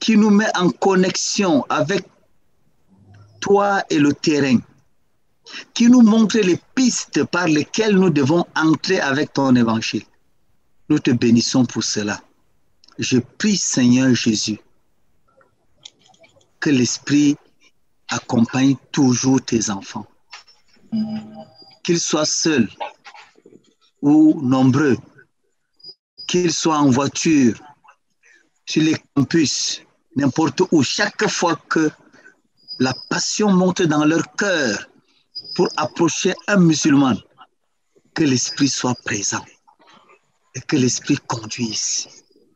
qui nous met en connexion avec toi et le terrain, qui nous montre les pistes par lesquelles nous devons entrer avec ton évangile. Nous te bénissons pour cela. Je prie, Seigneur Jésus, que l'Esprit accompagne toujours tes enfants. Qu'ils soient seuls ou nombreux, qu'ils soient en voiture, sur les campus, n'importe où, chaque fois que la passion monte dans leur cœur pour approcher un musulman, que l'Esprit soit présent. Et que l'Esprit conduise,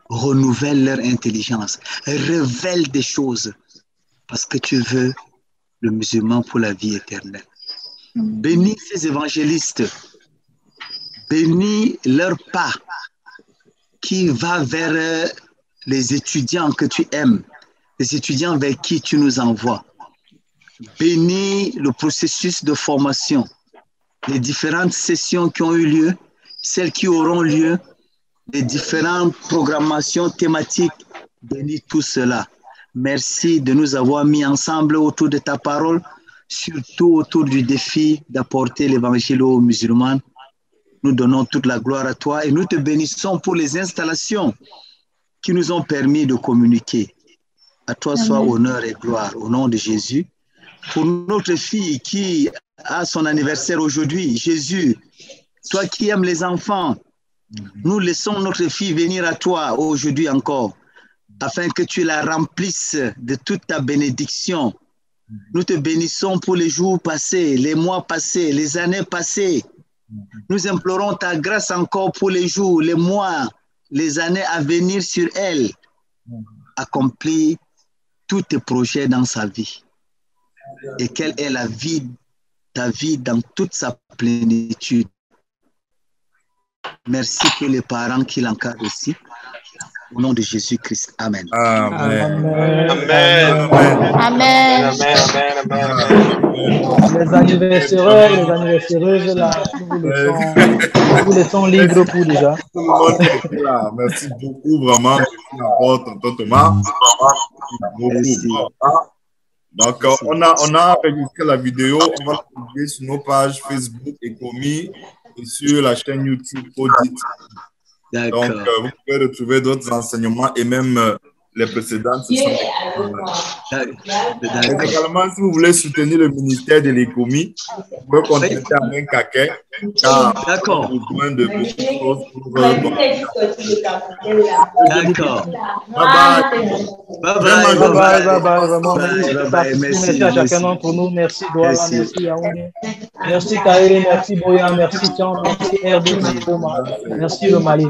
renouvelle leur intelligence, révèle des choses, parce que tu veux le musulman pour la vie éternelle. Bénis ces évangélistes, bénis leur pas qui va vers les étudiants que tu aimes, les étudiants vers qui tu nous envoies. Bénis le processus de formation, les différentes sessions qui ont eu lieu, celles qui auront lieu, les différentes programmations thématiques, bénis tout cela. Merci de nous avoir mis ensemble autour de ta parole, surtout autour du défi d'apporter l'évangile aux musulmans. Nous donnons toute la gloire à toi et nous te bénissons pour les installations qui nous ont permis de communiquer. À toi soit honneur et gloire au nom de Jésus. Pour notre fille qui a son anniversaire aujourd'hui, Jésus, toi qui aimes les enfants, nous laissons notre fille venir à toi aujourd'hui encore, afin que tu la remplisses de toute ta bénédiction. Nous te bénissons pour les jours passés, les mois passés, les années passées. Nous implorons ta grâce encore pour les jours, les mois, les années à venir sur elle. Accomplis tous tes projets dans sa vie. Et quelle est la vie, ta vie dans toute sa plénitude. Merci pour les parents qui l'encadrent aussi. Au nom de Jésus-Christ. Amen. Amen. Amen. Les anniversaires, les anniversaireuses, là, nous vous laissons libres pour déjà. Merci beaucoup, vraiment. Merci, tonton Thomas. Merci. Donc, on a enregistré la vidéo. On va la publier sur nos pages Facebook et Commis et sur la chaîne YouTube Audit. Donc, vous pouvez retrouver d'autres enseignements et même les précédentes, ce sont des également, si vous voulez soutenir le ministère de l'économie, vous pouvez contacter Alain Kaké, car d'accord. on a besoin de beaucoup de choses pour D'accord. Merci à chacun d'entre nous. Merci Douala, merci Yaoundé. Merci Kaéré, merci Boya, merci Tian, merci Herbe, merci le Mali.